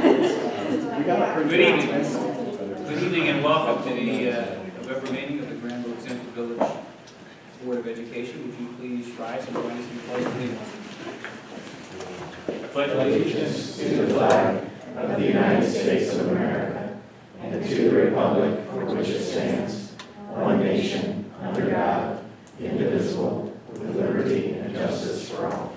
Good evening. Good evening and welcome to the November meeting of the Granville Exempted Village Board of Education. Would you please rise and join us in the pledge of allegiance? I pledge allegiance to the flag of the United States of America and to the republic for which it stands, one nation, under God, indivisible, with liberty and justice for all.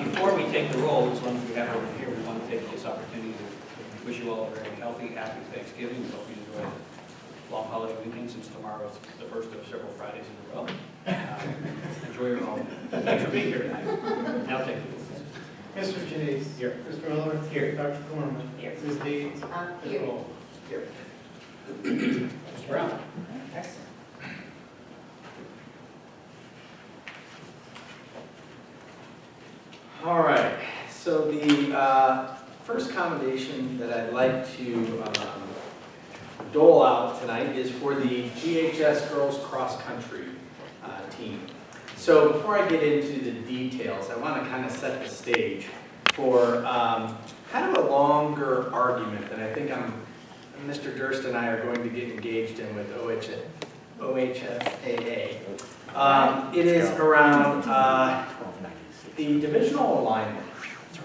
Before we take the roll, as long as we have over here, we want to take this opportunity to wish you all a very healthy, happy Thanksgiving. We hope you enjoy the long holiday weekend, since tomorrow is the first of several Fridays in a row. Enjoy your home. Thanks for being here tonight. Now take the roll. Mr. Janice. Here. Mr. Miller. Here. Dr. Corman. Here. Ms. Deeds. Here. Ms. Wall. Here. Mr. Brown. Excellent. All right, so the first commendation that I'd like to dole out tonight is for the GHS Girls Cross Country team. So before I get into the details, I want to kind of set the stage for kind of a longer argument that I think Mr. Durst and I are going to get engaged in with OHSAA. It is around the divisional alignment,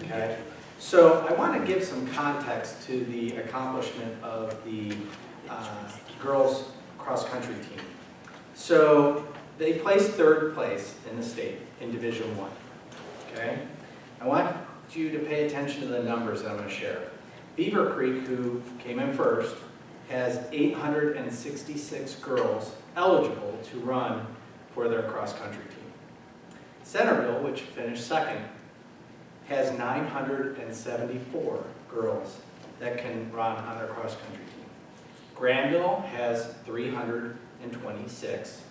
okay? So I want to give some context to the accomplishment of the girls cross-country team. So they placed third place in the state in Division I, okay? I want you to pay attention to the numbers that I'm going to share. Beaver Creek, who came in first, has 866 girls eligible to run for their cross-country team. Centerville, which finished second, has 974 girls that can run on their cross-country team. Granville has 326.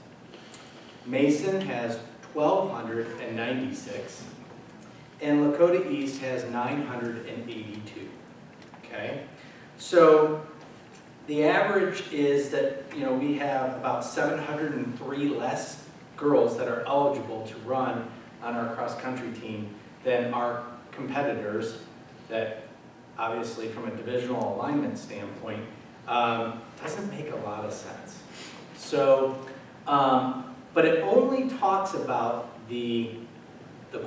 Mason has 1,296. And Lakota East has 982. Okay? So the average is that, we have about 703 less girls that are eligible to run on our cross-country team than our competitors that, obviously from a divisional alignment standpoint, doesn't make a lot of sense. So, but it only talks about the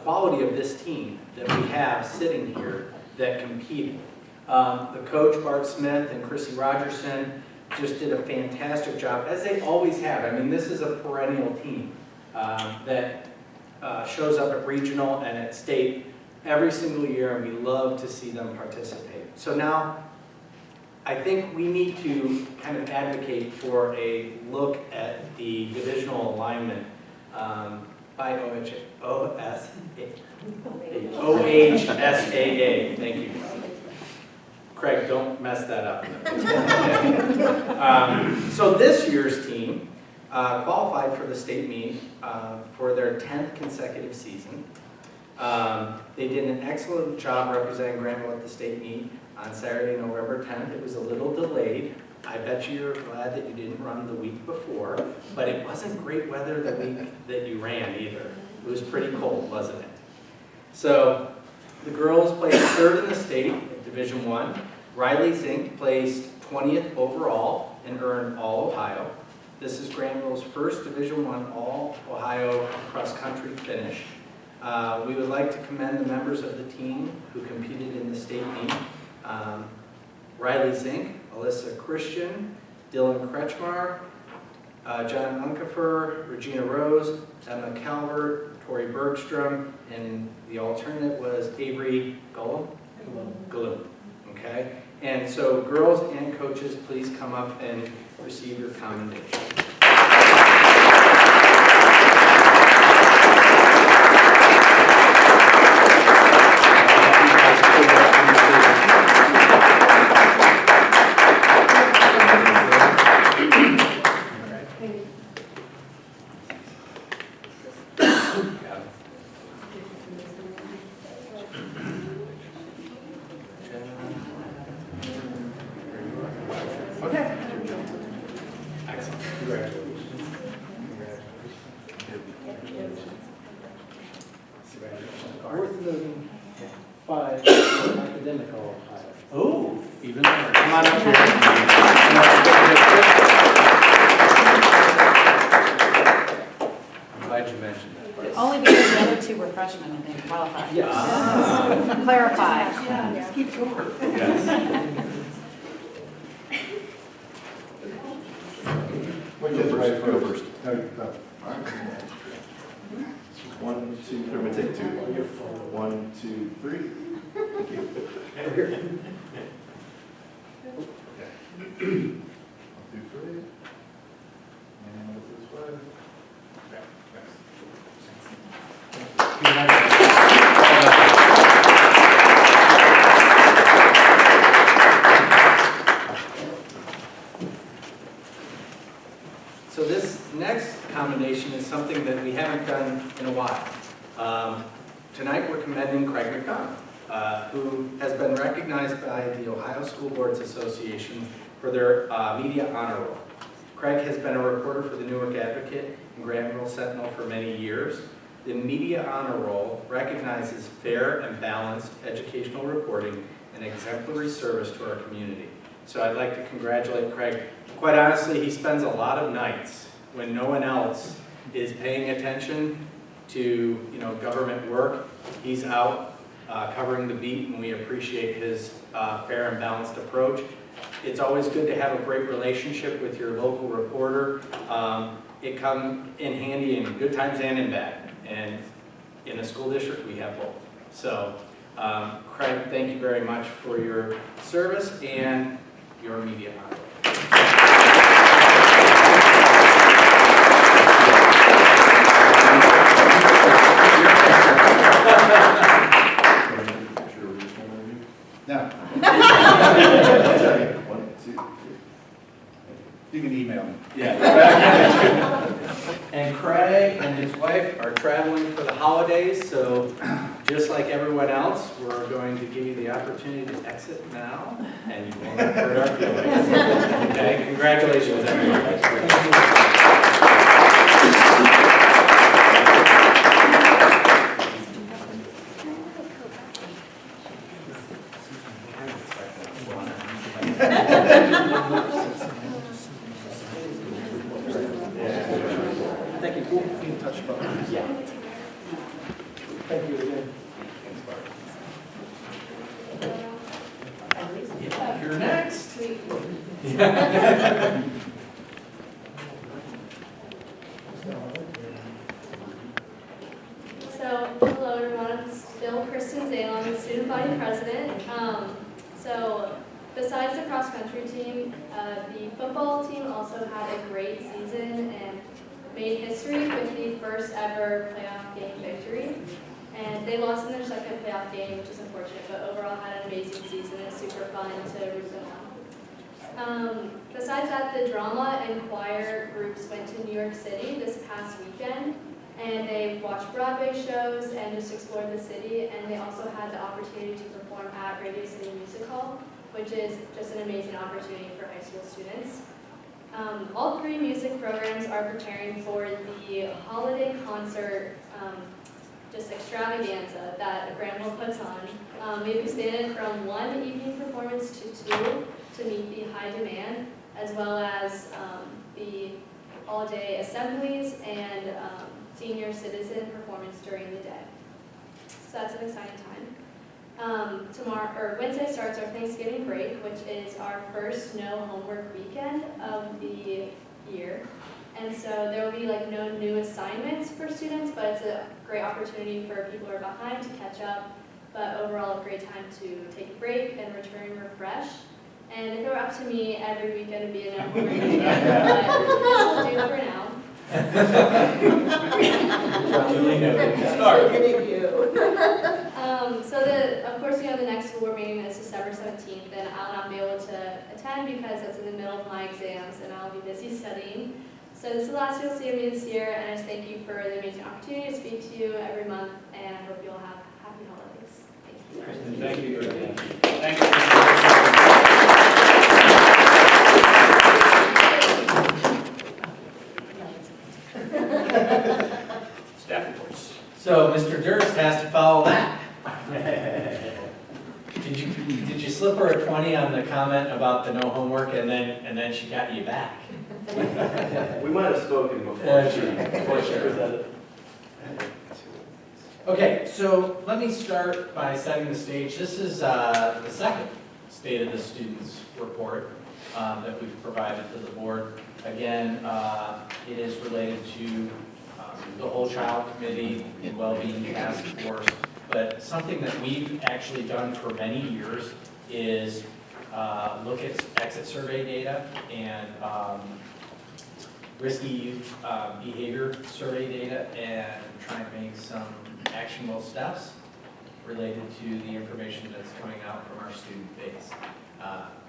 quality of this team that we have sitting here that competed. The coach, Bart Smith, and Chrissy Rogerson just did a fantastic job, as they always have. I mean, this is a perennial team that shows up at regional and at state every single year, and we love to see them participate. So now, I think we need to kind of advocate for a look at the divisional alignment by OHSAA. Thank you. Craig, don't mess that up. So this year's team qualified for the state meet for their 10th consecutive season. They did an excellent job representing Granville at the state meet on Saturday, November 10th. It was a little delayed. I bet you're glad that you didn't run the week before, but it wasn't great weather the week that you ran either. It was pretty cold, wasn't it? So the girls placed third in the state at Division I. Riley Zink placed 20th overall and earned All-Ohio. This is Granville's first Division I All-Ohio cross-country finish. We would like to commend the members of the team who competed in the state meet. Riley Zink, Alyssa Christian, Dylan Kretschmar, John Unkefer, Regina Rose, Emma Calvert, Tori Bergstrom, and the alternate was Avery Gullum. Okay? And so girls and coaches, please come up and receive your commendation. Okay. Excellent. Congratulations. 5 for academical hire. Oh, even better. Come on up here. I'm glad you mentioned that. Only because the other two were freshmen and didn't qualify. Yes. Clarify. Just keep short. Yes. Go first. One, two, three. I'm gonna take two. 1, 2, 3. Thank you. Okay. 1, 2, 3. And this way. Okay, So this next commendation is something that we haven't done in a while. Tonight we're commending Craig McDonald, who has been recognized by the Ohio School Boards Association for their media honor roll. Craig has been a reporter for the Newark Advocate and Granville Sentinel for many years. The media honor roll recognizes fair and balanced educational reporting and exemplary service to our community. So I'd like to congratulate Craig. Quite honestly, he spends a lot of nights when no one else is paying attention to government work. He's out covering the beat, and we appreciate his fair and balanced approach. It's always good to have a great relationship with your local reporter. It comes in handy in good times and in bad. And in a school district, we have both. So, Craig, thank you very much for your service and your media honor. No. 1, 2, 3. You can email me. Yeah. And Craig and his wife are traveling for the holidays, so just like everyone else, we're going to give you the opportunity to exit now, and you won't hurt our feelings. Okay, congratulations, everyone. Thank you. Be in touch about that. Yeah. Thank you again. You're next. So, hello everyone, I'm still Kristen Zale, I'm the student body president. So, besides the cross-country team, the football team also had a great season and made history with the first ever playoff game victory. And they lost in their second playoff game, which is unfortunate, but overall had an amazing season and super fun to root them on. Besides that, the drama and choir groups went to New York City this past weekend, and they watched Broadway shows and just explored the city, and they also had the opportunity to perform at Radio City Music Hall, which is just an amazing opportunity for high school students. All three music programs are preparing for the holiday concert just extravaganza that Granville puts on. We've expanded from one evening performance to two to meet the high demand, as well as the all-day assemblies and senior citizen performance during the day. So that's an exciting time. Wednesday starts our Thanksgiving break, which is our first no homework weekend of the year. And so there will be no new assignments for students, but it's a great opportunity for people who are behind to catch up. But overall, a great time to take a break and return refreshed. And if it were up to me, every weekend would be a no homework weekend, but this will do for now. Of course, the next school board meeting is December 17th, and I'll not be able to attend because that's in the middle of my exams, and I'll be busy studying. So this is the last you'll see of me this year, and I just thank you for the amazing opportunity to speak to you every month, and I hope you all have happy holidays. Thank you. Kristen, thank you. Thank you. Staff reports. So Mr. Durst has to follow that. Did you slip her a 20 on the comment about the no homework and then she got you back? We might have spoken before For she sure. presented. Okay, so let me start by setting the stage. This is the second State of the Students report that we've provided to the board. Again, it is related to the whole child committee and well-being task force, but something that we've actually done for many years is look at exit survey data and risky behavior survey data and try and make some actionable steps related to the information that's coming out from our student base.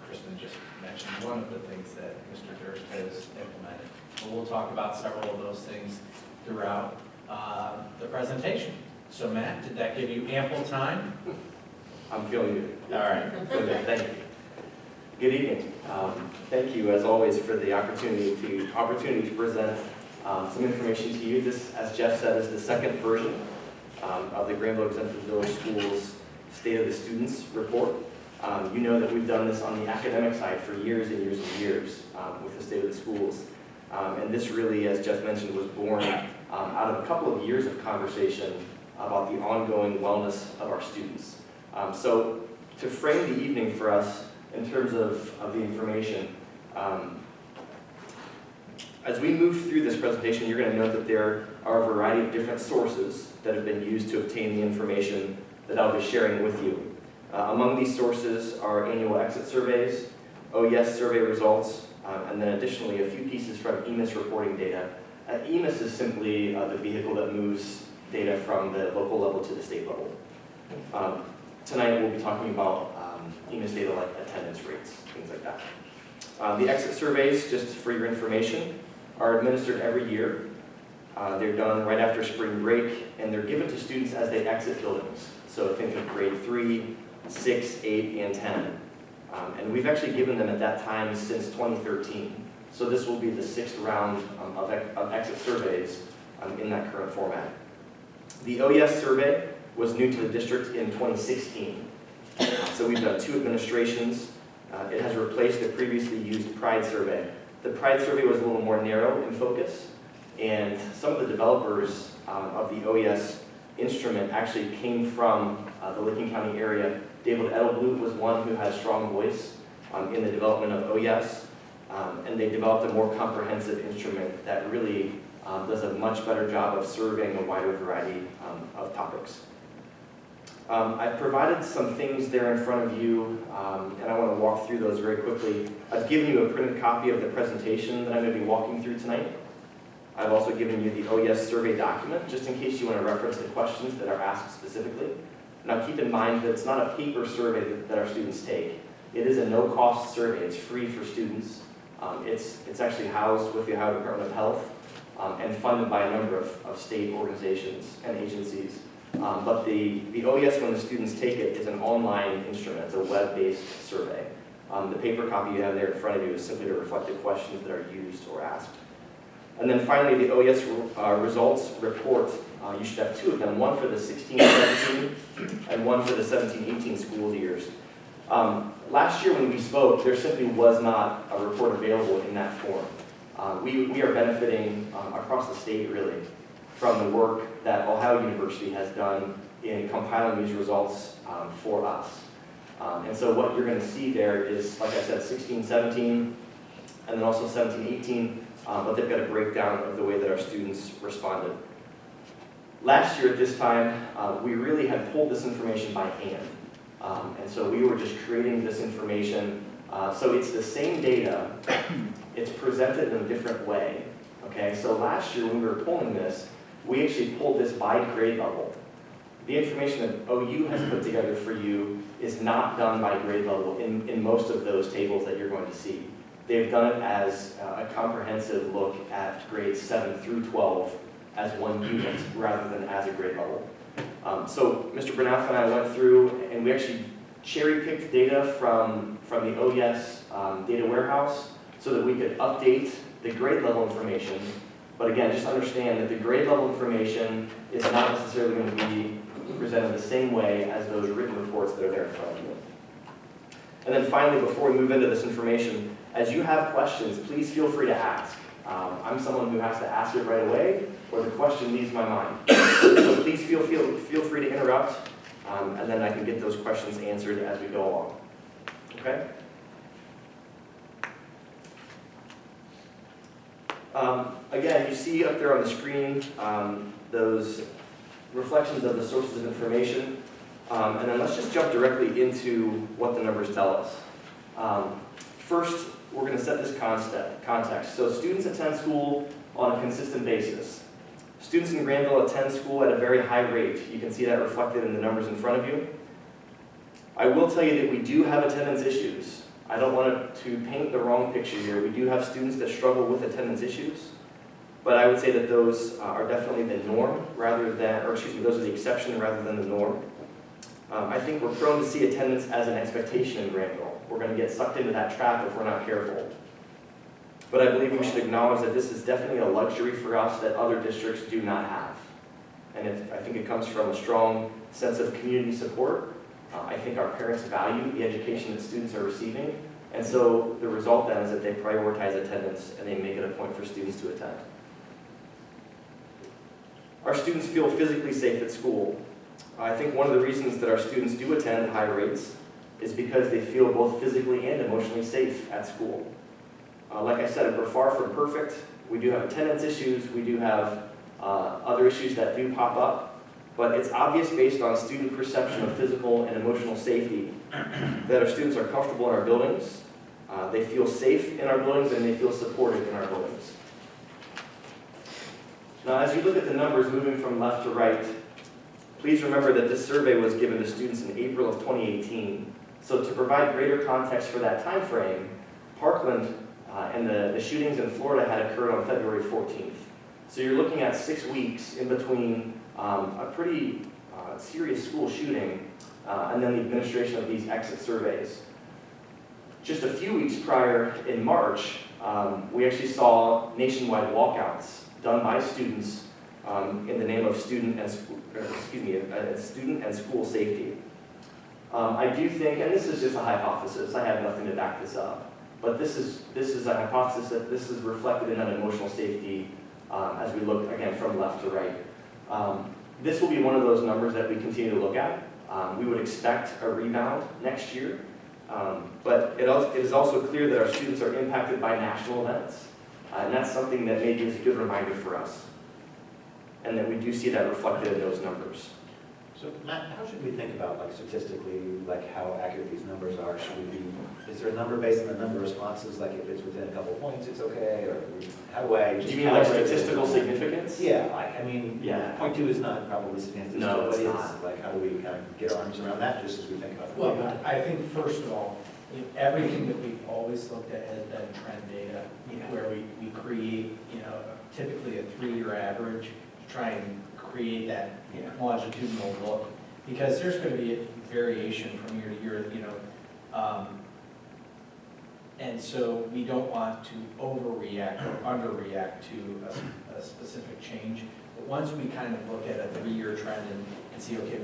Kristen just mentioned one of the things that Mr. Durst has implemented. But we'll talk about several of those things throughout the presentation. So Matt, did that give you ample time? I'm feeling good. All right, good, thank you. Good evening. Thank you, as always, for the opportunity to present some information to you. This, as Jeff said, is the second version of the Granville Exempted Village Schools State of the Students report. You know that we've done this on the academic side for years and years and years with the State of the Schools. And this really, as Jeff mentioned, was born out of a couple of years of conversation about the ongoing wellness of our students. So to frame the evening for us in terms of the information, as we move through this presentation, you're going to note that there are a variety of different sources that have been used to obtain the information that I'll be sharing with you. Among these sources are annual exit surveys, OES survey results, and then additionally a few pieces from EMIS reporting data. EMIS is simply the vehicle that moves data from the local level to the state level. Tonight we'll be talking about EMIS data like attendance rates, things like that. The exit surveys, just for your information, are administered every year. They're done right after spring break, and they're given to students as they exit buildings. So think of grade 3, 6, 8, and 10. And we've actually given them at that time since 2013. So this will be the 6th round of exit surveys in that current format. The OES survey was new to the district in 2016. So we've done 2 administrations. It has replaced the previously used PRIDE survey. The PRIDE survey was a little more narrow in focus, and some of the developers of the OES instrument actually came from the Licking County area. David Edelblut was one who had a strong voice in the development of OES, and they developed a more comprehensive instrument that really does a much better job of serving a wider variety of topics. I've provided some things there in front of you, and I want to walk through those very quickly. I've given you a printed copy of the presentation that I'm going to be walking through tonight. I've also given you the OES survey document, just in case you want to reference the questions that are asked specifically. Now keep in mind that it's not a paper survey that our students take. It is a no-cost survey. It's free for students. It's actually housed with the Ohio Department of Health and funded by a number of state organizations and agencies. But the OES, when the students take it, is an online instrument. It's a web-based survey. The paper copy you have there in front of you is simply to reflect the questions that are used or asked. And then finally, the OES results report. You should have 2 of them, one for the 16-17 and one for the 17-18 school years. Last year when we spoke, there simply was not a report available in that form. We are benefiting across the state, really, from the work that Ohio University has done in compiling these results for us. And so what you're going to see there is, like I said, 16-17, and then also 17-18, but they've got a breakdown of the way that our students responded. Last year at this time, we really had pulled this information by hand. And so we were just creating this information. So it's the same data, it's presented in a different way. Okay, so last year when we were pulling this, we actually pulled this by grade level. The information that OU has put together for you is not done by grade level in most of those tables that you're going to see. They've done it as a comprehensive look at grades 7 through 12 as one unit rather than as a grade level. So Mr. Bernath and I went through and we actually cherry-picked data from the OES data warehouse so that we could update the grade level information. But again, just understand that the grade level information is not necessarily going to be presented the same way as those written reports that are there in front of you. And then finally, before we move into this information, as you have questions, please feel free to ask. I'm someone who has to ask it right away, or the question leaves my mind. So please feel free to interrupt, and then I can get those questions answered as we go along. Okay? Again, you see up there on the screen those reflections of the sources of information. And then let's just jump directly into what the numbers tell us. First, we're going to set this context. So students attend school on a consistent basis. Students in Granville attend school at a very high rate. You can see that reflected in the numbers in front of you. I will tell you that we do have attendance issues. I don't want to paint the wrong picture here. We do have students that struggle with attendance issues, but I would say that those are definitely the norm rather than, or excuse me, those are the exception rather than the norm. I think we're prone to see attendance as an expectation in Granville. We're going to get sucked into that trap if we're not careful. But I believe we should acknowledge that this is definitely a luxury for us that other districts do not have. And I think it comes from a strong sense of community support. I think our parents value the education that students are receiving. And so the result then is that they prioritize attendance and they make it a point for students to attend. Our students feel physically safe at school. I think one of the reasons that our students do attend at high rates is because they feel both physically and emotionally safe at school. Like I said, we're far from perfect. We do have attendance issues. We do have other issues that do pop up. But it's obvious based on student perception of physical and emotional safety that our students are comfortable in our buildings. They feel safe in our buildings and they feel supported in our buildings. Now, as you look at the numbers moving from left to right, please remember that this survey was given to students in April of 2018. So to provide greater context for that time frame, Parkland and the shootings in Florida had occurred on February 14th. So you're looking at 6 weeks in between a pretty serious school shooting and then the administration of these exit surveys. Just a few weeks prior, in March, we actually saw nationwide walkouts done by students in the name of student and school safety. I do think, and this is just a hypothesis, I have nothing to back this up, but this is a hypothesis that this is reflected in that emotional safety as we look, again, from left to right. This will be one of those numbers that we continue to look at. We would expect a rebound next year, but it is also clear that our students are impacted by national events, and that's something that maybe is a good reminder for us, and that we do see that reflected in those numbers. So Matt, how should we think about, like, statistically, like how accurate these numbers are? Should we be, is there a number based on the number of responses, like if it's within a couple points, it's okay, or how do I just... Do you mean like statistical significance? Yeah, I mean, Yeah. 0.2 is not probably statistical, No, it's but it's not. like, how do we kind of get our arms around that, just as we think about the Well, I think first of all, everything that we've always looked at has been trend data, where we create, typically a 3-year average to try and create that longitudinal look, because there's going to be a variation from year to year, and so we don't want to overreact or underreact to a specific change. But once we kind of look at a 3-year trend and see, okay,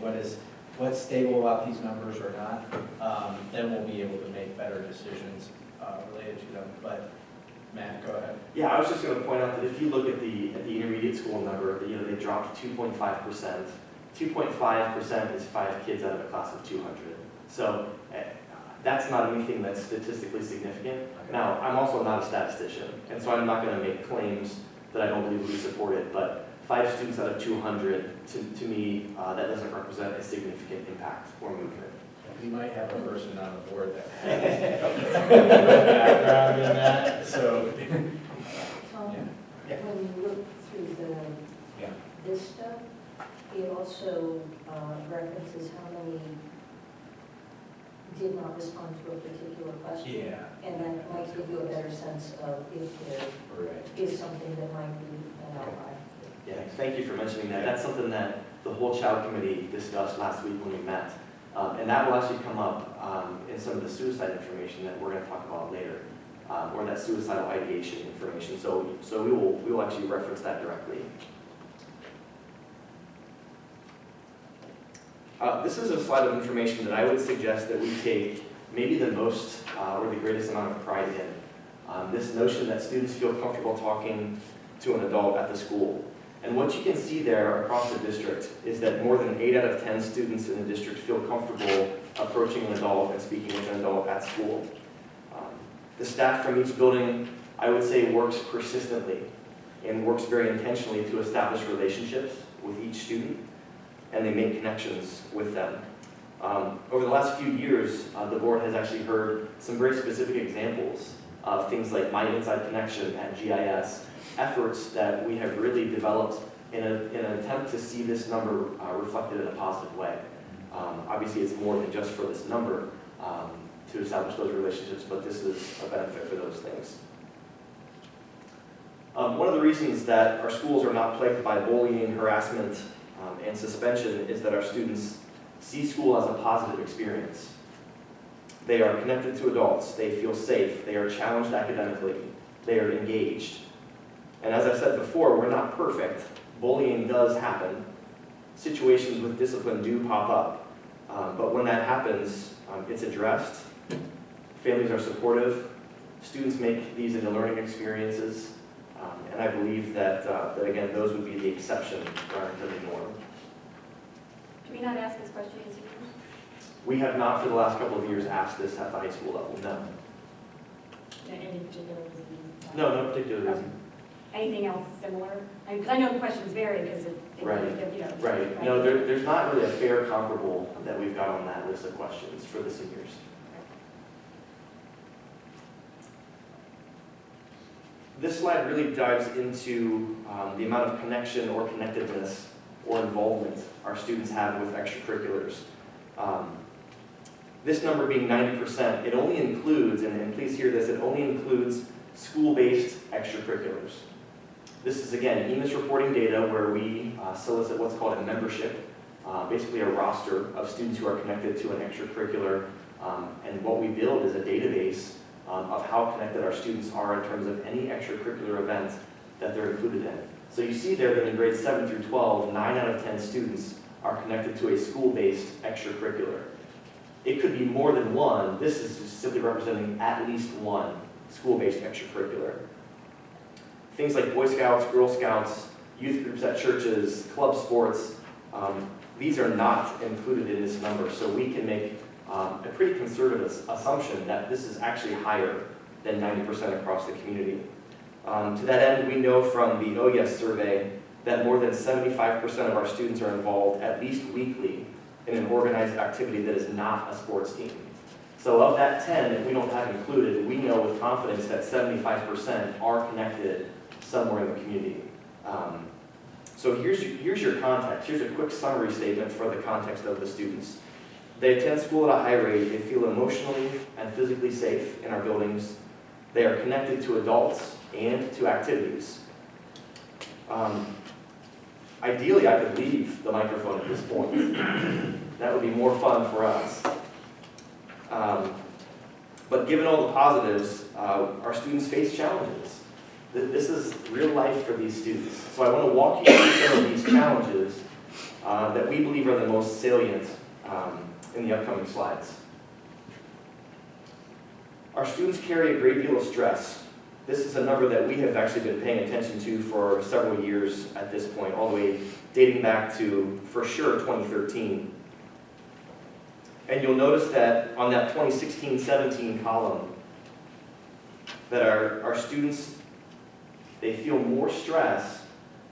what's stable about these numbers or not, then we'll be able to make better decisions related to them. But Matt, go ahead. Yeah, I was just going to point out that if you look at the intermediate school number, they dropped 2.5%. 2.5% is 5 kids out of a class of 200. So that's not anything that's statistically significant. Now, I'm also not a statistician, and so I'm not going to make claims that I don't believe we support it, but 5 students out of 200, to me, that doesn't represent a significant impact or movement. We might have a person on the board that has background in that, so. Tom, Yeah. when you look through this stuff, it also references how many did not respond to a particular question. Yeah. And that might give you a better sense of if there is something that might be an outlier. Yeah, thank you for mentioning that. That's something that the whole child committee discussed last week when we met. And that will actually come up in some of the suicide information that we're going to talk about later, or that suicidal ideation information. So we will actually reference that directly. This is a slide of information that I would suggest that we take maybe the most or the greatest amount of pride in. This notion that students feel comfortable talking to an adult at the school. And what you can see there across the district is that more than 8 out of 10 students in the district feel comfortable approaching an adult and speaking with an adult at school. The staff from each building, I would say, works persistently and works very intentionally to establish relationships with each student, and they make connections with them. Over the last few years, the board has actually heard some very specific examples of things like My Inside Connection at GIS, efforts that we have really developed in an attempt to see this number reflected in a positive way. Obviously, it's more than just for this number to establish those relationships, but this is a benefit for those things. One of the reasons that our schools are not plagued by bullying, harassment, and suspension is that our students see school as a positive experience. They are connected to adults, they feel safe, they are challenged academically, they are engaged. And as I said before, we're not perfect. Bullying does happen. Situations with discipline do pop up. But when that happens, it's addressed. Families are supportive. Students make these into learning experiences. And I believe that again, those would be the exception rather than the norm. Do we not ask this question in seniors? We have not for the last couple of years asked this at the high school level, no. Any particular reason? No particular reason. Anything else similar? Because I know questions vary because it, Right. you know. Right. No, there's not really a fair comparable that we've got on that list of questions for the seniors. This slide really dives into the amount of connection or connectedness or involvement our students have with extracurriculars. This number being 90%, it only includes, and please hear this, it only includes school-based extracurriculars. This is, again, EMIS reporting data where we solicit what's called a membership, basically a roster of students who are connected to an extracurricular, and what we build is a database of how connected our students are in terms of any extracurricular event that they're included in. So you see there that in grades 7 through 12, 9 out of 10 students are connected to a school-based extracurricular. It could be more than one. This is just simply representing at least one school-based extracurricular. Things like Boy Scouts, Girl Scouts, youth groups at churches, club sports, these are not included in this number, so we can make a pretty conservative assumption that this is actually higher than 90% across the community. To that end, we know from the OES survey that more than 75% of our students are involved at least weekly in an organized activity that is not a sports team. So of that 10 that we don't have included, we know with confidence that 75% are connected somewhere in the community. So here's your context. Here's a quick summary statement for the context of the students. They attend school at a high rate. They feel emotionally and physically safe in our buildings. They are connected to adults and to activities. Ideally, I could leave the microphone at this point. That would be more fun for us. But given all the positives, our students face challenges. This is real life for these students. So I want to walk you through some of these challenges that we believe are the most salient in the upcoming slides. Our students carry a great deal of stress. This is a number that we have actually been paying attention to for several years at this point, all the way dating back to, for sure, 2013. And you'll notice that on that 2016-17 column, that our students, they feel more stress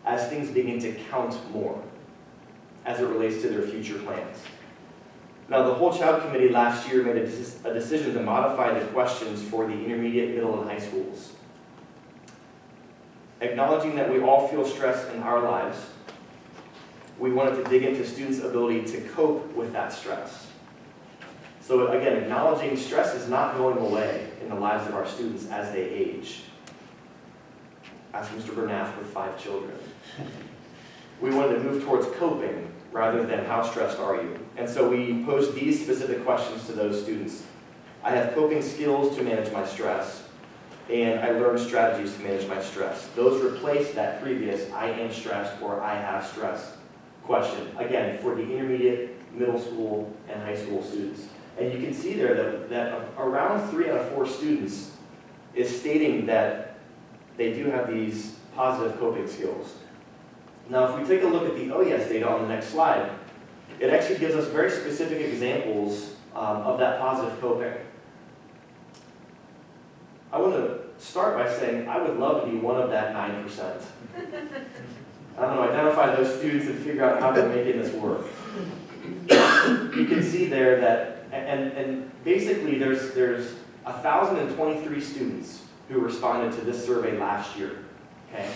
as things begin to count more as it relates to their future plans. Now, the whole child committee last year made a decision to modify the questions for the intermediate, middle, and high schools. Acknowledging that we all feel stress in our lives, we wanted to dig into students' ability to cope with that stress. So again, acknowledging stress is not going away in the lives of our students as they age. Ask Mr. Bernath with 5 children. We wanted to move towards coping rather than how stressed are you. And so we posed these specific questions to those students. I have coping skills to manage my stress, and I learned strategies to manage my stress. Those replace that previous I am stressed or I have stress question, again, for the intermediate, middle school, and high school students. And you can see there that around 3 out of 4 students is stating that they do have these positive coping skills. Now, if we take a look at the OES data on the next slide, it actually gives us very specific examples of that positive coping. I want to start by saying I would love to be one of that 9%. I don't know, identify those students and figure out how they're making this work. You can see there that, and basically there's 1,023 students who responded to this survey last year, okay?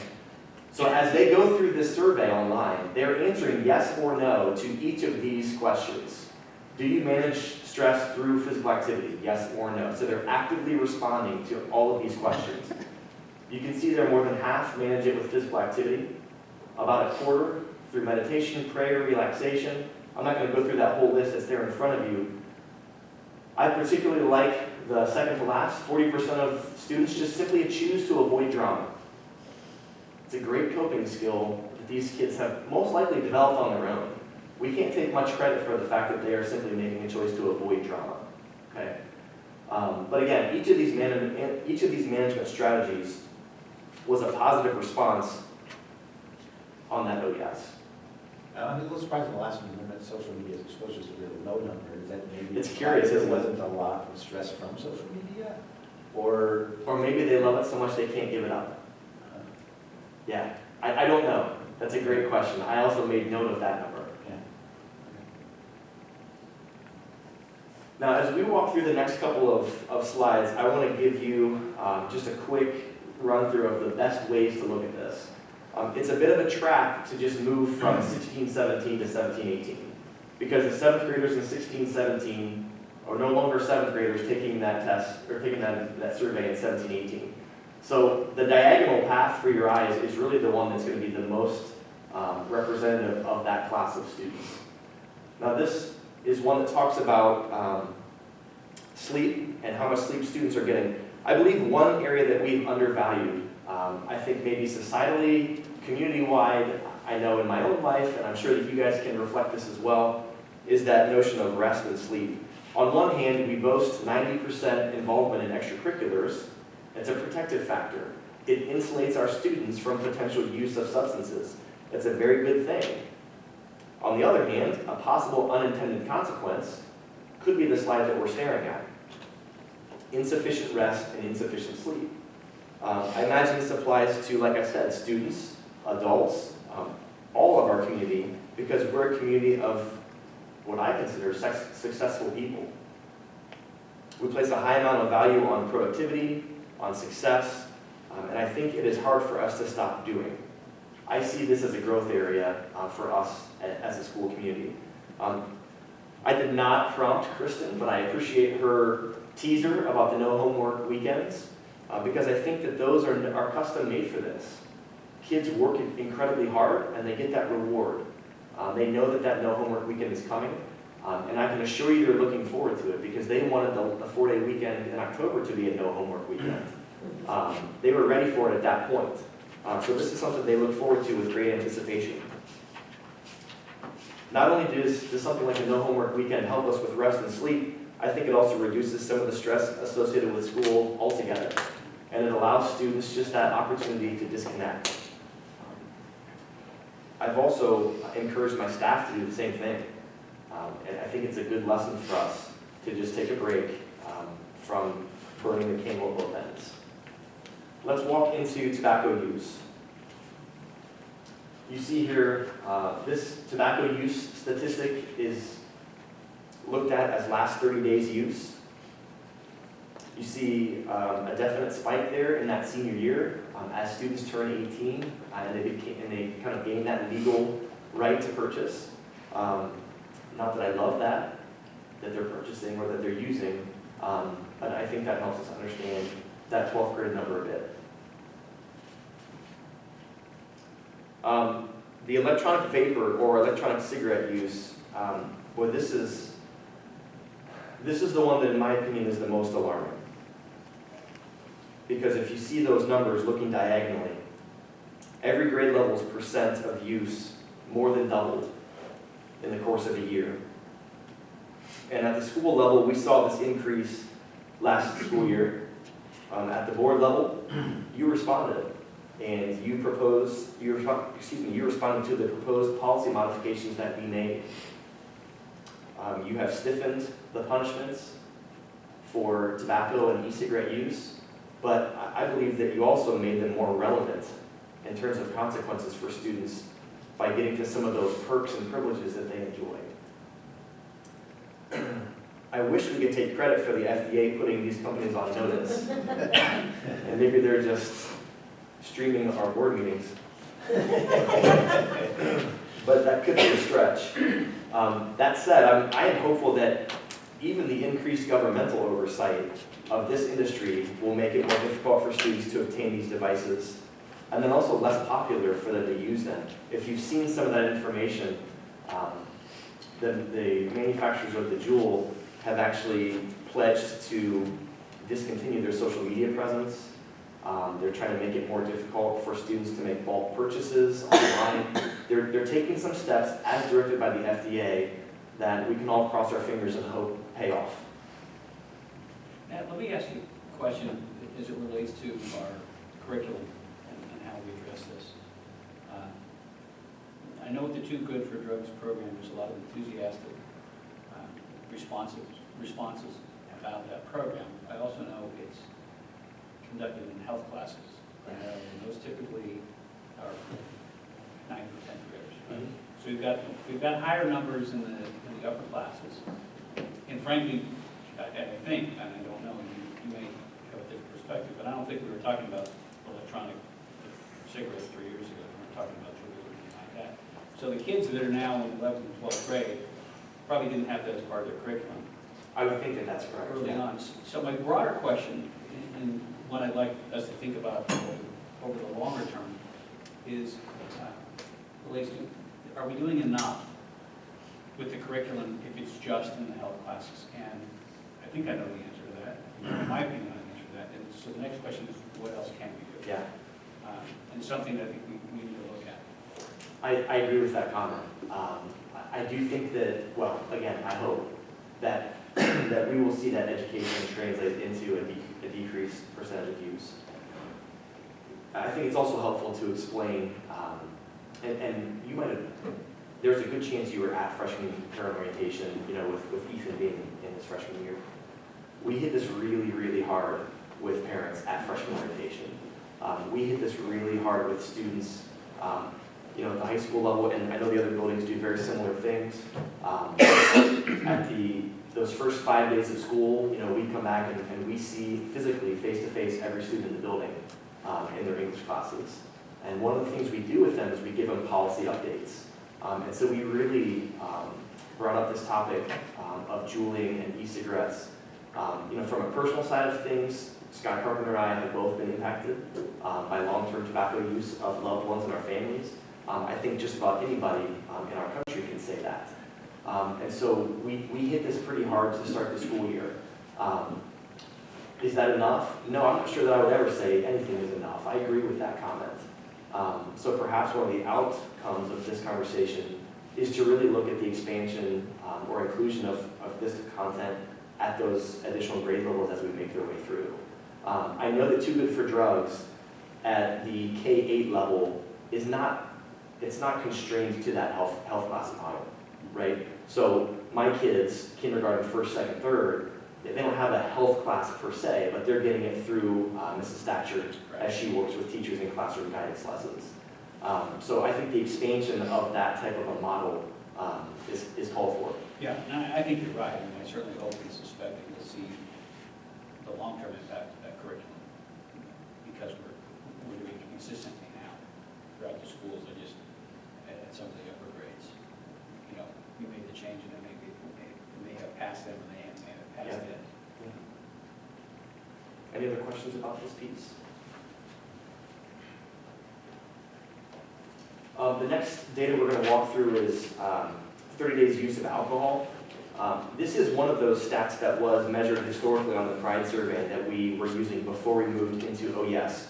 So as they go through this survey online, they're answering yes or no to each of these questions. Do you manage stress through physical activity? Yes or no. So they're actively responding to all of these questions. You can see there more than half manage it with physical activity, about a quarter through meditation, prayer, relaxation. I'm not going to go through that whole list that's there in front of you. I particularly like the second to last. 40% of students just simply choose to avoid drama. It's a great coping skill that these kids have most likely developed on their own. We can't take much credit for the fact that they are simply making a choice to avoid drama. Okay? But again, each of these management strategies was a positive response on that OES. I'm a little surprised in the last one that social media exposure is a really low number. Is that maybe It's curious, there isn't it? wasn't a lot of stress from social media? Or Maybe they love it so much they can't give it up. Yeah, I don't know. That's a great question. I also made note of that number. yeah. Now, as we walk through the next couple of slides, I want to give you just a quick run through of the best ways to look at this. It's a bit of a trap to just move from 16-17 to 17-18, because the 7th graders in 16-17 are no longer 7th graders taking that test or taking that survey in 17-18. So the diagonal path for your eyes is really the one that's going to be the most representative of that class of students. Now this is one that talks about sleep and how much sleep students are getting. I believe one area that we've undervalued, I think maybe societally, community-wide, I know in my own life, and I'm sure that you guys can reflect this as well, is that notion of rest and sleep. On one hand, we boast 90% involvement in extracurriculars. It's a protective factor. It insulates our students from potential use of substances. It's a very good thing. On the other hand, a possible unintended consequence could be the slide that we're staring at. Insufficient rest and insufficient sleep. I imagine this applies to, like I said, students, adults, all of our community, because we're a community of what I consider successful people. We place a high amount of value on productivity, on success, and I think it is hard for us to stop doing. I see this as a growth area for us as a school community. I did not prompt Kristen, but I appreciate her teaser about the no homework weekends, because I think that those are custom made for this. Kids work incredibly hard and they get that reward. They know that no homework weekend is coming, and I can assure you they're looking forward to it because they wanted the 4-day weekend in October to be a no homework weekend. They were ready for it at that point. So this is something they look forward to with great anticipation. Not only does something like a no homework weekend help us with rest and sleep, I think it also reduces some of the stress associated with school altogether. And it allows students just that opportunity to disconnect. I've also encouraged my staff to do the same thing. And I think it's a good lesson for us to just take a break from burning the candle at both ends. Let's walk into tobacco use. You see here, this tobacco use statistic is looked at as last 30 days use. You see a definite spike there in that senior year as students turn 18 and they kind of gain that legal right to purchase. Not that I love that they're purchasing or that they're using, but I think that helps us understand that 12th grade number a bit. The electronic vapor or electronic cigarette use, well, this is the one that in my opinion is the most alarming. Because if you see those numbers looking diagonally, every grade level's percent of use more than doubled in the course of a year. And at the school level, we saw this increase last school year. At the board level, you responded, and you responded to the proposed policy modifications that we made. You have stiffened the punishments for tobacco and e-cigarette use, but I believe that you also made them more relevant in terms of consequences for students by getting to some of those perks and privileges that they enjoy. I wish we could take credit for the FDA putting these companies on notice. And maybe they're just streaming our board meetings. But that could be a stretch. That said, I am hopeful that even the increased governmental oversight of this industry will make it more difficult for students to obtain these devices, and then also less popular for them to use them. If you've seen some of that information, the manufacturers of the Juul have actually pledged to discontinue their social media presence. They're trying to make it more difficult for students to make bulk purchases online. They're taking some steps as directed by the FDA that we can all cross our fingers and hope pay off. Matt, let me ask you a question as it relates to our curriculum and how we address this. I know with the Too Good for Drugs program, there's a lot of enthusiastic responses about that program. I also know it's conducted in health classes, and those typically are 9 or 10 graders. Right? So we've got higher numbers in the upper classes, and frankly, I think, and I don't know, you may have a different perspective, but I don't think we were talking about electronic cigarettes 3 years ago. We were talking about Juul or anything like that. So the kids that are now in 11th and 12th grade probably didn't have that as part of their curriculum. I would think that that's correct. Early on. So my broader question, and what I'd like us to think about over the longer term, is relates to, are we doing enough with the curriculum if it's just in the health classes? And I think I know the answer to that. In my opinion, I know the answer to that. And so the next question is, what else can we do? Yeah. And something that I think we need to look at. I agree with that comment. I do think that, well, again, I hope that that we will see that education translate into a decreased percentage of use. I think it's also helpful to explain, and you might have, there's a good chance you were at freshman term orientation, with Ethan being in his freshman year. We hit this really, really hard with parents at freshman orientation. We hit this really hard with students, at the high school level, and I know the other buildings do very similar things. At those first 5 days of school, we come back and we see physically, face-to-face, every student in the building in their English classes. And one of the things we do with them is we give them policy updates. And so we really brought up this topic of juuling and e-cigarettes. From a personal side of things, Scott Carpenter and I have both been impacted by long-term tobacco use of loved ones in our families. I think just about anybody in our country can say that. And so we hit this pretty hard to start the school year. Is that enough? No, I'm not sure that I would ever say anything is enough. I agree with that comment. So perhaps one of the outcomes of this conversation is to really look at the expansion or inclusion of this content at those additional grade levels as we make their way through. I know that Too Good for Drugs at the K-8 level is not constrained to that health class model, right? So my kids, kindergarten, first, second, third, they don't have a health class per se, but they're getting it through Mrs. Thatcher as she works with teachers in classroom guidance lessons. So I think the expansion of that type of a model is called for. Yeah, and I think you're right. I mean, I certainly hope and suspect that we'll see the long-term impact of that curriculum because we're doing it consistently now throughout the schools. At some of the upper grades, we made the change and it may have passed them and they may have passed it. Any other questions about this piece? The next data we're going to walk through is 30 days use of alcohol. This is one of those stats that was measured historically on the Pride survey that we were using before we moved into OES.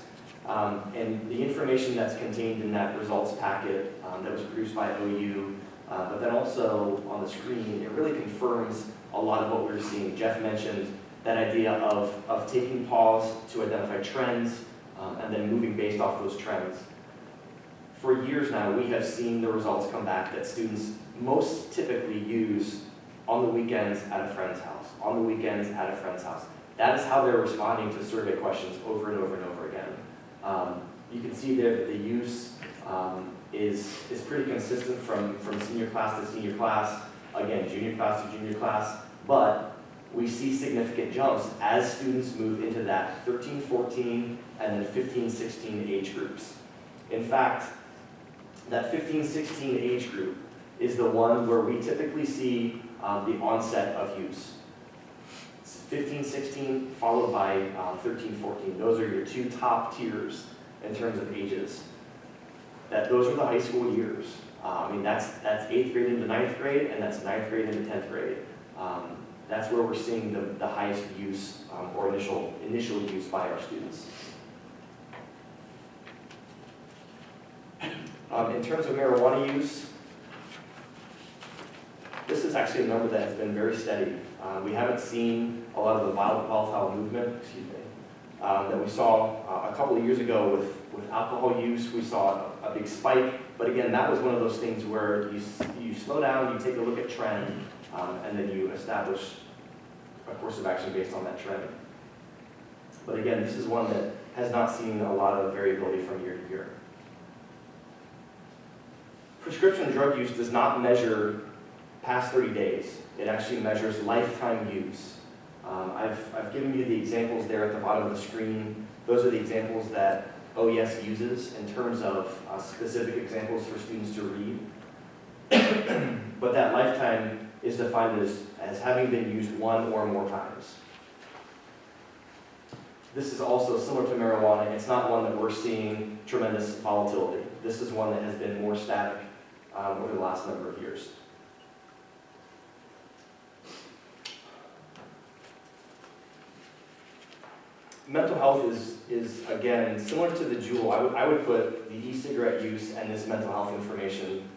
And the information that's contained in that results packet that was produced by OU but then also on the screen, it really confirms a lot of what we were seeing. Jeff mentioned that idea of taking pause to identify trends and then moving based off those trends. For years now, we have seen the results come back that students most typically use on the weekends at a friend's house, on the weekends at a friend's house. That is how they're responding to survey questions over and over and over again. You can see there that the use is pretty consistent from senior class to senior class, again, junior class to junior class, but we see significant jumps as students move into that 13, 14, and then 15, 16 age groups. In fact, that 15, 16 age group is the one where we typically see the onset of use. 15, 16, followed by 13, 14. Those are your two top tiers in terms of ages. Those are the high school years. I mean, that's 8th grade into 9th grade, and that's 9th grade into 10th grade. That's where we're seeing the highest use or initial use by our students. In terms of marijuana use, this is actually a number that has been very steady. We haven't seen a lot of the volatile movement, that we saw a couple of years ago with alcohol use. We saw a big spike, but again, that was one of those things where you slow down, you take a look at trend, and then you establish a course of action based on that trend. But again, this is one that has not seen a lot of variability from year to year. Prescription drug use does not measure past 30 days. It actually measures lifetime use. I've given you the examples there at the bottom of the screen. Those are the examples that OES uses in terms of specific examples for students to read. But that lifetime is defined as having been used one or more times. This is also similar to marijuana. It's not one that we're seeing tremendous volatility. This is one that has been more static over the last number of years. Mental health is again, similar to the Juul. I would put the e-cigarette use and this mental health information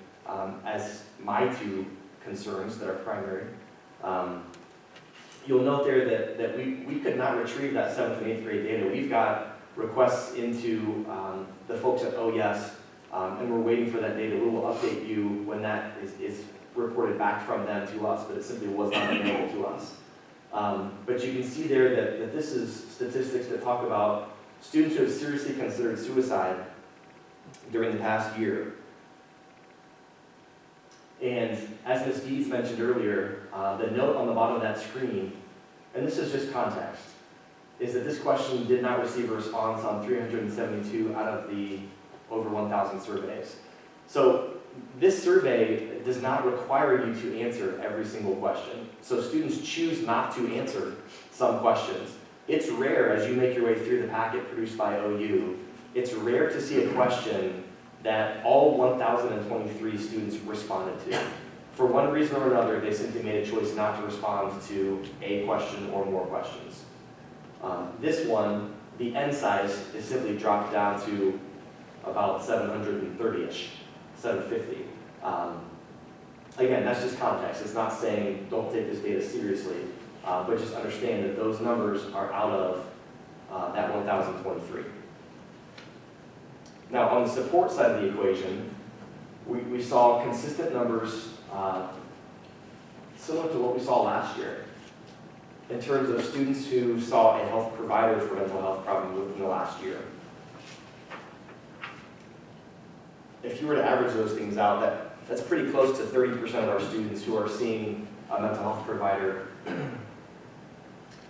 as my two concerns that are primary. You'll note there that we could not retrieve that 7th and 8th grade data. We've got requests into the folks at OES, and we're waiting for that data. We will update you when that is reported back from them to us, but it simply was not available to us. But you can see there that this is statistics that talk about students who have seriously considered suicide during the past year. And as Ms. Deeds mentioned earlier, the note on the bottom of that screen, and this is just context, is that this question did not receive a response on 372 out of the over 1,000 surveys. So this survey does not require you to answer every single question. So students choose not to answer some questions. It's rare, as you make your way through the packet produced by OU, it's rare to see a question that all 1,023 students responded to. For one reason or another, they simply made a choice not to respond to a question or more questions. This one, the N size is simply dropped down to about 730-ish, 750. Again, that's just context. It's not saying don't take this data seriously, but just understand that those numbers are out of that 1,023. Now, on the support side of the equation, we saw consistent numbers similar to what we saw last year in terms of students who saw a health provider for mental health problems within the last year. If you were to average those things out, that's pretty close to 30% of our students who are seeing a mental health provider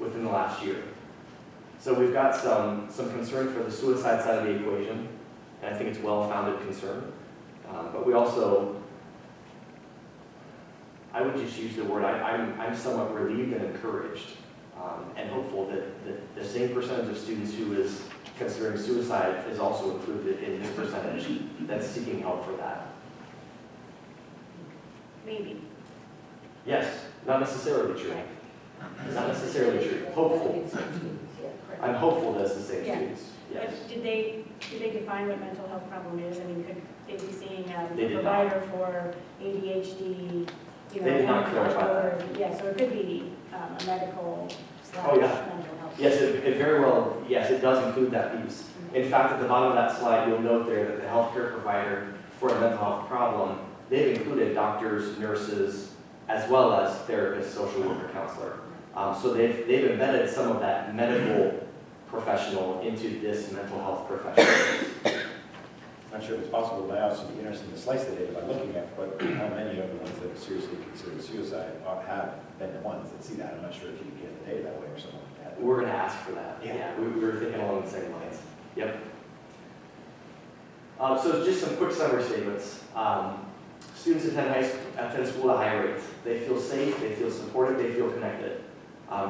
within the last year. So we've got some concern for the suicide side of the equation, and I think it's well-founded concern. But we also, I would just use the word, I'm somewhat relieved and encouraged and hopeful that the same percentage of students who is considering suicide is also included in this percentage that's seeking help for that. Maybe. Yes, not necessarily true. Not necessarily true. Hopeful. I'm hopeful that it's the same Yeah. students, yes. But did they define what mental health problem is? I mean, could they be seeing They a did provider for ADHD? You know, They did not and clarify that. bipolar? Yeah, so it could be a medical / Oh, yeah. mental health. Yes, it very well, yes, it does include that piece. In fact, at the bottom of that slide, you'll note there that the healthcare provider for a mental health problem, they've included doctors, nurses, as well as therapists, social worker, counselor. So they've embedded some of that medical professional into this mental health professional. Not sure if it's possible, but I also be interested to slice the data by looking at what, how many of the ones that are seriously considered suicide have been the ones that see that. I'm not sure if you can get the data that way or something like that. We're gonna ask for that. Yeah. We were thinking along the same lines. Yep. So just some quick summary statements. Students attend school at a high rate. They feel safe, they feel supported, they feel connected.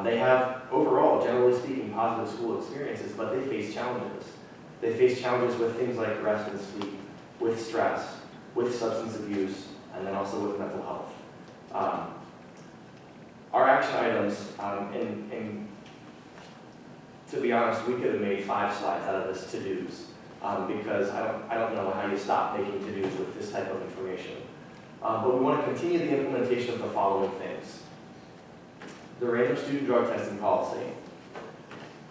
They have overall, generally speaking, positive school experiences, but they face challenges. They face challenges with things like restless sleep, with stress, with substance abuse, and then also with mental health. Our action items, and to be honest, we could have made 5 slides out of this to-dos, because I don't know how you stop making to-dos with this type of information. But we want to continue the implementation of the following things: the random student drug testing policy,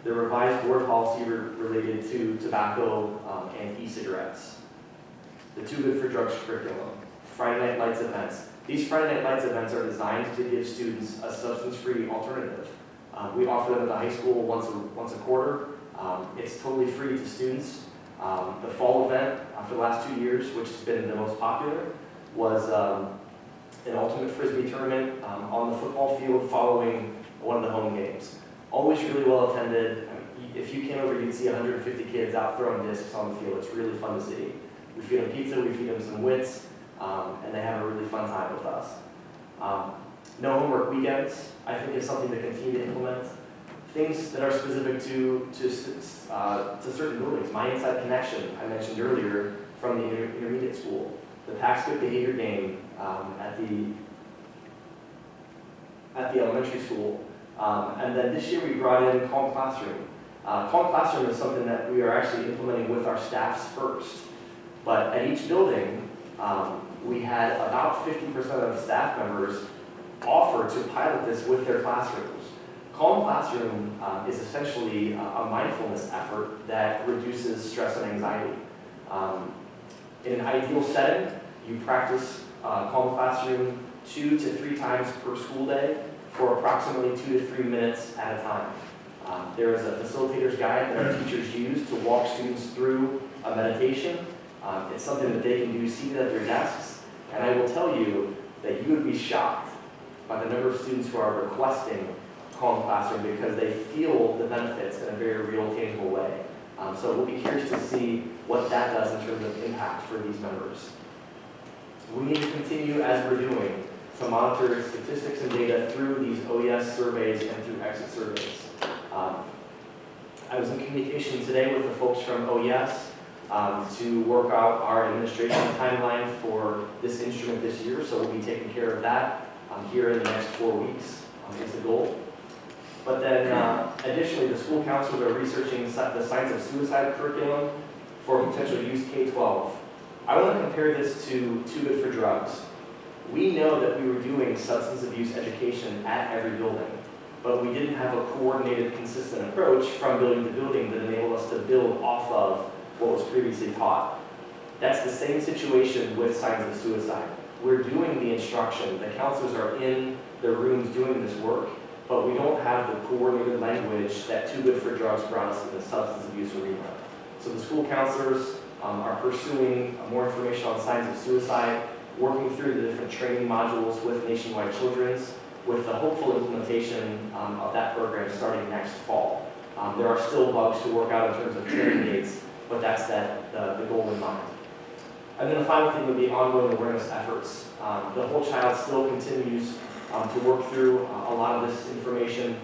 the revised board policy related to tobacco and e-cigarettes, the Too Good for Drugs curriculum, Friday Night Lights events. These Friday Night Lights events are designed to give students a substance-free alternative. We offer them at the high school once a quarter. It's totally free to students. The fall event for the last 2 years, which has been the most popular, was an ultimate frisbee tournament on the football field following one of the home games. Always really well attended. If you came over, you'd see 150 kids out throwing discs on the field. It's really fun to see. We feed them pizza, we feed them some wits, and they have a really fun time with us. No homework weekends, I think, is something to continue to implement. Things that are specific to certain buildings. My Inside Connection, I mentioned earlier, from the intermediate school. The Pax Good Behavior game at the elementary school. And then this year we brought in Calm Classroom. Calm Classroom is something that we are actually implementing with our staffs first. But at each building, we had about 50% of staff members offer to pilot this with their classrooms. Calm Classroom is essentially a mindfulness effort that reduces stress and anxiety. In an ideal setting, you practice Calm Classroom 2 to 3 times per school day for approximately 2 to 3 minutes at a time. There is a facilitator's guide that our teachers use to walk students through a meditation. It's something that they can do seated at their desks, and I will tell you that you would be shocked by the number of students who are requesting Calm Classroom because they feel the benefits in a very real, tangible way. So we'll be curious to see what that does in terms of impact for these members. We need to continue, as we're doing, to monitor statistics and data through these OES surveys and through exit surveys. I was in communication today with the folks from OES to work out our administration timeline for this instrument this year, so we'll be taking care of that here in the next 4 weeks is the goal. But then additionally, the school counselors are researching the science of suicide curriculum for potential use K-12. I want to compare this to Too Good for Drugs. We know that we were doing substance abuse education at every building, but we didn't have a coordinated, consistent approach from building to building that enabled us to build off of what was previously taught. That's the same situation with signs of suicide. We're doing the instruction, the counselors are in the rooms doing this work, but we don't have the coordinated language that Too Good for Drugs brought us in the substance abuse arena. So the school counselors are pursuing more information on signs of suicide, working through the different training modules with Nationwide Children's, with the hopeful implementation of that program starting next fall. There are still bugs to work out in terms of training dates, but that's the goal in mind. And then the final thing would be ongoing awareness efforts. The Whole Child still continues to work through a lot of this information.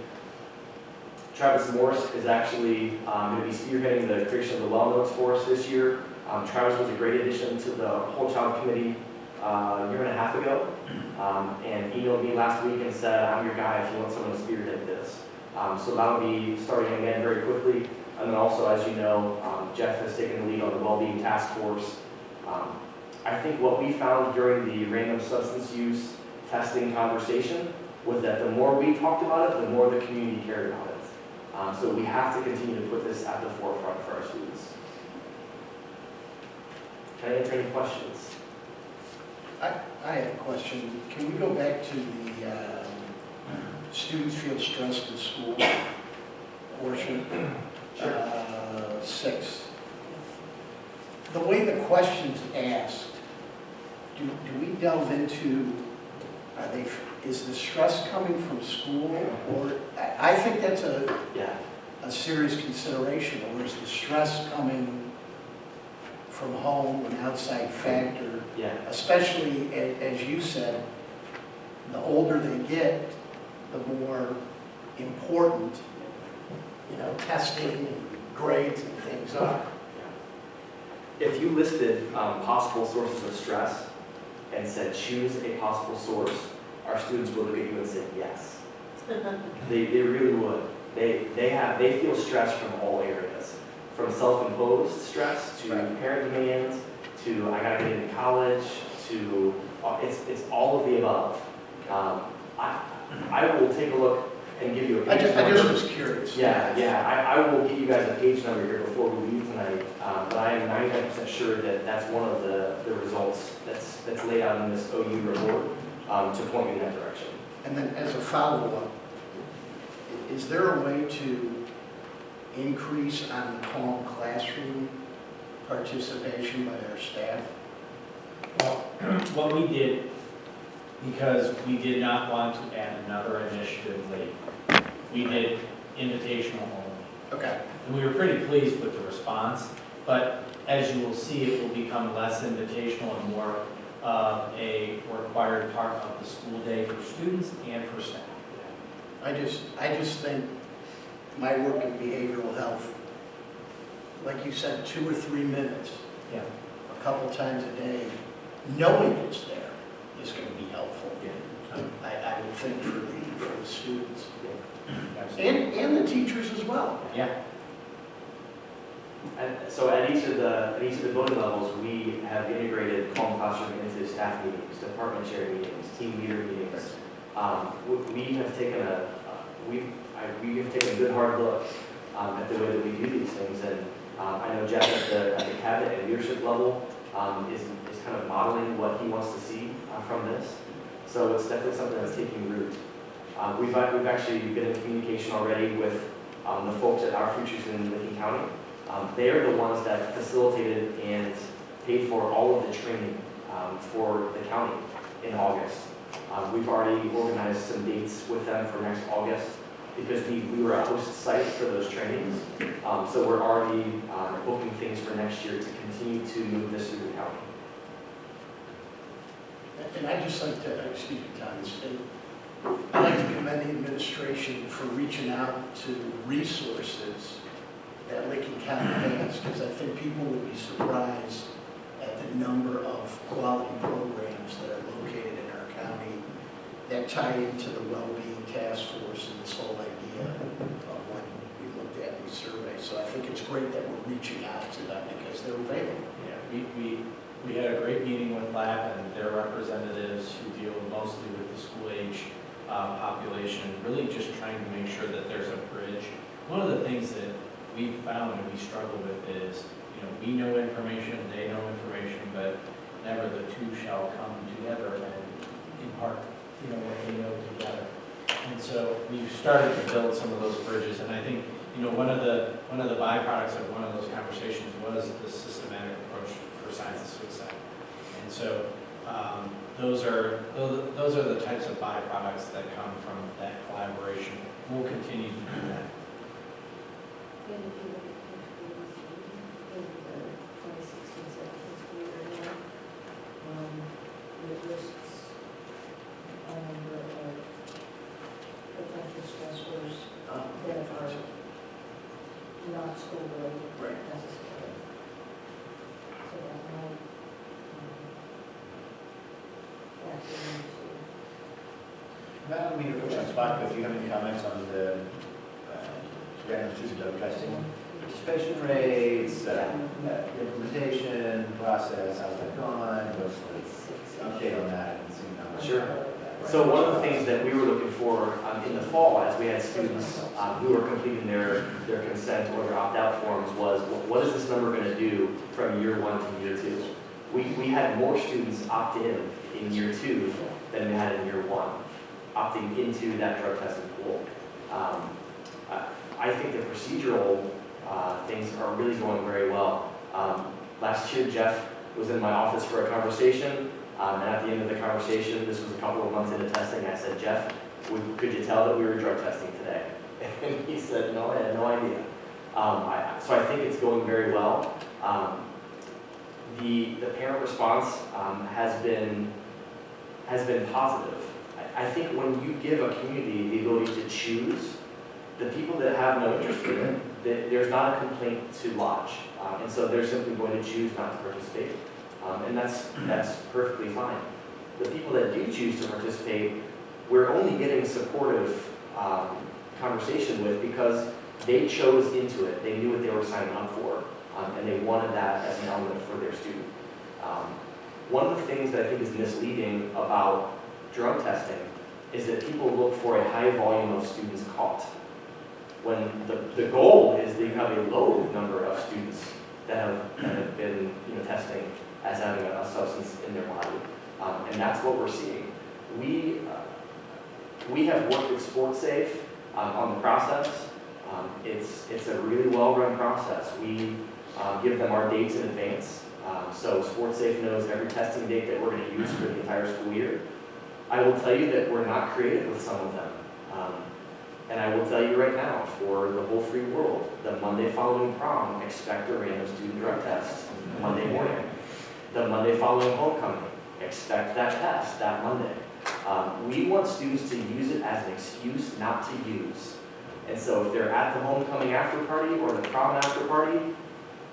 Travis Morse is actually going to be spearheading the creation of the well notes for us this year. Travis was a great addition to the Whole Child Committee a year and a half ago, and emailed me last week and said, I'm your guy if you want someone to spearhead this. So that'll be starting again very quickly. And then also, as you know, Jeff has taken the lead on the well-being task force. I think what we found during the random substance use testing conversation was that the more we talked about it, the more the community cared about it. So we have to continue to put this at the forefront for our students. Can I answer any questions? I have a question. Can we go back to the students feel stressed in school portion? 6. The way the question's asked, do we delve into, is the stress coming from school? Or, I think that's a serious consideration, or is the stress coming from home, an outside factor? Yeah. Especially, as you said, the older they get, the more important, testing and grades and things are. If you listed possible sources of stress and said choose a possible source, our students would look at you and say yes. They really would. They feel stress from all areas, from self-imposed stress to parent demands to I gotta get into college to it's all of the above. I will take a look and give you a page number. I just was curious. I will get you guys a page number here before we leave tonight, but I am 99% sure that that's one of the results that's laid out in this OU report to point you in that direction. And then as a follow-up, is there a way to increase on the Calm Classroom participation by our staff? Well, what we did, because we did not want to add another initiative late, we did invitational only. Okay. And we were pretty pleased with the response, but as you will see, it will become less invitational and more of a required part of the school day for students and for staff. I just think my work in behavioral health, like you said, 2 or 3 minutes, Yeah. a couple times a day, knowing it's there is going to be helpful. I would think for the students and the teachers as well. Yeah. And so at each of the building levels, we have integrated Calm Classroom into staff meetings, department chair meetings, team leader meetings. We have taken a good hard look at the way that we do these things, and I know Jeff at the cabinet and leadership level is kind of modeling what he wants to see from this. So it's definitely something that's taking root. We've actually been in communication already with the folks at Our Futures in Lincoln County. They are the ones that facilitated and paid for all of the training for the county in August. We've already organized some dates with them for next August because we were a host site for those trainings. So we're already booking things for next year to continue to move this through the county. And I'd just like to, excuse me, Thomas, I'd like to commend the administration for reaching out to resources that Lincoln County has, because I think people would be surprised at the number of quality programs that are located in our county that tie into the well-being task force and this whole idea of what we looked at in the survey. So I think it's great that we're reaching out to them because they're available. Yeah, we had a great meeting with LAP and their representatives who deal mostly with the school age population, really just trying to make sure that there's a bridge. One of the things that we found and we struggle with is, we know information, they know information, but never the two shall come together and impart, what they know together. And so we've started to build some of those bridges, and I think, one of the byproducts of one of those conversations was the systematic approach for signs of suicide. And so those are the types of byproducts that come from that collaboration. We'll continue to do that. And if you look at page 46 in the 2016-17 school year now, it lists a number of potential stressors that are not school-related necessarily. So that might factor into. I don't mean to put you on the spot, but do you have any comments on the student drug testing, participation rates, implementation process, how's that gone, what's the update on that? And seeing how much- Sure. So one of the things that we were looking for in the fall, as we had students who were completing their consent or their opt-out forms, was what is this number going to do from year 1 to year 2? We had more students opt in year 2 than we had in year 1, opting into that drug testing pool. I think the procedural things are really going very well. Last year, Jeff was in my office for a conversation. And at the end of the conversation, this was a couple of months into testing, I said, Jeff, could you tell that we were drug testing today? And he said, no, I had no idea. So I think it's going very well. The parent response has been positive. I think when you give a community the ability to choose, the people that have no interest in it, there's not a complaint to lodge. And so they're simply going to choose not to participate. And that's perfectly fine. The people that do choose to participate, we're only getting supportive conversation with because they chose into it. They knew what they were signing up for, and they wanted that as an element for their student. One of the things that I think is misleading about drug testing is that people look for a high volume of students caught, when the goal is that you have a low number of students that have been testing as having a substance in their body. And that's what we're seeing. We have worked with SportSafe on the process. It's a really well-run process. We give them our dates in advance. So SportSafe knows every testing date that we're going to use for the entire school year. I will tell you that we're not creative with some of them. And I will tell you right now, for the whole free world, the Monday following prom, expect a random student drug test Monday morning. The Monday following homecoming, expect that test that Monday. We want students to use it as an excuse not to use. And so if they're at the homecoming after party or the prom after party,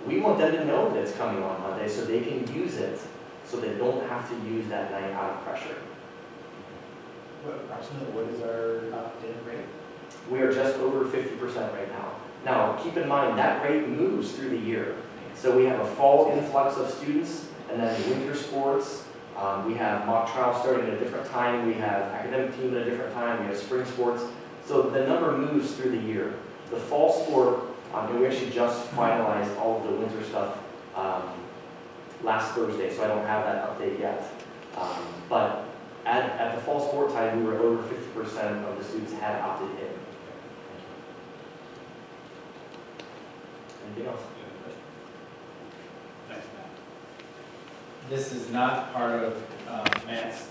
we want them to know that it's coming on Monday so they can use it so they don't have to use that night out of pressure. Approximately, what is our opt-in rate? We are just over 50% right now. Now, keep in mind, that rate moves through the year. So we have a fall influx of students, and then winter sports. We have mock trials starting at a different time. We have academic team at a different time. We have spring sports. So the number moves through the year. The fall sport, and we actually just finalized all of the winter stuff last Thursday, so I don't have that update yet. But at the fall sport time, we were over 50% of the students had opted in. Anything else? This is not part of Matt's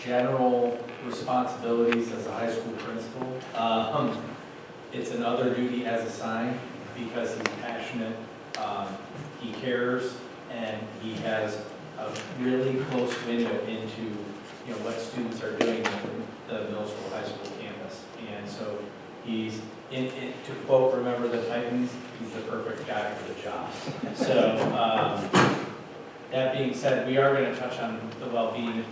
general responsibilities as a high school principal. It's another duty as assigned because he's passionate, he cares, and he has a really close window into what students are doing in the middle school, high school campus. And so he's, to quote, remember the Titans, he's the perfect guy for the job. So that being said, we are going to touch on the well-being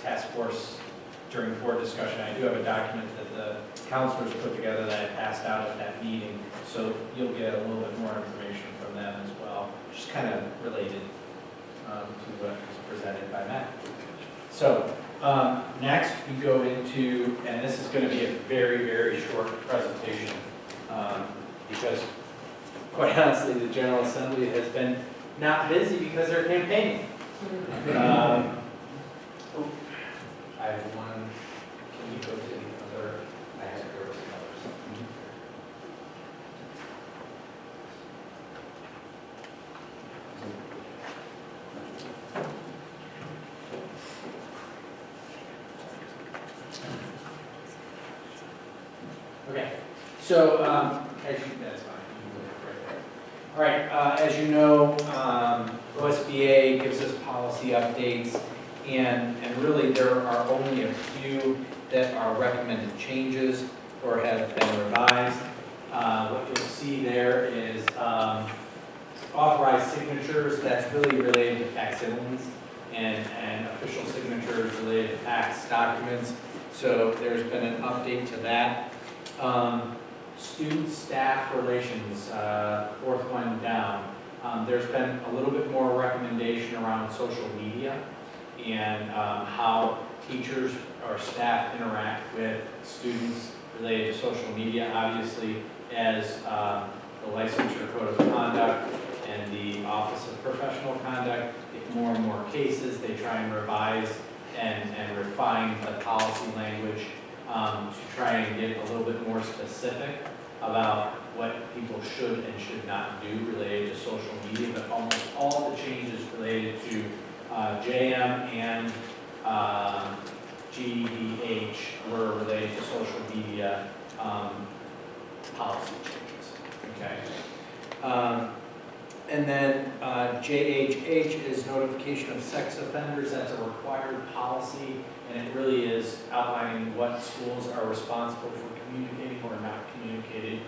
task force during board discussion. I do have a document that the counselors put together that I passed out at that meeting, so you'll get a little bit more information from them as well, just kind of related to what was presented by Matt. So next we go into, and this is going to be a very, very short presentation because quite honestly the General Assembly has been not busy because they're campaigning. I have one, can you go to the other, I have to go to the others. Okay, so as you, that's fine. You can look right there. All right, as you know, OSBA gives us policy updates, and really there are only a few that are recommended changes or have been revised. What you'll see there is authorized signatures. That's really related to facsimiles and official signatures related to fax documents. So there's been an update to that. Student-staff relations, fourth one down. There's been a little bit more recommendation around social media and how teachers or staff interact with students related to social media. Obviously, as the licensure code of conduct and the Office of Professional Conduct get more and more cases, they try and revise and refine the policy language to try and get a little bit more specific about what people should and should not do related to social media. But almost all the changes related to JM and GBH were related to social media policy changes. Okay. And then JHH is notification of sex offenders. That's a required policy, and it really is outlining what schools are responsible for communicating or not communicating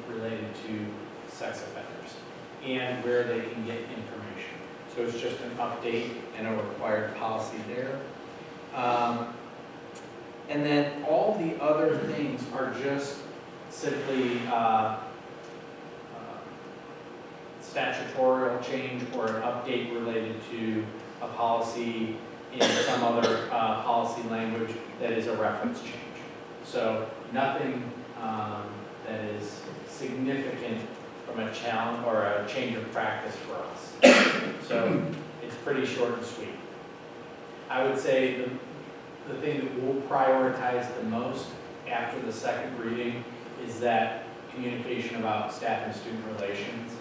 related to sex offenders and where they can get information. So it's just an update and a required policy there. And then all the other things are just simply statutorial change or an update related to a policy in some other policy language that is a reference change. So nothing that is significant from a challenge or a change of practice for us. So it's pretty short and sweet. I would say the thing that we'll prioritize the most after the second reading is that communication about staff and student relations.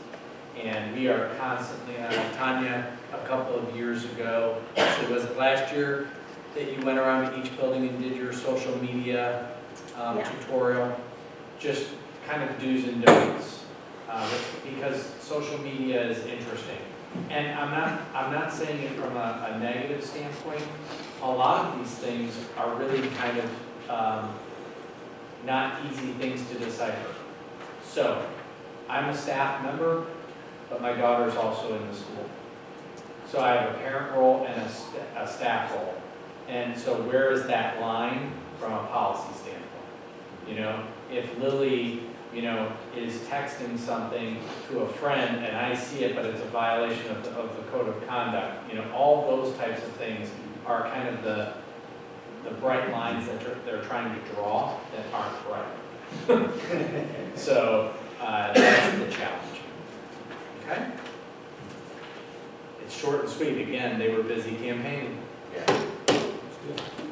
And we are constantly, and I know Tanya, a couple of years ago, actually was it last year, that you went around to each building and did your social media tutorial? Just kind of do's and don'ts, because social media is interesting. And I'm not saying it from a negative standpoint. A lot of these things are really kind of not easy things to decipher. So I'm a staff member, but my daughter's also in the school. So I have a parent role and a staff role. And so where is that line from a policy standpoint? You know, if Lily, you know, is texting something to a friend and I see it, but it's a violation of the code of conduct, you know, all those types of things are kind of the bright lines that they're trying to draw that aren't bright. So that's the challenge. Okay? It's short and sweet. Again, they were busy campaigning. Yeah.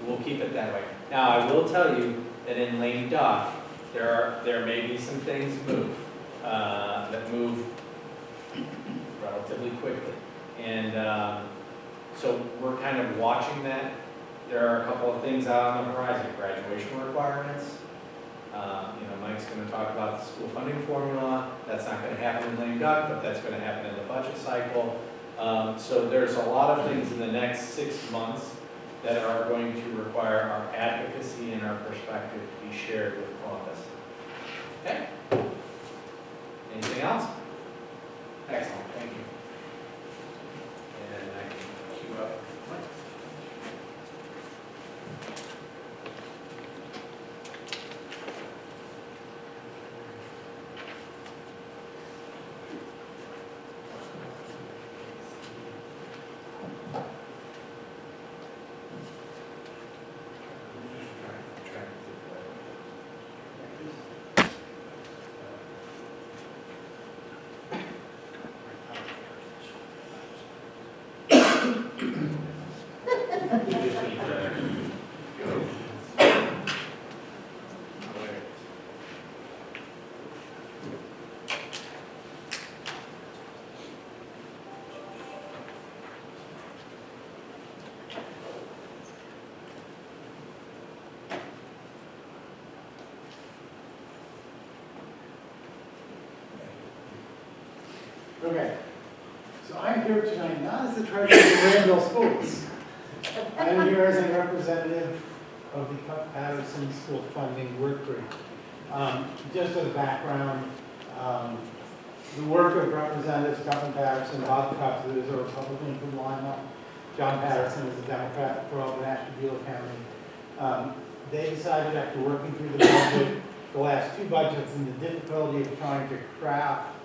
We'll keep it that way. Now, I will tell you that in lame duck, there may be some things that move relatively quickly. And so we're kind of watching that. There are a couple of things out on the horizon. Graduation requirements. You know, Mike's going to talk about the school funding formula. That's not going to happen in lame duck, but that's going to happen in the budget cycle. So there's a lot of things in the next 6 months that are going to require our advocacy and our perspective to be shared with Columbus. Okay? Anything else? Excellent, thank you. And I can queue up Mike. Okay, so I'm here tonight not as the treasurer of Granville Schools. I'm here as a representative of the Patterson School Funding Work Group. Just as a background, the work of Representatives Governor Patterson, Bob Cutts, who is a Republican from Lima, John Patterson is a Democrat for Albany, Beulah County. They decided after working through the budget the last two budgets and the difficulty of trying to craft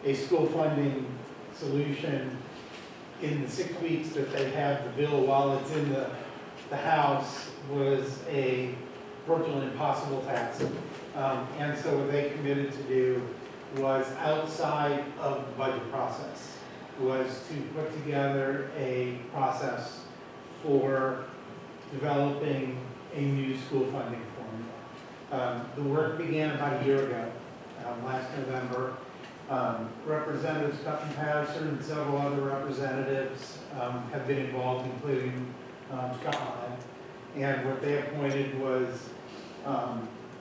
a school funding solution in the 6 weeks that they have the bill while it's in the House was a virtually impossible task. And so what they committed to do was, outside of the budget process, was to put together a process for developing a new school funding formula. The work began about a year ago, last November. Representatives Cutton Patterson and several other representatives have been involved, including Scott Lyon. And what they appointed was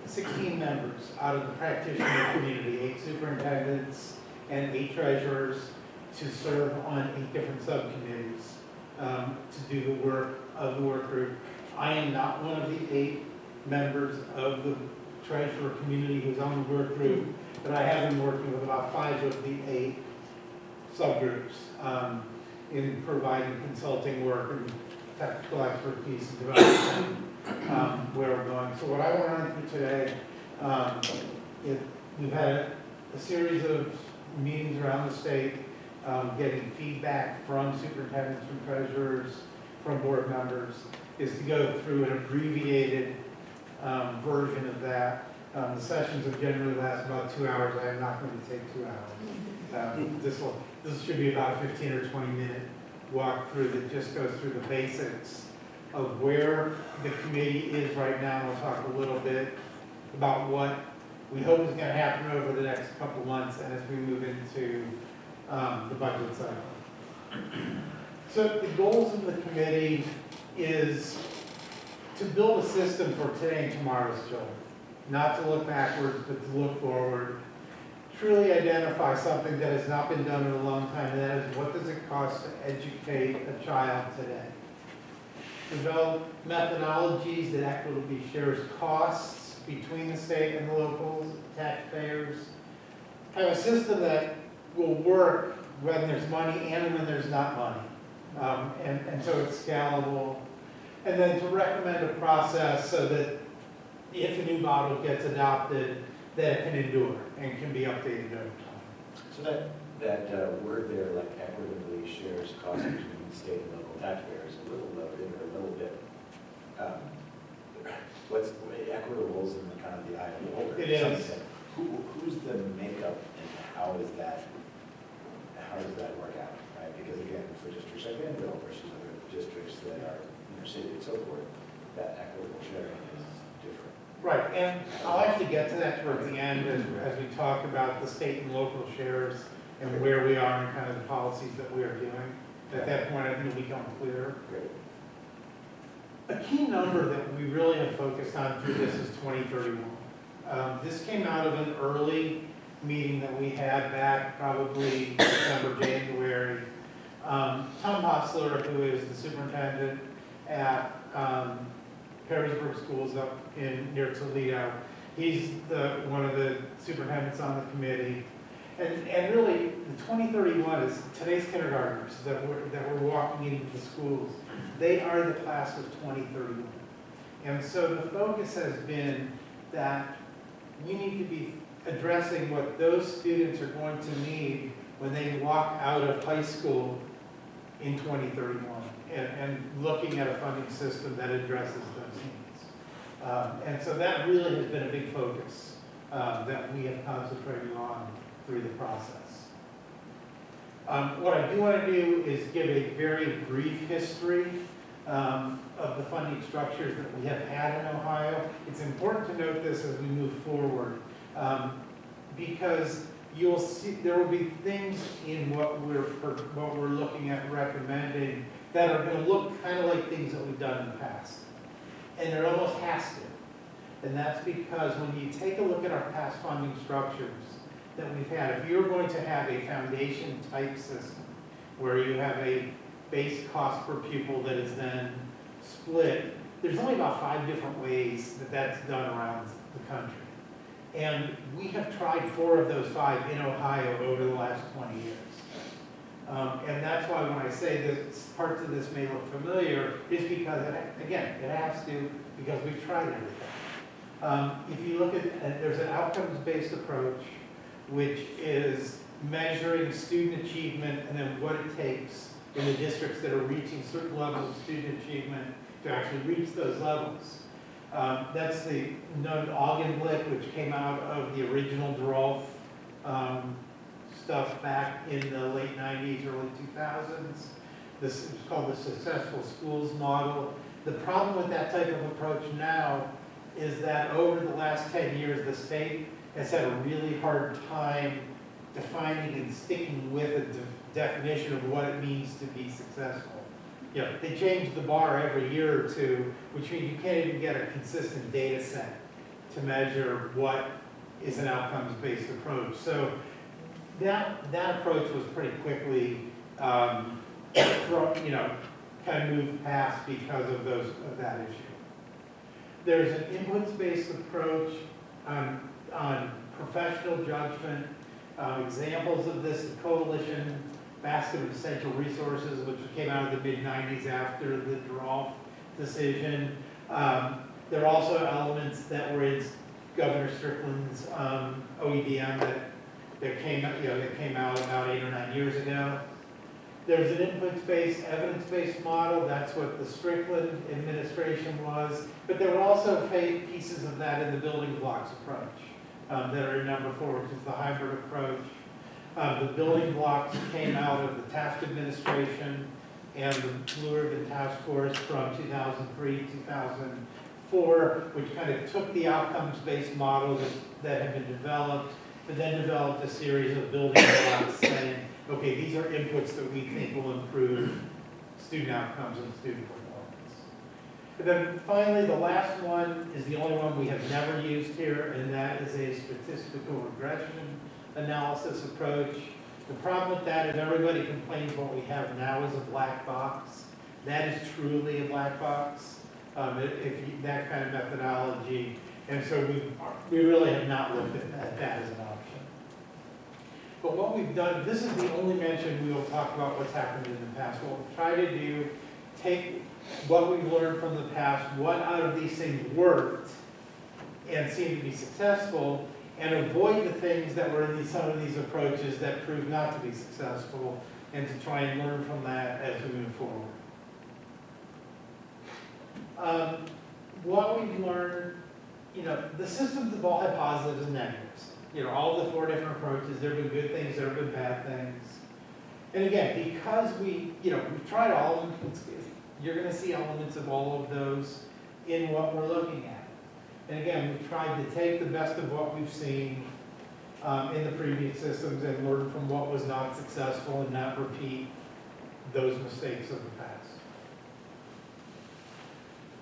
16 members out of the practitioner community, 8 superintendents and 8 treasurers, to serve on 8 different subcommittees to do the work of the work group. I am not one of the 8 members of the treasurer community who's on the work group, but I have been working with about 5 of the 8 subgroups in providing consulting work and technical expertise and development where we're going. So what I want to run through today, we've had a series of meetings around the state, getting feedback from superintendents, from treasurers, from board members, is to go through an abbreviated version of that. The sessions have generally last about 2 hours. I am not going to take 2 hours. This should be about a 15 or 20 minute walkthrough that just goes through the basics of where the committee is right now. We'll talk a little bit about what we hope is going to happen over the next couple months and as we move into the budget cycle. So the goals of the committee is to build a system for today and tomorrow's children. Not to look backwards, but to look forward. Truly identify something that has not been done in a long time, and that is, what does it cost to educate a child today? Develop methodologies that equitably shares costs between the state and the local taxpayers. Have a system that will work when there's money and when there's not money. And so it's scalable. And then to recommend a process so that if a new model gets adopted, that it can endure and can be updated over time. So that word there, like equitably shares costs between state and local taxpayers, a little loaded or a little bit, what's equitable is in the kind of the eye of the beholder. It is. Who's the makeup and how does that work out, right? Because again, for districts like Granville versus other districts that are inner city and so forth, that equitable sharing is different. Right, and I'll actually get to that towards the end as we talk about the state and local shares and where we are in kind of the policies that we are doing. At that point, I think it'll become clear. Great. A key number that we really have focused on through this is 2031. This came out of an early meeting that we had back probably December, January. Tom Hostler, who is the superintendent at Perrysburg Schools up near Toledo, he's one of the superintendents on the committee. And really, the 2031 is today's kindergartners that we're walking into the schools. They are the class of 2031. And so the focus has been that we need to be addressing what those students are going to need when they walk out of high school in 2031 and looking at a funding system that addresses those needs. And so that really has been a big focus that we have concentrated on through the process. What I do want to do is give a very brief history of the funding structures that we have had in Ohio. It's important to note this as we move forward because you'll see there will be things in what we're looking at recommending that are going to look kind of like things that we've done in the past. And it almost has to. And that's because when you take a look at our past funding structures that we've had, if you're going to have a foundation type system where you have a base cost per pupil that is then split, there's only about 5 different ways that that's done around the country. And we have tried 4 of those 5 in Ohio over the last 20 years. And that's why when I say that parts of this may look familiar, is because, it has to, because we've tried everything. If you look at, there's an outcomes-based approach, which is measuring student achievement and then what it takes in the districts that are reaching certain levels of student achievement to actually reach those levels. That's the known Augenblick, which came out of the original Drolf stuff back in the late 90s, early 2000s. This is called the Successful Schools Model. The problem with that type of approach now is that over the last 10 years, the state has had a really hard time defining and sticking with a definition of what it means to be successful. You know, they change the bar every year or two, which means you can't even get a consistent data set to measure what is an outcomes-based approach. So that approach was pretty quickly, kind of moved past because of that issue. There's an inputs-based approach on professional judgment. Examples of this, the Coalition Basket of Essential Resources, which came out of the mid-90s after the Drolf decision. There are also elements that were in Governor Strickland's OEDM that came out about 8 or 9 years ago. There's an inputs-based, evidence-based model. That's what the Strickland administration was. But there were also pieces of that in the building blocks approach that are in number 4, which is the hybrid approach. The building blocks came out of the Taft administration and the Blue Ribbon Task Force from 2003, 2004, which kind of took the outcomes-based models that had been developed, but then developed a series of building blocks saying, okay, these are inputs that we think will improve student outcomes and student performance. And then finally, the last one is the only one we have never used here, and that is a statistical regression analysis approach. The problem with that is everybody complains what we have now is a black box. That is truly a black box, that kind of methodology. And so we really have not looked at that as an option. But what we've done, this is the only mention we will talk about what's happened in the past. What we'll try to do, take what we've learned from the past, what out of these things worked and seemed to be successful, and avoid the things that were in some of these approaches that proved not to be successful, and to try and learn from that as we move forward. What we've learned, the systems have all had positives and negatives. All the 4 different approaches, there have been good things, there have been bad things. And again, because we've tried all of them, you're going to see elements of all of those in what we're looking at. And again, we've tried to take the best of what we've seen in the previous systems and learn from what was not successful and not repeat those mistakes of the past.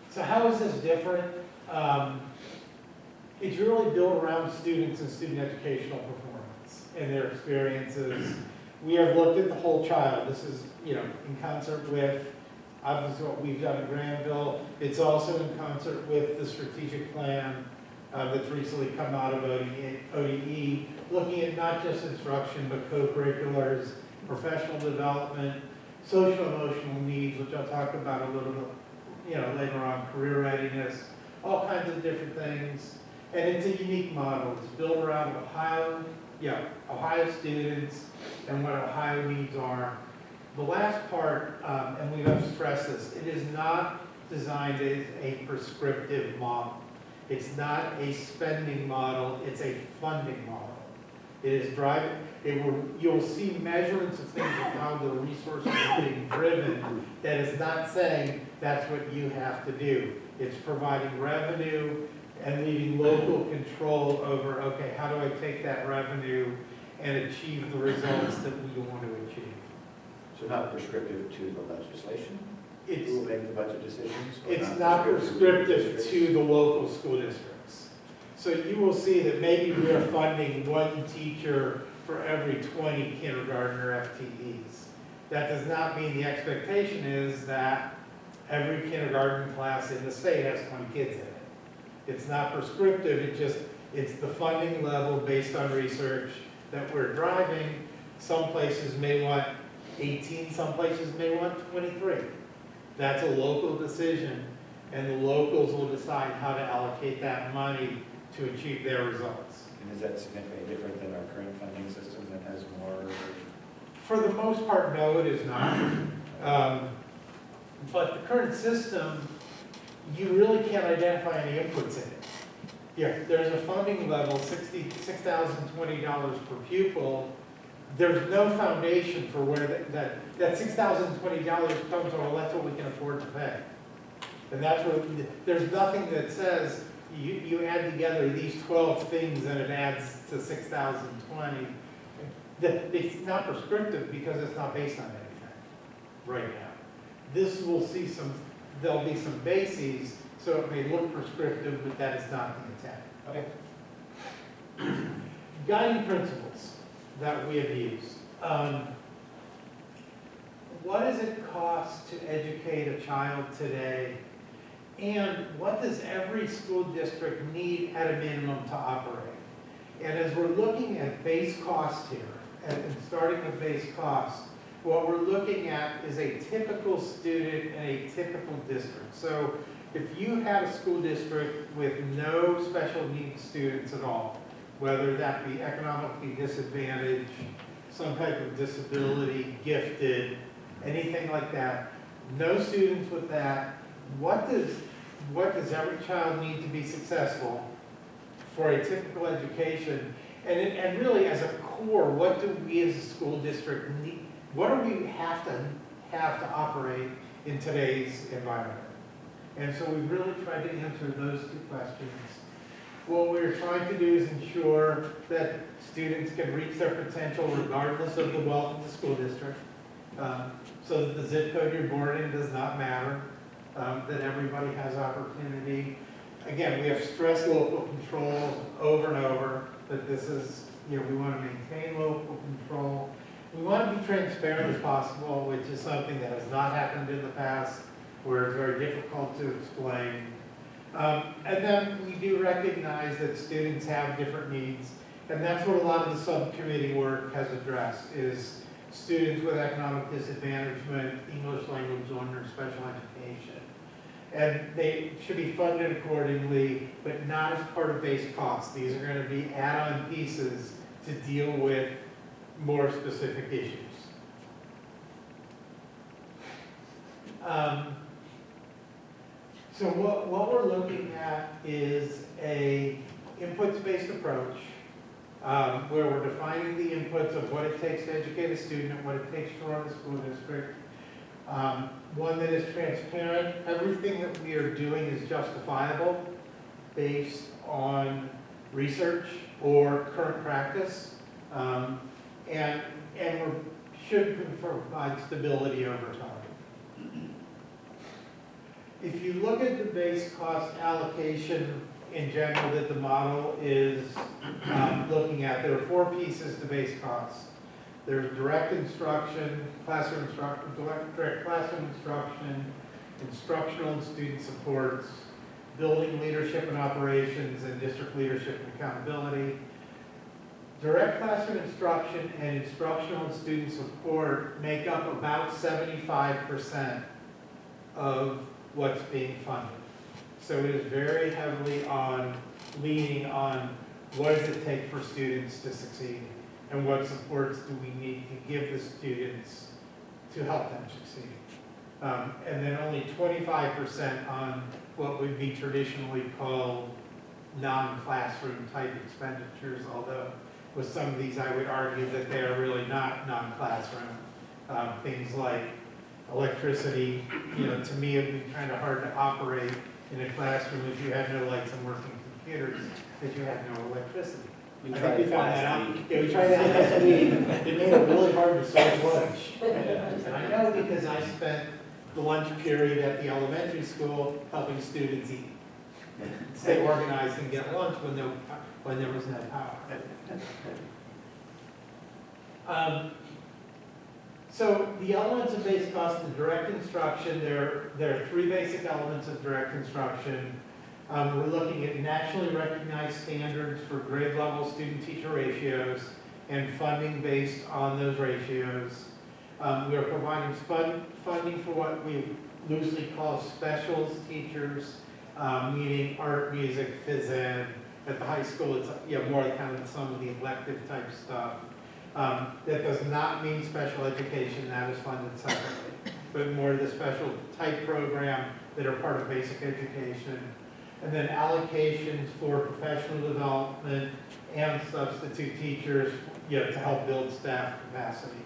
So how is this different? It's really built around students and student educational performance and their experiences. We have looked at the whole child. This is, in concert with obviously what we've done at Granville. It's also in concert with the strategic plan that's recently come out of ODE, looking at not just instruction, but co-curriculars, professional development, social emotional needs, which I'll talk about a little bit, later on, career readiness, all kinds of different things. And it's a unique model. It's built around Ohio students and what Ohio needs are. The last part, and we have stressed this, it is not designed as a prescriptive model. It's not a spending model, it's a funding model. It is you'll see measurements of things of how the resources are being driven that is not saying that's what you have to do. It's providing revenue and leaving local control over, okay, how do I take that revenue and achieve the results that we want to achieve? So not prescriptive to the legislation? It's, Who will make the budget decisions? Or it's not prescriptive to the local school districts. So you will see that maybe we are funding 1 teacher for every 20 kindergartner FTEs. That does not mean the expectation is that every kindergarten class in the state has 20 kids in it. It's not prescriptive, it's the funding level based on research that we're driving. Some places may want 18, some places may want 23. That's a local decision, and the locals will decide how to allocate that money to achieve their results. And is that significantly different than our current funding system that has more? For the most part, no, it is not. But the current system, you really can't identify any inputs in it. Yeah, there's a funding level, $6,020 per pupil. There's no foundation for where that $6,020 comes from. Well, that's what we can afford to pay. And that's what, there's nothing that says you add together these 12 things and it adds to 6,020. It's not prescriptive because it's not based on anything right now. This will see there'll be some bases, so it may look prescriptive, but that is not the intent. Okay. Guiding principles that we have used. What does it cost to educate a child today? And what does every school district need at a minimum to operate? And as we're looking at base cost here, and starting with base cost, what we're looking at is a typical student in a typical district. So if you had a school district with no special needs students at all, whether that be economically disadvantaged, some type of disability, gifted, anything like that, no students with that, what does every child need to be successful for a typical education? And really as a core, what do we as a school district need? What do we have to operate in today's environment? And so we've really tried to answer those two questions. What we're trying to do is ensure that students can reach their potential regardless of the wealth of the school district, so that the zip code you're born in does not matter, that everybody has opportunity. Again, we have stressed local control over and over, that this is, we want to maintain local control. We want to be transparent as possible, which is something that has not happened in the past, where it's very difficult to explain. And then we do recognize that students have different needs, and that's what a lot of the subcommittee work has addressed, is students with economic disadvantagement, English language learners, special education. And they should be funded accordingly, but not as part of base costs. These are going to be add-on pieces to deal with more specific issues. So what we're looking at is a inputs-based approach, where we're defining the inputs of what it takes to educate a student, what it takes to run a school district. One that is transparent. Everything that we are doing is justifiable based on research or current practice, and should provide stability over time. If you look at the base cost allocation in general that the model is looking at, there are 4 pieces to base costs. There's direct instruction, classroom instruction, direct classroom instruction, instructional and student supports, building leadership and operations, and district leadership and accountability. Direct classroom instruction and instructional and student support make up about 75% of what's being funded. So it is very heavily leaning on what does it take for students to succeed, and what supports do we need to give the students to help them succeed. And then only 25% on what would be traditionally called non-classroom type expenditures, although with some of these I would argue that they are really not non-classroom. Things like electricity, to me it would be kind of hard to operate in a classroom if you had no lights and working computers, if you had no electricity. I think we found that out. Yeah, we tried that last week. It made it really hard to serve lunch. And I know because I spent the lunch period at the elementary school helping students eat. Stay organized and get lunch when there was no power. So the elements of base cost of direct instruction, there are 3 basic elements of direct instruction. We're looking at nationally recognized standards for grade level student-teacher ratios and funding based on those ratios. We are providing funding for what we loosely called specials teachers, meaning art, music, phys ed. At the high school, it's more kind of some of the elective type stuff. That does not mean special education, that is funded separately, but more the special type program that are part of basic education. And then allocations for professional development and substitute teachers, to help build staff capacity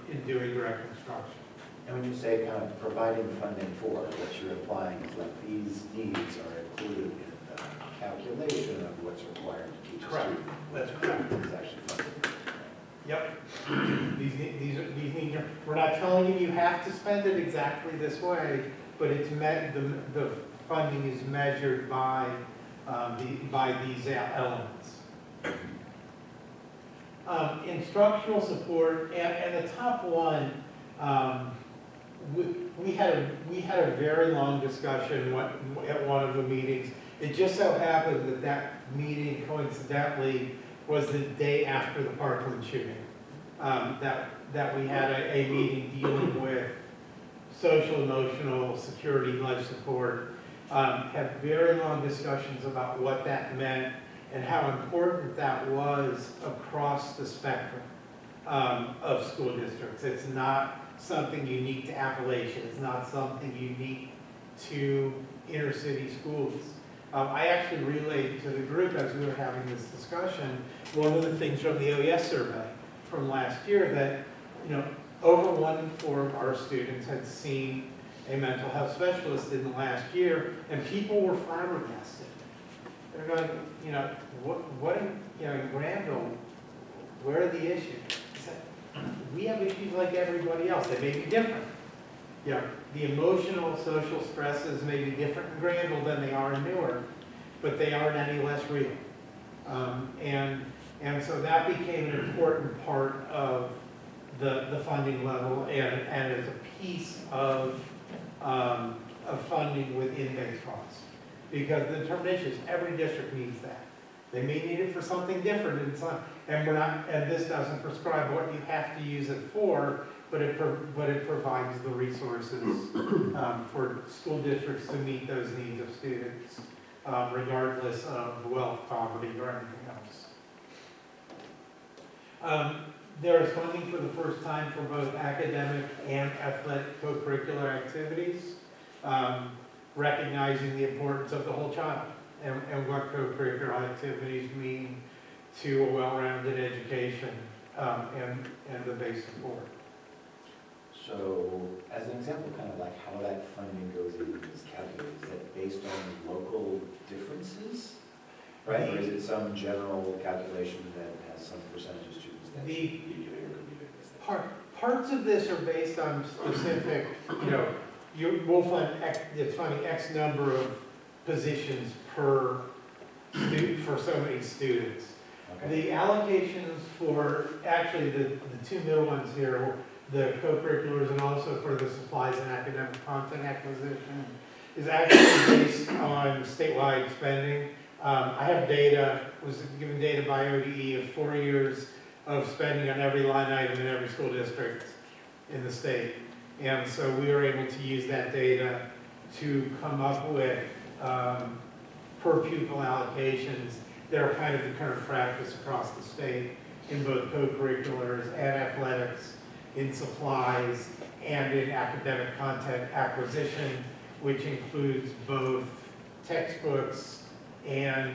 in doing direct instruction. And when you say kind of providing funding for, what you're implying is like these needs are included in the calculation of what's required to teach a Correct. student. That's correct. It's actually funded. Yep. These needs are, we're not telling you have to spend it exactly this way, but it's the funding is measured by these elements. Instructional support, and the top one, we had a very long discussion at one of the meetings. It just so happened that meeting coincidentally was the day after the Parkland shooting. That we had a meeting dealing with social, emotional, security, life support. Had very long discussions about what that meant and how important that was across the spectrum of school districts. It's not something unique to Appalachia. It's not something unique to inner city schools. I actually relayed to the group as we were having this discussion, one of the things from the OES survey from last year that, over 1 in 4 of our students had seen a mental health specialist in the last year, and people were flabbergasted. They're going, what in Granville, where are the issues? I said, we have issues like everybody else. They may be different. The emotional, social stresses may be different in Granville than they are in Newark, but they aren't any less real. And so that became an important part of the funding level and as a piece of funding within base costs. Because the determination is every district needs that. They may need it for something different in some, and this doesn't prescribe what you have to use it for, but it provides the resources for school districts to meet those needs of students, regardless of wealth, poverty, or anything else. There is funding for the first time for both academic and athletic co-curricular activities, recognizing the importance of the whole child and what co-curricular activities mean to a well-rounded education and the base support. So, as an example, kind of like how that funding goes in is calculated, is that based on local differences? Right, or is it some general calculation that has some percentage of students that should be doing or could be doing this thing? Parts of this are based on specific, we'll fund it's funding X number of positions per student for so many students. Okay. The allocations for, actually the two middle ones here, the co-curriculars and also for the supplies and academic content acquisition, is actually based on statewide spending. I have data, was given data by ODE of 4 years of spending on every line item in every school district in the state. And so we were able to use that data to come up with per pupil allocations that are kind of the current practice across the state in both co-curriculars and athletics, in supplies, and in academic content acquisition, which includes both textbooks and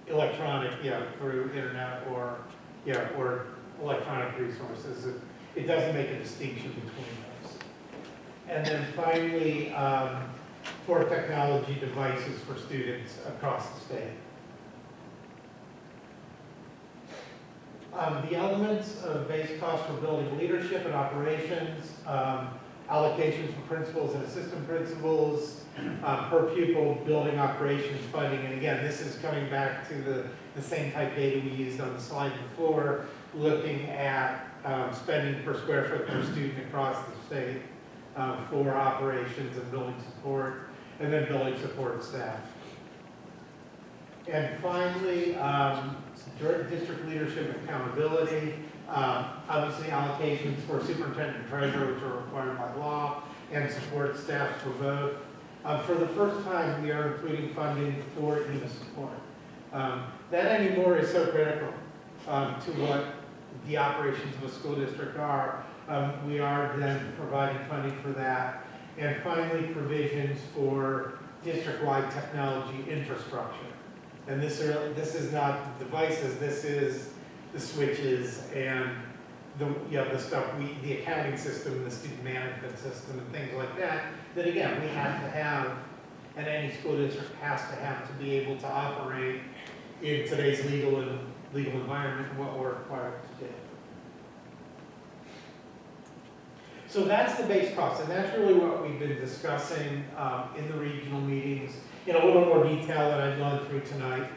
electronic, through internet or electronic resources. It doesn't make a distinction between those. And then finally, for technology devices for students across the state. The elements of base costs for building leadership and operations, allocations for principals and assistant principals, per pupil building operations funding. And again, this is coming back to the same type data we used on the slide before, looking at spending per square foot per student across the state for operations and building support, and then building support staff. And finally, district leadership and accountability. Obviously allocations for superintendent and treasurer, which are required by law, and support staff for both. For the first time, we are including funding for EMA support. That anymore is so critical to what the operations of a school district are. We are then providing funding for that. And finally, provisions for district-wide technology infrastructure. And this is not the devices, this is the switches and the stuff, the accounting system, the student management system and things like that, that again, we have to have, and any school district has to have to be able to operate in today's legal environment and what we're required to do. So that's the base cost, and that's really what we've been discussing in the regional meetings in a little more detail than I've gone through tonight,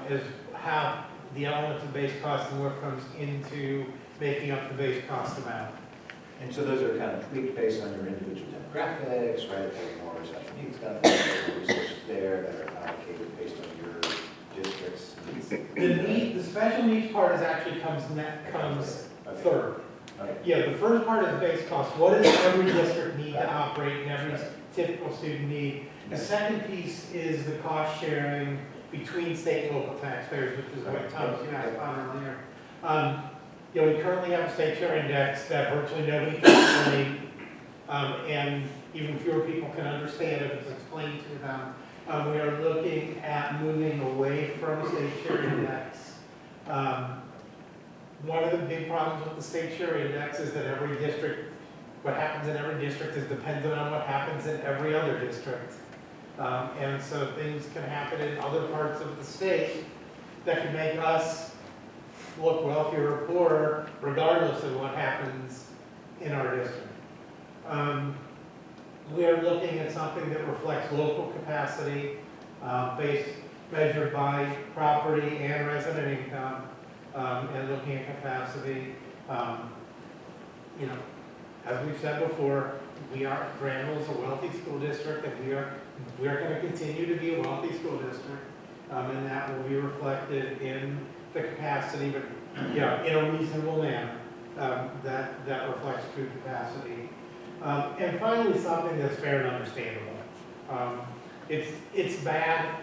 is how the elements of base cost and what comes into making up the base cost amount. And so those are kind of tweaked based on your individual demographics, right? There's more special needs stuff, there's more resources there that are allocated based on your district's needs. The special needs part is actually comes third. Okay. Yeah, the first part is base cost. What does every district need to operate and every typical student need? The second piece is the cost sharing between state and local taxpayers, which is what Thomas you asked about earlier. We currently have a state share index that virtually nobody can explain, and even fewer people can understand if it's explained to them. We are looking at moving away from a state share index. One of the big problems with the state share index is that every district, what happens in every district is dependent on what happens in every other district. And so things can happen in other parts of the state that can make us look wealthier or poorer regardless of what happens in our district. We are looking at something that reflects local capacity, measured by property and resident income, and looking at capacity. As we've said before, Granville is a wealthy school district, and we are going to continue to be a wealthy school district, and that will be reflected in the capacity, but in a reasonable manner that reflects true capacity. And finally, something that's fair and understandable. It's bad.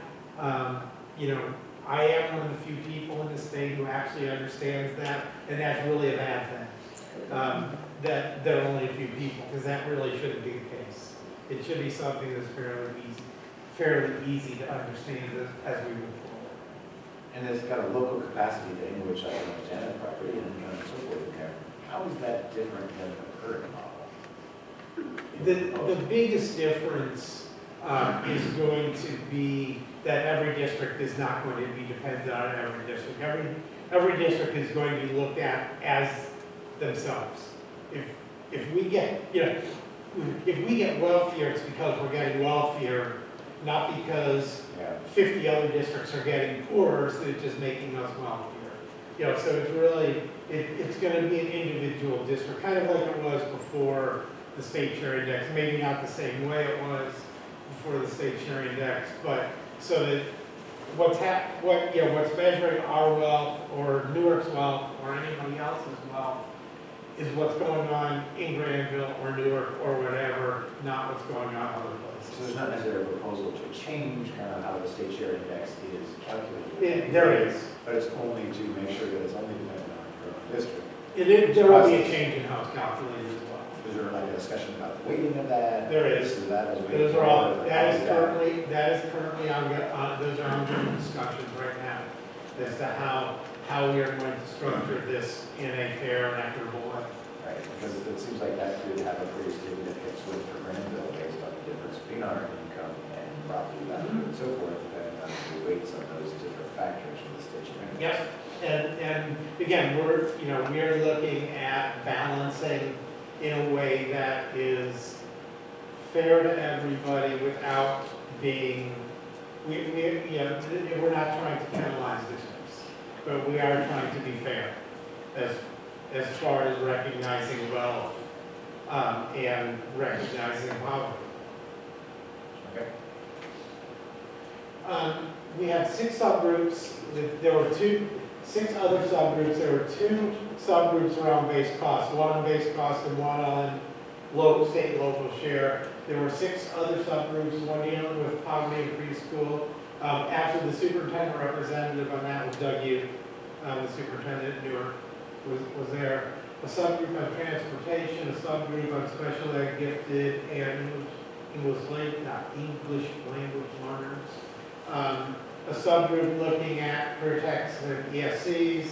I am one of the few people in the state who actually understands that, and that's really a bad thing. That there are only a few people, because that really shouldn't be the case. It should be something that's fairly easy to understand as we move forward. And there's kind of local capacity thing, which I understand the property and so forth in there. How is that different than the current model? The biggest difference is going to be that every district is not going to be dependent on every district. Every district is going to be looked at as themselves. If we get wealthier, it's because we're getting wealthier, not because 50 other districts are getting poorer, so it's just making us wealthier. So it's really, it's going to be an individual district, kind of like it was before the state share index. Maybe not the same way it was before the state share index, but so that what's measuring our wealth or Newark's wealth or anybody else's wealth is what's going on in Granville or Newark or whatever, not what's going on other places. So there's not necessarily a proposal to change kind of how the state share index is calculated. There is. But it's only to make sure that it's only dependent on your own district. There will be a change in how it's calculated as well. Is there like a discussion about the weighting of that? There is. This or that as weighting? Those are all, that is currently those are ongoing discussions right now as to how we are going to structure this in a fair and equitable way. Right, because it seems like that could have a pretty significant swing for Granville based on the difference between our income and property value and so forth, depending on the weights of those different factors in the state share index. Yes, and again, we are looking at balancing in a way that is fair to everybody without being, we're not trying to penalize districts, but we are trying to be fair as far as recognizing wealth and recognizing poverty. Okay. We had 6 subgroups. There were 6 other subgroups. There were 2 subgroups around base cost, one on base cost and one on local, state, local share. There were 6 other subgroups, one dealing with poverty in preschool. After the superintendent representative on that was Doug Yu, the superintendent in Newark was there. A subgroup on transportation, a subgroup on special ed gifted and English language learners. A subgroup looking at career techs and ESCs.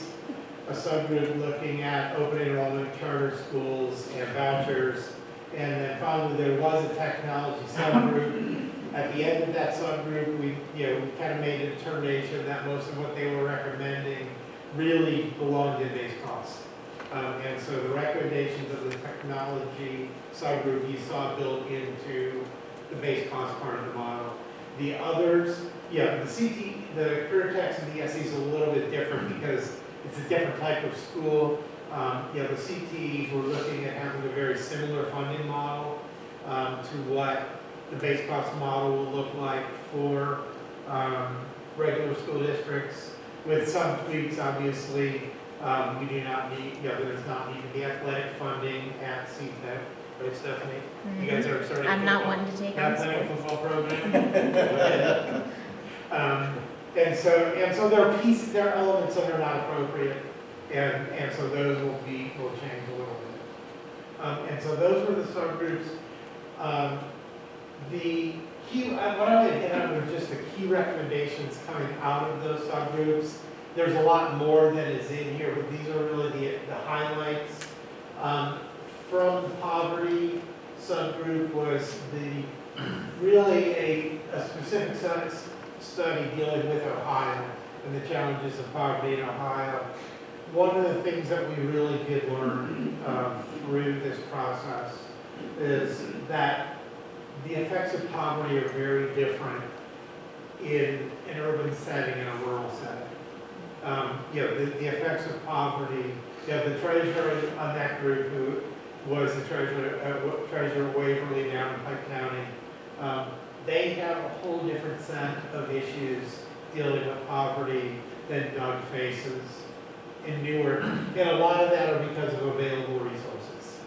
A subgroup looking at open enrollment, charter schools, and vouchers. And then finally, there was a technology subgroup. At the end of that subgroup, we kind of made a determination that most of what they were recommending really belonged in base cost. And so the recommendations of the technology subgroup you saw built into the base cost part of the model. The others, the career techs and the ESC is a little bit different because it's a different type of school. The CTEs, we're looking at having a very similar funding model to what the base cost model will look like for regular school districts. With some tweaks, obviously, we do not need, there's not need to be athletic funding at CTEC, right, Stephanie? You guys are starting. I'm not one to take on Not playing a football program. And so there are elements that are not appropriate, and so those will change a little bit. And so those were the subgroups. What I would hit on were just the key recommendations coming out of those subgroups. There's a lot more that is in here, but these are really the highlights. From the poverty subgroup was really a specific study dealing with Ohio and the challenges of poverty in Ohio. One of the things that we really did learn through this process is that the effects of poverty are very different in an urban setting and a rural setting. The effects of poverty, the treasurer on that group who was the treasurer Waverly down in Pike County, they have a whole different set of issues dealing with poverty than Doug faces in Newark. And a lot of that are because of available resources.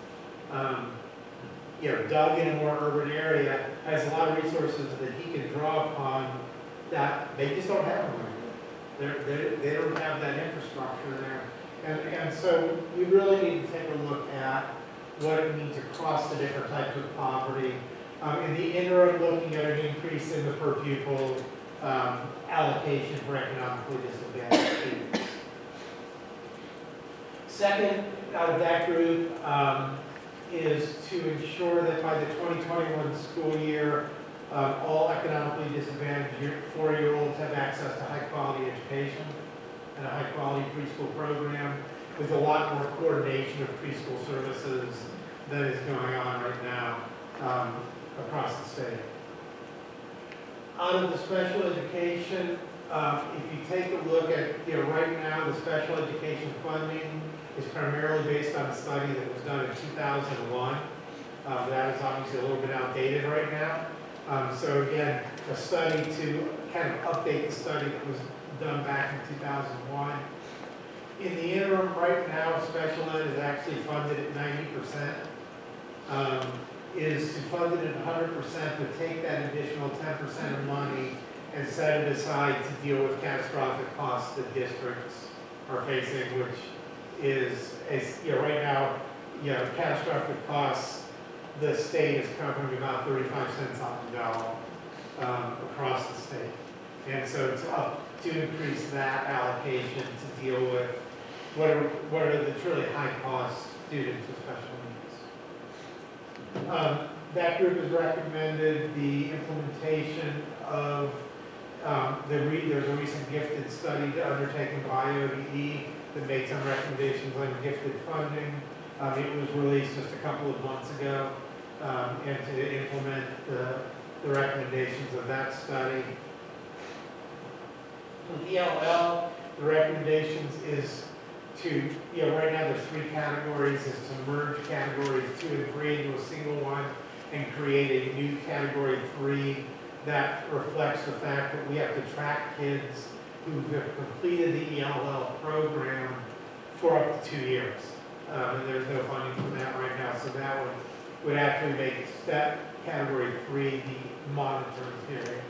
Doug in a more urban area has a lot of resources that he can draw upon that they just don't have them. They don't have that infrastructure there. And so we really need to take a look at what it means across the different types of poverty. In the interim, looking at an increase in the per pupil allocation for economically disadvantaged students. Second, out of that group, is to ensure that by the 2021 school year, all economically disadvantaged 4-year-olds have access to high-quality education and a high-quality preschool program with a lot more coordination of preschool services that is going on right now across the state. Out of the special education, if you take a look at, right now the special education funding is primarily based on a study that was done in 2001. That is obviously a little bit outdated right now. So again, a study to kind of update the study that was done back in 2001. In the interim, right now, special ed is actually funded at 90%. Is to fund it at 100%, but take that additional 10% of money and set it aside to deal with catastrophic costs that districts are facing, which is, right now, catastrophic costs, the state is covering about 35 cents on the dollar across the state. And so it's up to increase that allocation to deal with what are the truly high cost students with special needs. That group has recommended the implementation of there's a recent gifted study undertaken by ODE that made some recommendations on gifted funding. It was released just a couple of months ago, and to implement the recommendations of that study. With ELL, the recommendations is to, right now there's 3 categories, is to merge categories 2 and 3 into a single one and create a new category 3 that reflects the fact that we have to track kids who have completed the ELL program for up to 2 years. And there's no funding for that right now, so that would would actually make step category 3 the monitoring period.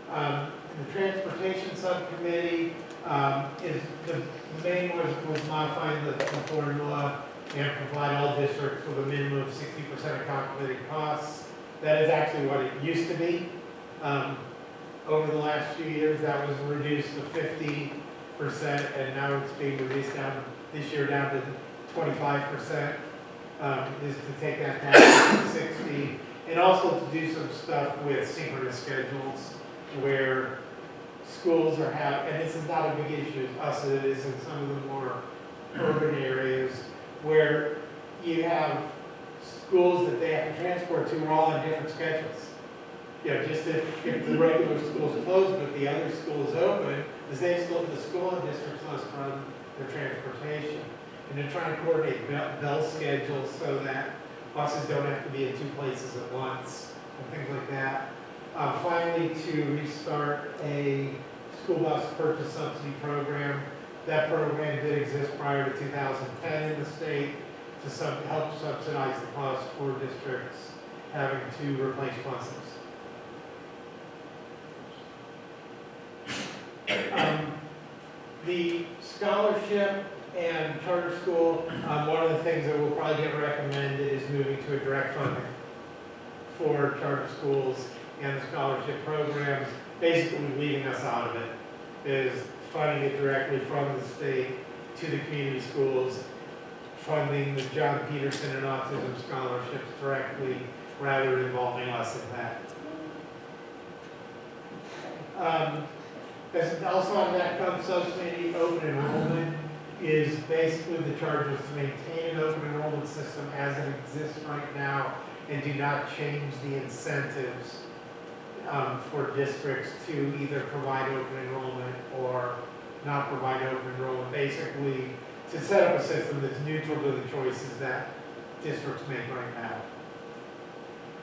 The transportation subcommittee is the main was modifying the formula and provide all districts with a minimum of 60% of calculated costs. That is actually what it used to be. Over the last few years, that was reduced to 50%, and now it's being reduced down this year down to 25%. Is to take that down to 60, and also to do some stuff with synchronous schedules where schools are and this is not a big issue to us, it is in some of the more urban areas where you have schools that they have to transport to are all on different schedules. You know, just if the regular school is closed but the other school is open, the school and districts must run their transportation. And they're trying to coordinate bell schedules so that buses don't have to be in 2 places at once and things like that. Finally, to restart a school bus purchase subsidy program. That program did exist prior to 2010 in the state to help subsidize the cost for districts having to replace buses. The scholarship and charter school, one of the things that will probably get recommended is moving to a direct funding for charter schools and the scholarship programs, basically leaving us out of it, is funding it directly from the state to the community schools, funding the John Peterson and Autism scholarships directly rather than involving us in that. Also on that comes subcommittee, open enrollment is basically the charge is to maintain an open enrollment system as it exists right now and do not change the incentives for districts to either provide open enrollment or not provide open enrollment. Basically, to set up a system that's neutral to the choices that districts make right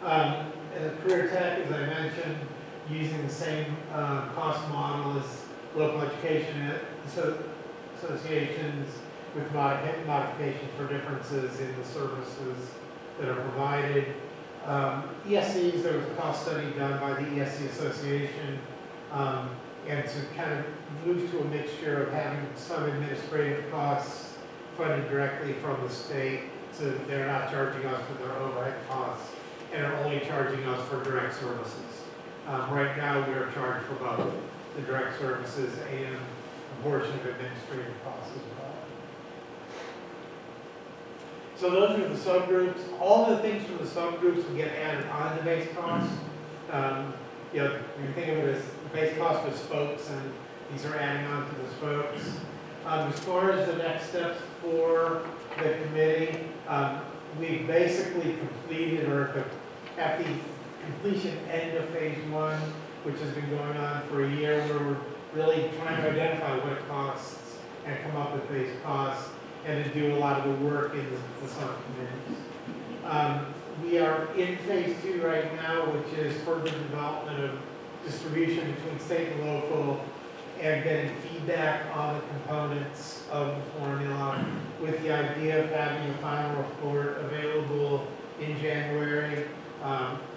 now. As Career Tech, as I mentioned, using the same cost model as local education associations with modifications for differences in the services that are provided. ESCs, there was a cost study done by the ESC Association, and to kind of move to a mixture of having some administrative costs funded directly from the state so that they're not charging us for their overhead costs and are only charging us for direct services. Right now, we are charged for both the direct services and a portion of administrative costs as well. So those are the subgroups. All the things from the subgroups will get added on to base cost. You know, you think of it as the base cost with spokes, and these are adding on to the spokes. As far as the next steps for the committee, we basically completed, or at the completion end of phase 1, which has been going on for a year, where we're really trying to identify what it costs and come up with base costs and to do a lot of the work in the subcommittees. We are in phase 2 right now, which is further development of distribution between state and local and getting feedback on the components of the formula with the idea of having a final report available in January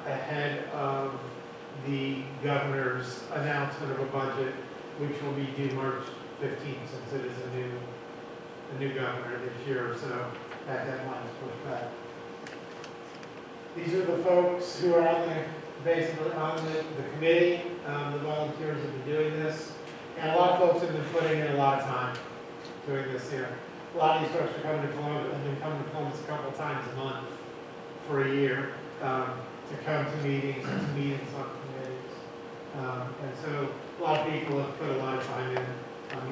ahead of the governor's announcement of a budget, which will be due March 15th, since it is a new governor this year, so that deadline is pushed back. These are the folks who are basically on the committee. The volunteers have been doing this, and a lot of folks have been putting in a lot of time doing this here. A lot of these folks are coming to Columbus, have been coming to Columbus a couple times a month for a year to come to meetings and to meet in subcommittees. And so a lot of people have put a lot of time in.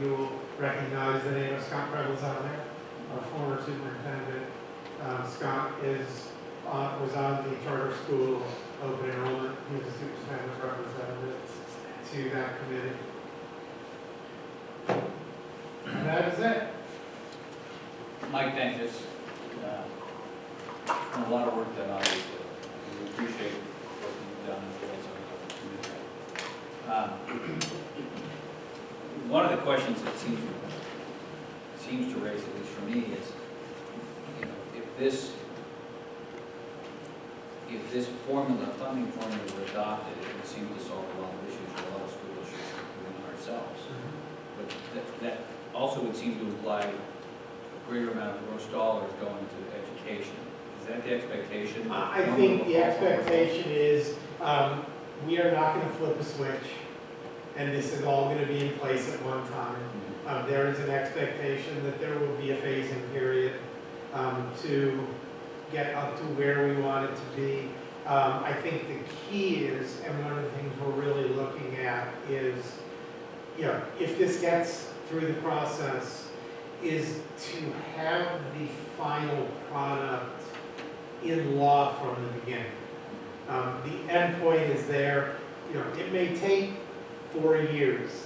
You will recognize the name of Scott Prebles out there, our former superintendent. Scott was on the charter school open enrollment. He was a superintendent representative to that committee. And that is it. Mike, thank you. A lot of work done, obviously. We appreciate what you've done as well as community. One of the questions that seems to raise, at least for me, is, you know, if this if this formula, funding formula were adopted, it would seem to solve a lot of issues, a lot of school issues within ourselves. But that also would seem to imply a greater amount of gross dollars going to education. Is that the expectation? I think the expectation is, we are not gonna flip a switch, and this is all gonna be in place at one time. There is an expectation that there will be a phasing period to get up to where we want it to be. I think the key is, and one of the things we're really looking at is, you know, if this gets through the process, is to have the final product in law from the beginning. The endpoint is there. You know, it may take 4 years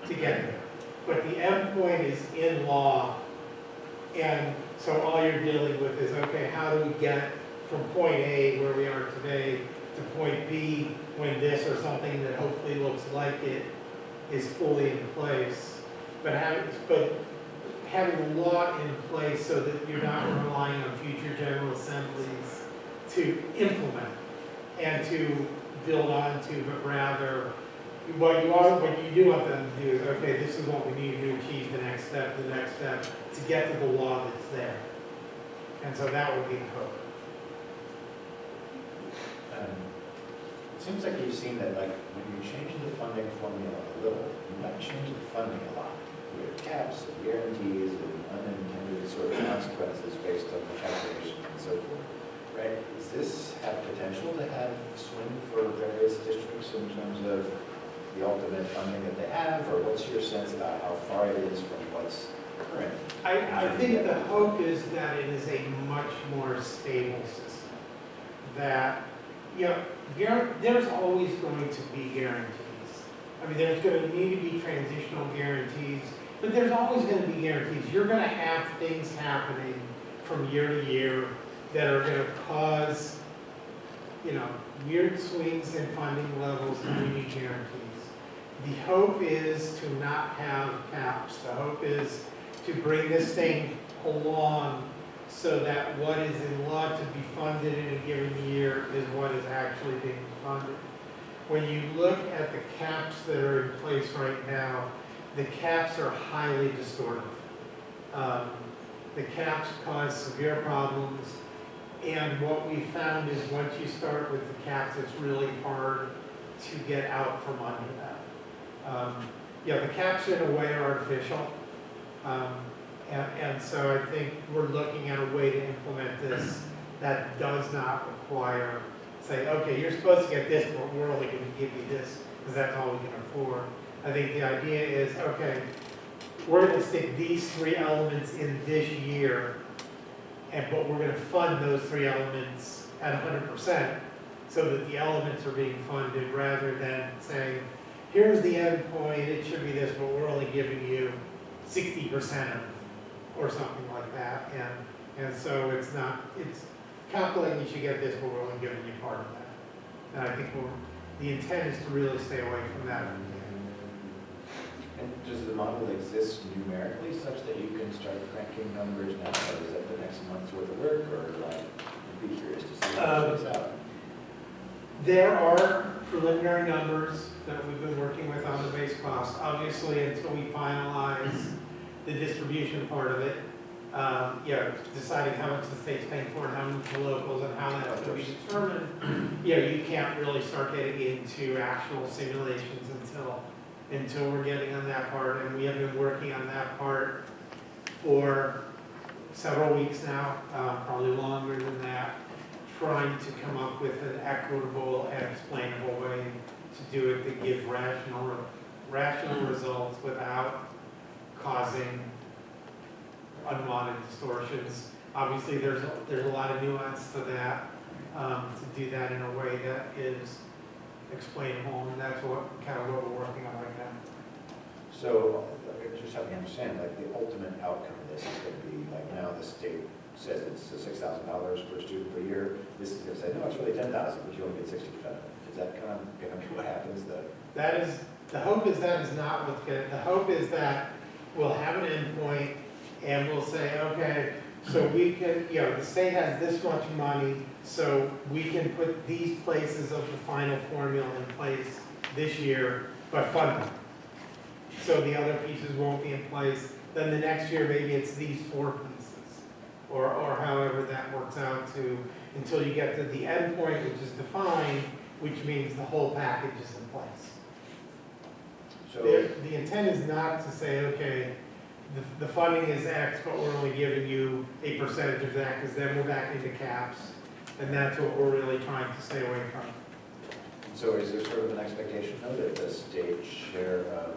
to get there, but the endpoint is in law. And so all you're dealing with is, okay, how do we get from point A, where we are today, to point B, when this or something that hopefully looks like it is fully in place. But having a law in place so that you're not relying on future general assemblies to implement and to build onto, but rather what you do want them to do is, okay, this is what we need to achieve the next step, to get to the law that's there. And so that would be the hope. It seems like you've seen that, like, when you change the funding formula a little, you might change the funding a lot, with caps and guarantees and unintended sort of consequences based on the calculation and so forth, right? Does this have potential to have swing for various districts in terms of the ultimate funding that they have, or what's your sense about how far it is from what's current? I think the hope is that it is a much more stable system. That, you know, there's always going to be guarantees. I mean, there's going to need to be transitional guarantees, but there's always going to be guarantees. You're going to have things happening from year to year that are going to cause, you know, weird swings in funding levels, and we need guarantees. The hope is to not have caps. The hope is to bring this thing along so that what is in law to be funded in a given year is what is actually being funded. When you look at the caps that are in place right now, the caps are highly distortive. The caps cause severe problems, and what we found is once you start with the caps, it's really hard to get out from under that. Yeah, the caps in a way are artificial. And so I think we're looking at a way to implement this that does not require, say, okay, you're supposed to get this, but we're only going to give you this because that's all we can afford. I think the idea is, okay, we're going to stick these 3 elements in this year, but we're going to fund those 3 elements at 100% so that the elements are being funded rather than saying, here's the end point, it should be this, but we're only giving you 60% of it, or something like that. And so it's calculating you should get this, but we're only giving you part of that. And I think the intent is to really stay away from that. And does the model exist numerically such that you can start cranking numbers now? Or is that the next month's worth of work, or like, I'd be curious to see how it shakes out? There are preliminary numbers that we've been working with on the base cost. Obviously, until we finalize the distribution part of it, deciding how much the state's paying for and how much the locals and how that's going to be determined, you can't really start getting into actual simulations until we're getting on that part. And we have been working on that part for several weeks now, probably longer than that, trying to come up with an equitable and explainable way to do it that gives rational results without causing unwanted distortions. Obviously, there's a lot of nuance to that, to do that in a way that is explainable, and that's what we're working on right now. So, just help me understand, like, the ultimate outcome of this is going to be, like, now the state says it's $6,000 per student per year. This is going to say, no, it's really $10,000, but you only get 60% of it. Is that kind of going to be what happens? The hope is that is not what's good. The hope is that we'll have an endpoint and we'll say, okay, So we can, the state has this much money, so we can put these places of the final formula in place this year, but fund them. So the other pieces won't be in place, then the next year, maybe it's these 4 pieces, or however that works out to, until you get to the end point, which is defined, which means the whole package is in place. So, The intent is not to say, okay, the funding is X, but we're only giving you a percentage of that, because then we're back into caps, and that's what we're really trying to stay away from. so is there sort of an expectation, though, that the state share of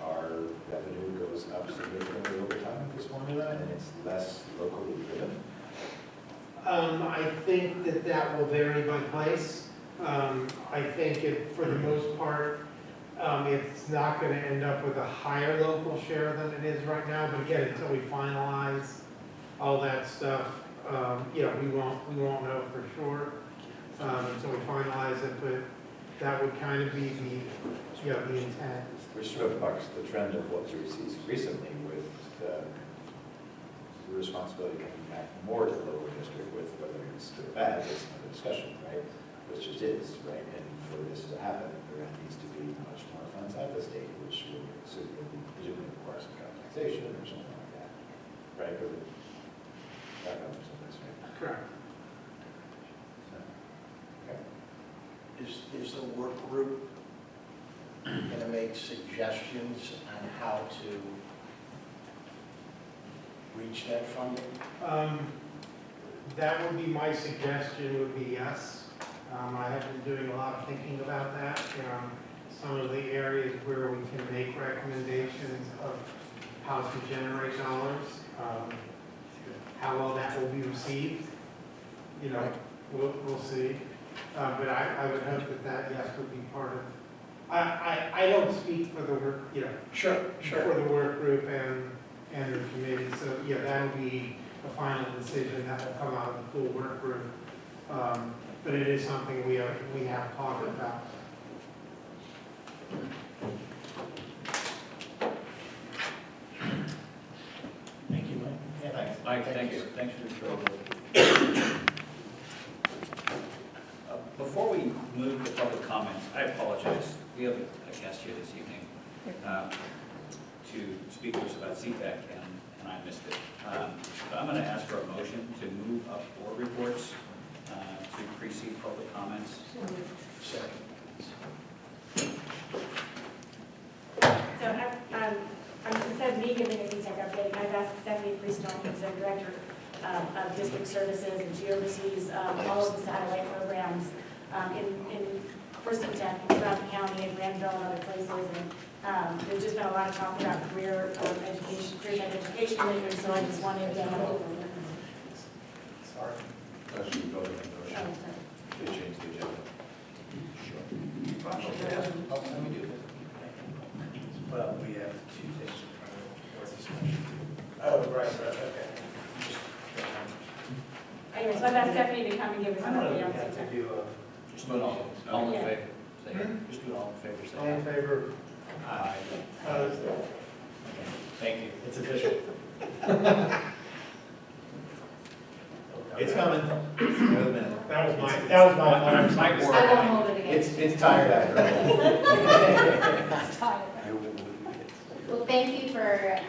our revenue goes up significantly over time with this formula, and it's less locally driven? I think that will vary by place. I think for the most part, it's not gonna end up with a higher local share than it is right now, but again, until we finalize all that stuff, we won't know for sure, until we finalize it, but that would kind of be the intent. Which sort of bucks the trend of what we see recently with the responsibility coming back more to the local district with whether it's good or bad, it's another discussion, right? Which just is, right? And for this to happen, there needs to be much more funds at the state, which will presumably require some taxation or something like that, right? But that comes from this, right? Correct. So, okay. Is the work group going to make suggestions on how to reach that funding? That would be my suggestion, would be yes. I have been doing a lot of thinking about that. Some of the areas where we can make recommendations of how to generate dollars, how well that will be received, we'll see. But I would hope that yes would be part of. I don't speak for the work, Sure, for the work group and the committee, so that'll be the final decision that will come out of the full work group. But it is something we have talked about. Thank you, Mike. Yeah, thanks. Mike, Thank thanks, you. thanks for the before we move to public comments, I apologize. We have a guest here this evening to speak to us about CPAC, and I missed it. But I'm going to ask for a motion to move up board reports to precede public comments. Second. So instead of me giving a CTEC update, I've asked Stephanie Freestone, who's the Director of District Services, and she oversees all of the satellite programs for CTEC throughout the county and Granville and other places. And there's just been a lot of talk about career education, career tech education lately, so I just wanted to. Sorry. Question you voted on, they changed the agenda. Well, we have 2 things in front of our discussion. Oh, right, okay. Anyway, so I've asked Stephanie to come and give us an update on CTEC. Just do it all in Yeah. favor. Say it. Just do it all in favor. Say All in aye. favor? Aye. Opposed? Thank you. It's official. It's coming. Another minute. That was my fault. Mike I Ward. won't hold it against It's tired after all. Well, thank you for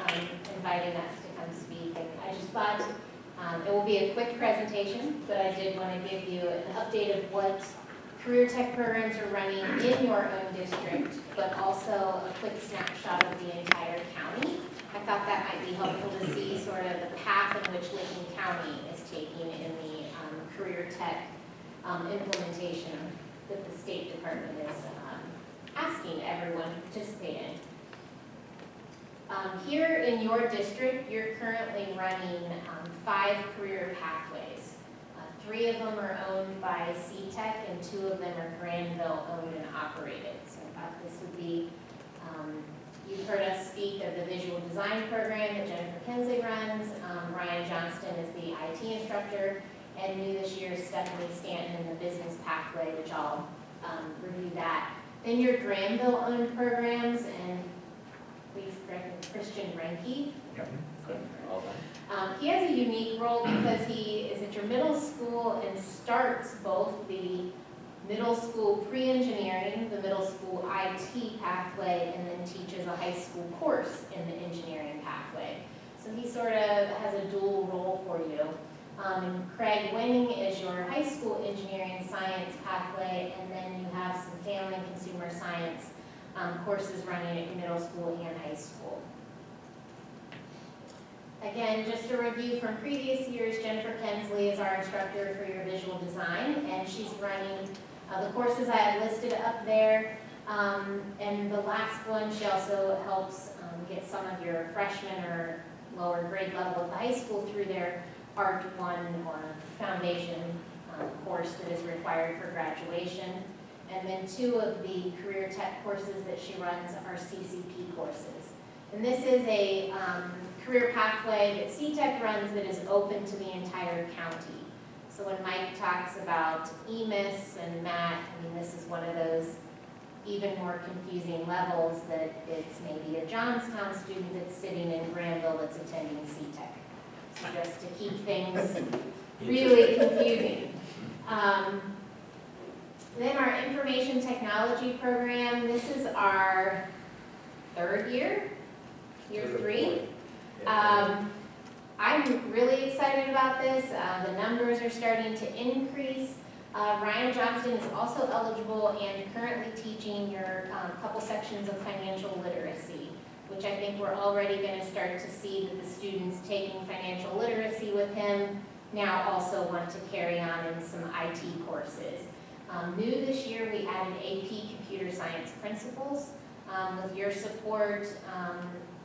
inviting us to come speak, and I just thought it will be a quick presentation, but I did want to give you an update of what career tech programs are running in your own district, but also a quick snapshot of the entire county. I thought that might be helpful to see sort of the path in which Lincoln County is taking in the career tech implementation that the State Department is asking everyone to participate in. Here in your district, you're currently running 5 career pathways. 3 of them are owned by CTEC and 2 of them are Granville owned and operated. So I thought this would be, you've heard us speak of the visual design program that Jennifer Kinsley runs. Ryan Johnston is the IT instructor, and new this year is Stephanie Stanton in the business pathway, which I'll review that. Then your Granville owned programs, and please correct me, Christian Renke. Yep. All done. He has a unique role because he is at your middle school and starts both the middle school pre-engineering, the middle school IT pathway, and then teaches a high school course in the engineering pathway. So he sort of has a dual role for you. Craig Winning is your high school engineering science pathway, and then you have some family and consumer science courses running at your middle school and high school. Again, just a review from previous years, Jennifer Kensley is our instructor for your visual design, and she's running the courses I have listed up there. And the last one, she also helps get some of your freshmen or lower grade level at the high school through their Art 1 or Foundation course that is required for graduation. And then 2 of the career tech courses that she runs are CCP courses. And this is a career pathway that CTEC runs that is open to the entire county. So when Mike talks about EMIS and MAT, I mean, this is one of those even more confusing levels that it's maybe a Johnstown student that's sitting in Granville that's attending CTEC. So just to keep things really confusing. Then our information technology program, this is our 3rd year, year 3. I'm really excited about this. The numbers are starting to increase. Ryan Johnston is also eligible and currently teaching your couple sections of financial literacy, which I think we're already going to start to see that the students taking financial literacy with him now also want to carry on in some IT courses. New this year, we added AP Computer Science Principles. With your support,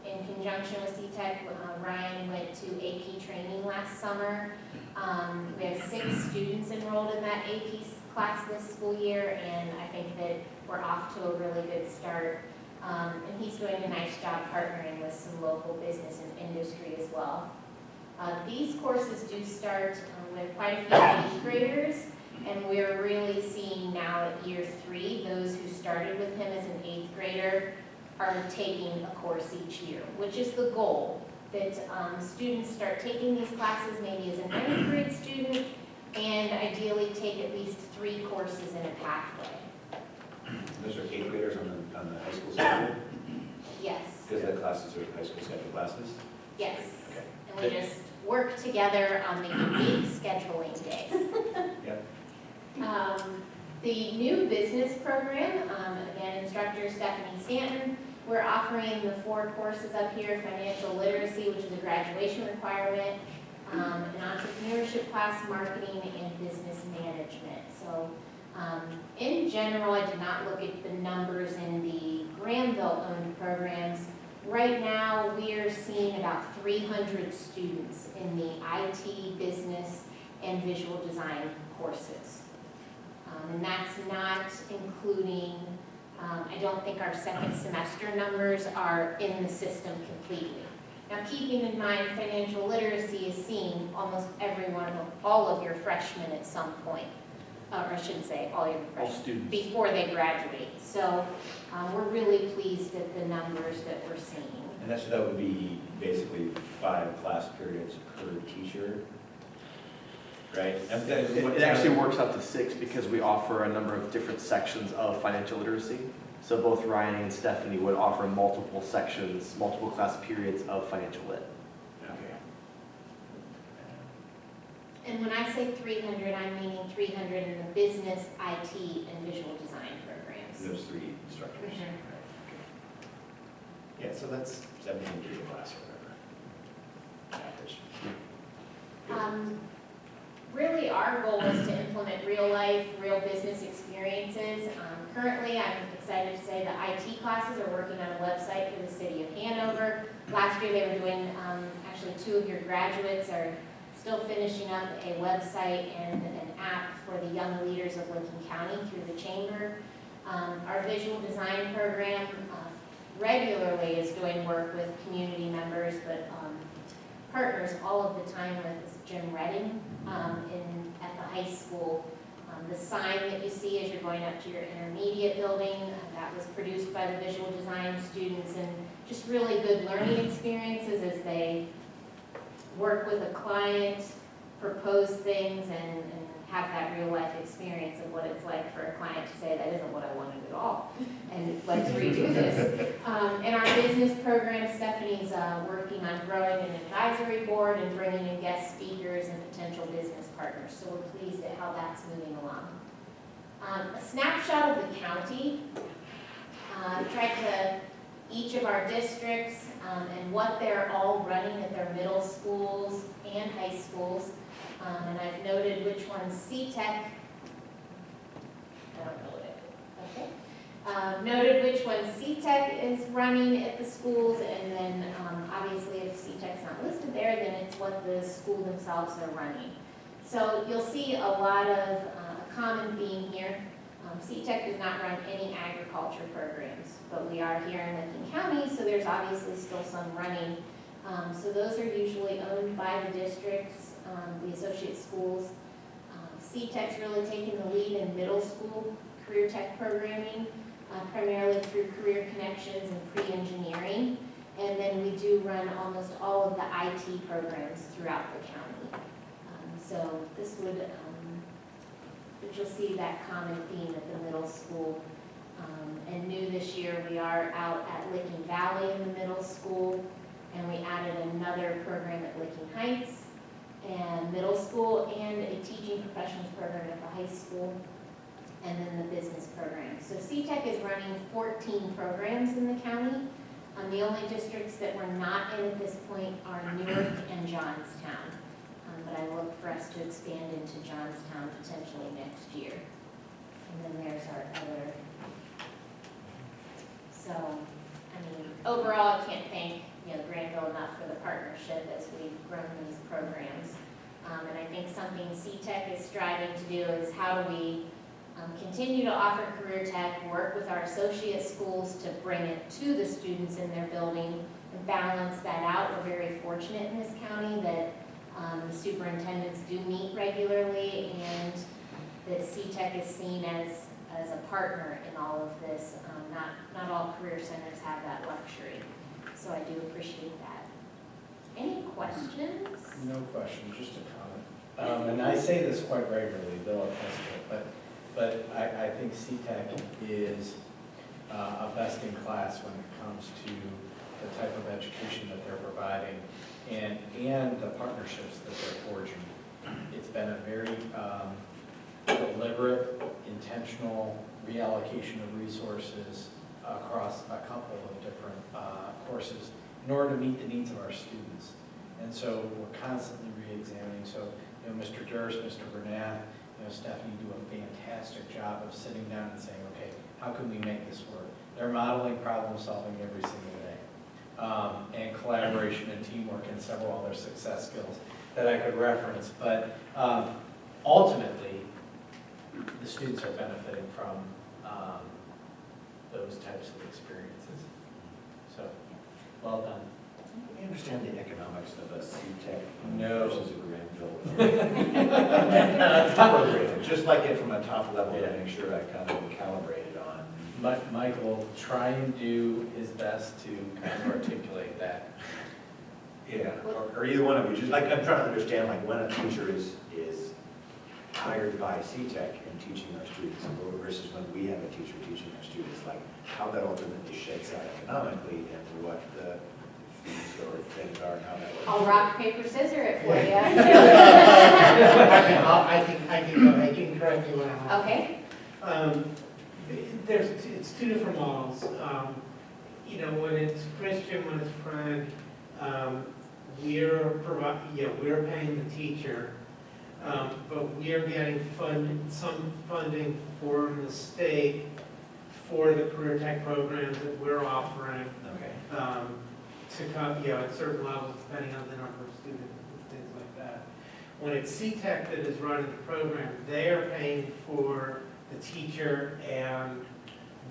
in conjunction with CTEC, Ryan went to AP training last summer. We have 6 students enrolled in that AP class this school year, and I think that we're off to a really good start. And he's doing a nice job partnering with some local business and industry as well. These courses do start with quite a few 8th graders, and we're really seeing now at year 3, those who started with him as an 8th grader are taking a course each year, which is the goal, that students start taking these classes maybe as a 9th grade student, and ideally take at least 3 courses in a pathway. Those are 8th graders on the high school schedule? Yes. Because the classes are high school schedule classes? Yes. Okay. And we just work together on the unique scheduling days. Yep. The new business program, again, instructor Stephanie Stanton, we're offering the 4 courses up here, financial literacy, which is a graduation requirement, an entrepreneurship class, marketing, and business management. So in general, I did not look at the numbers in the Granville-owned programs. Right now, we are seeing about 300 students in the IT, business, and visual design courses. And that's not including, I don't think our second semester numbers are in the system completely. Now, keeping in mind financial literacy is seeing almost everyone, all of your freshmen at some point, or I should say all your freshmen, before they graduate. So we're really pleased at the numbers that we're seeing. And that would be basically 5 class periods per teacher, right? It actually works out to 6 because we offer a number of different sections of financial literacy. So both Ryan and Stephanie would offer multiple sections, multiple class periods of financial lit. Okay. And when I say 300, I'm meaning 300 in the business, IT, and visual design programs. Those 3 instructors. Mhm. Right. Okay. Yeah, so that's 17 kids a class or whatever. Average. Really, our goal is to implement real life, real business experiences. Currently, I'm excited to say the IT classes are working on a website for the city of Hanover. Last year, they were doing, actually 2 of your graduates are still finishing up a website and an app for the young leaders of Lincoln County through the chamber. Our visual design program regularly is doing work with community members, but partners all of the time with Jim Redding at the high school The sign that you see as you're going up to your intermediate building, that was produced by the visual design students, and just really good learning experiences as they work with a client, propose things, and have that real life experience of what it's like for a client to say, that isn't what I wanted at all, and let's redo this. In our business program, Stephanie's working on growing an advisory board and bringing in guest speakers and potential business partners, so we're pleased at how that's moving along. A snapshot of the county. Tried to each of our districts and what they're all running at their middle schools and high schools. And I've noted which ones CTEC, I don't know what it is, okay. Noted which ones CTEC is running at the schools, and then obviously if CTEC's not listed there, then it's what the school themselves are running. So you'll see a lot of a common theme here. CTEC does not run any agriculture programs, but we are here in Licking County, so there's obviously still some running. So those are usually owned by the districts, the associate schools. CTEC's really taking the lead in middle school career tech programming, primarily through career connections and pre-engineering. And then we do run almost all of the IT programs throughout the county. So this would, but you'll see that common theme at the middle school. And new this year, we are out at Licking Valley in the middle school, and we added another program at Licking Heights and middle school, and a teaching professionals program at the high school, and then the business program. So CTEC is running 14 programs in the county. The only districts that we're not in at this point are Newark and Johnstown. But I look for us to expand into Johnstown potentially next year. And then there's our other. So, I mean, overall, I can't thank Granville enough for the partnership as we've grown these programs. And I think something CTEC is striving to do is how do we continue to offer career tech, work with our associate schools to bring it to the students in their building and balance that out. We're very fortunate in this county that the superintendents do meet regularly, and that CTEC is seen as a partner in all of this. Not all career centers have that luxury, so I do appreciate that. Any questions? No question, just a comment. And I say this quite regularly, Bill attests to it, but I think CTEC is a best in class when it comes to the type of education that they're providing and the partnerships that they're forging. It's been a very deliberate, intentional reallocation of resources across a couple of different courses in order to meet the needs of our students. And so we're constantly re-examining. So, Mr. Durst, Mr. Bernath, Stephanie do a fantastic job of sitting down and saying, okay, how can we make this work? They're modeling problem solving every single day. And collaboration and teamwork and several other success skills that I could reference. But ultimately, the students are benefiting from those types of experiences. So, well done. Do you understand the economics of a CTEC No. versus a Granville? Top of Granville, just like it from a top level to make sure I kind of calibrated on. Mike will try and do his best to kind of articulate that. Yeah, or either one of you, just like I'm trying to understand like when a teacher is hired by CTEC and teaching our students versus when we have a teacher teaching our students, like how that ultimately shakes out economically and what the fees or things are and how that works. I'll rock, paper, scissors it for you. I can correct you when I'm wrong. Okay. It's two different models. When it's Christian, when it's Prime, we're paying the teacher, but we are getting some funding from the state for the career tech programs that we're offering. Okay. To come, at certain levels, depending on the number of students and things like that. When it's CTEC that is running the program, they are paying for the teacher and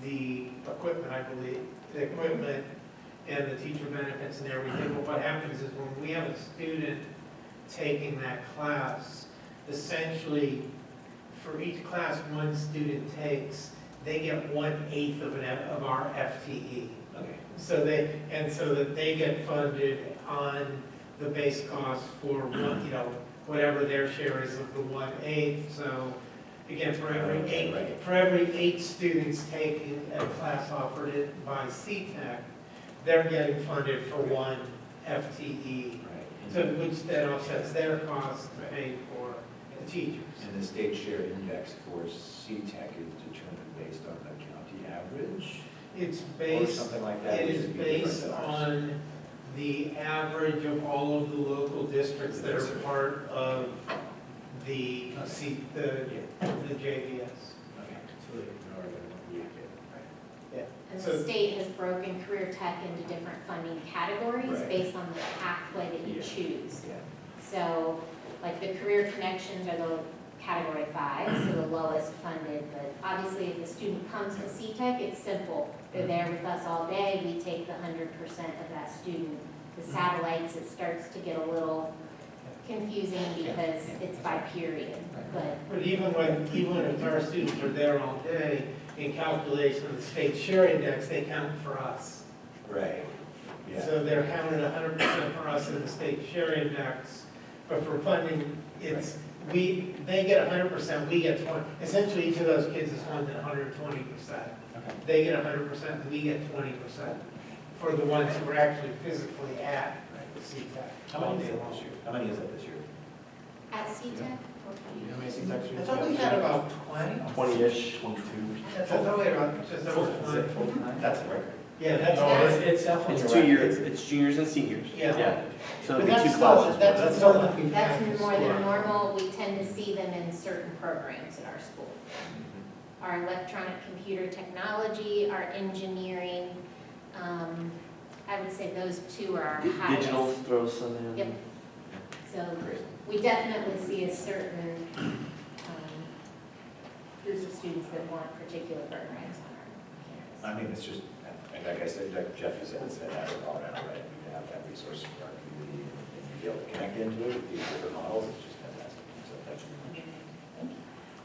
the equipment, I believe, the equipment and the teacher benefits and everything. But what happens is when we have a student taking that class, essentially for each class one student takes, they get 1/8 of our FTE. Okay. So that they get funded on the base cost for one, whatever their share is of the 1/8. So again, for every eight students taking a class offered it by CTEC, they're getting funded for one FTE. So which then offsets their cost to pay for the teachers. And the state share index for CTEC is determined based on the county average? It's Or based, something like that? it which is would be different based than ours? on the average of all of the local districts that are part of the JVS. And So- the state has broken career tech into different funding categories Right. based on the pathway that you Yeah. choose. Yeah. So, like the career connections are the category 5, so the lowest funded, but obviously if the student comes to CTEC, it's simple. They're there with us all day, we take the 100% of that student. The satellites, it starts to get a little confusing because it's by period, but But even if our students are there all day, in calculation of the state share index, they count for us. Right, yeah. So they're counted 100% for us in the state share index, but for funding, they get 100%, we get 20. Essentially, each of those kids is funded 120%. Okay. They get 100%, we get 20% for the ones who are actually physically at the CTEC. How many is that this year? How many is that this year? at CTEC, How many CTEC I students? thought we had about 20. 20-ish, 22. I thought we had about just over 20. That's a record. Yeah, that's. No, it's definitely. It's a 2 record. years, it's juniors and seniors. Yeah. So But it'd be that's two still, classes. that's still what we've had that's more than historically. normal. We tend to see them in certain programs at our school. Our electronic computer technology, our engineering, I would say those two are our highest. Digital throws some in. Yep. So we definitely see a certain groups of students that want particular programs on our campus. I mean, it's just, like I said, like Jeff has said, that's all around, right? We have that resource for our community and be able to connect into it with these different models, it's just fantastic. So thank you.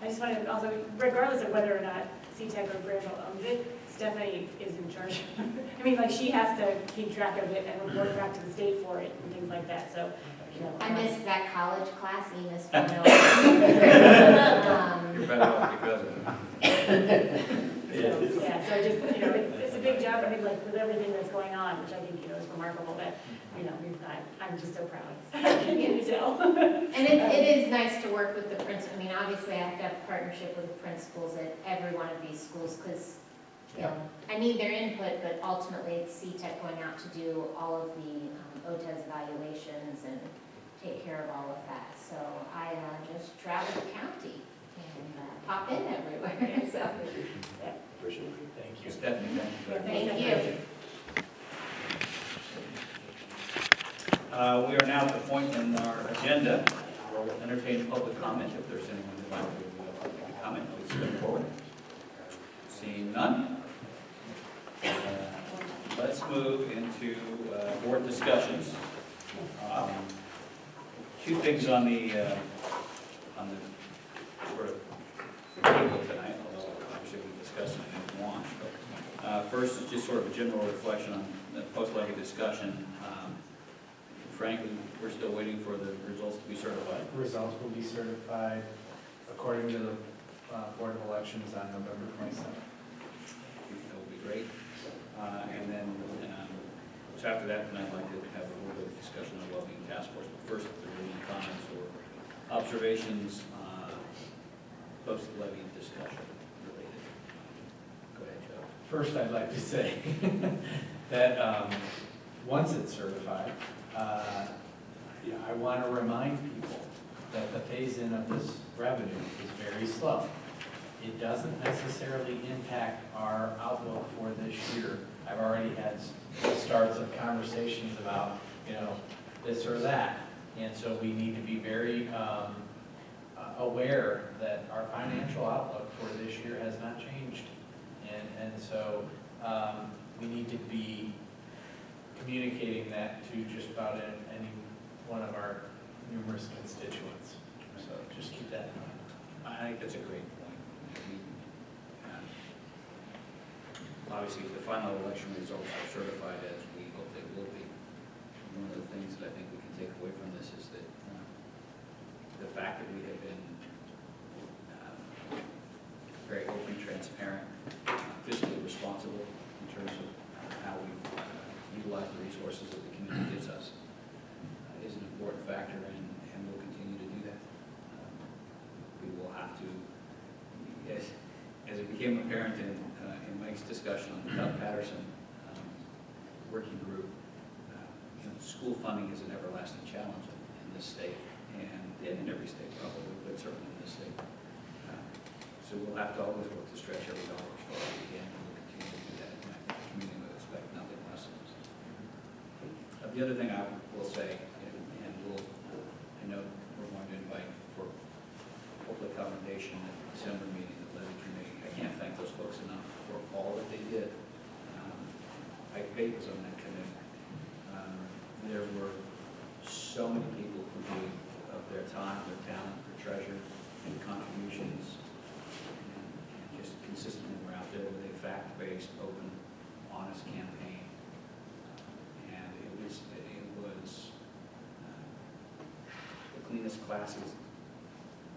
I just wanted to also, regardless of whether or not CTEC or Granville owns it, Stephanie is in charge. I mean, like, she has to keep track of it and report back to the state for it and things like that, so, you know. I missed that college class, Enos. You're better off because of it. Yeah, so just, it's a big job, I mean, like, with everything that's going on, which I think, is remarkable, that, we've got, I'm just so proud. Can you tell? And it is nice to work with the principal. I mean, obviously, I have to have a partnership with the principals at every one of these schools, because, I need their input, but ultimately, it's CTEC going out to do all of the OTES evaluations and take care of all of that. So I just travel the county and pop in everywhere, so. Appreciate it. Thank you. Stephanie, thank you. Thank you. We are now at the point in our agenda where we'll entertain public comment. If there's anyone who'd like to comment, please step forward. Seeing none, let's move into board discussions. Two things on the sort of table tonight, although obviously we discussed it if you want. But, first is just sort of a general reflection on the post-levy discussion. Frankly, we're still waiting for the results to be certified. Results will be certified according to the Board of Elections on November 27th. That would be great. And then, so after that, then I'd like to have a little bit of discussion on the wellbeing task force. But first, if there are any comments or observations, post-levy discussion related. Go ahead, Joe. First, I'd like to say that once it's certified, I want to remind people that the phase-in of this revenue is very slow. It doesn't necessarily impact our outlook for this year. I've already had starts of conversations about, this or that. And so we need to be very aware that our financial outlook for this year has not changed. And so we need to be communicating that to just about any one of our numerous constituents. So just keep that in mind. I think that's a great point. Obviously, if the final election results are certified as we hope they will be, one of the things that I think we can take away from this is that the fact that we have been very open, transparent, fiscally responsible in terms of how we utilize the resources that the community gives us is an important factor, and we'll continue to do that. We will have to, as it became apparent in Mike's discussion on the Doug Patterson working group, school funding is an everlasting challenge in this state, and in every state probably, but certainly in this state. So we'll have to always work to stretch every dollar as far as we can, and we'll continue to do that, and I think the community will expect nothing less of us. The other thing I will say, and I know we're going to invite for hopefully commendation at the December meeting, the levy committee. I can't thank those folks enough for all that they did. Ike Bate was on that committee. There were so many people who gave of their time, their talent, their treasure, and contributions, and just consistently were out there with a fact-based, open, honest campaign. And it was the cleanest, classiest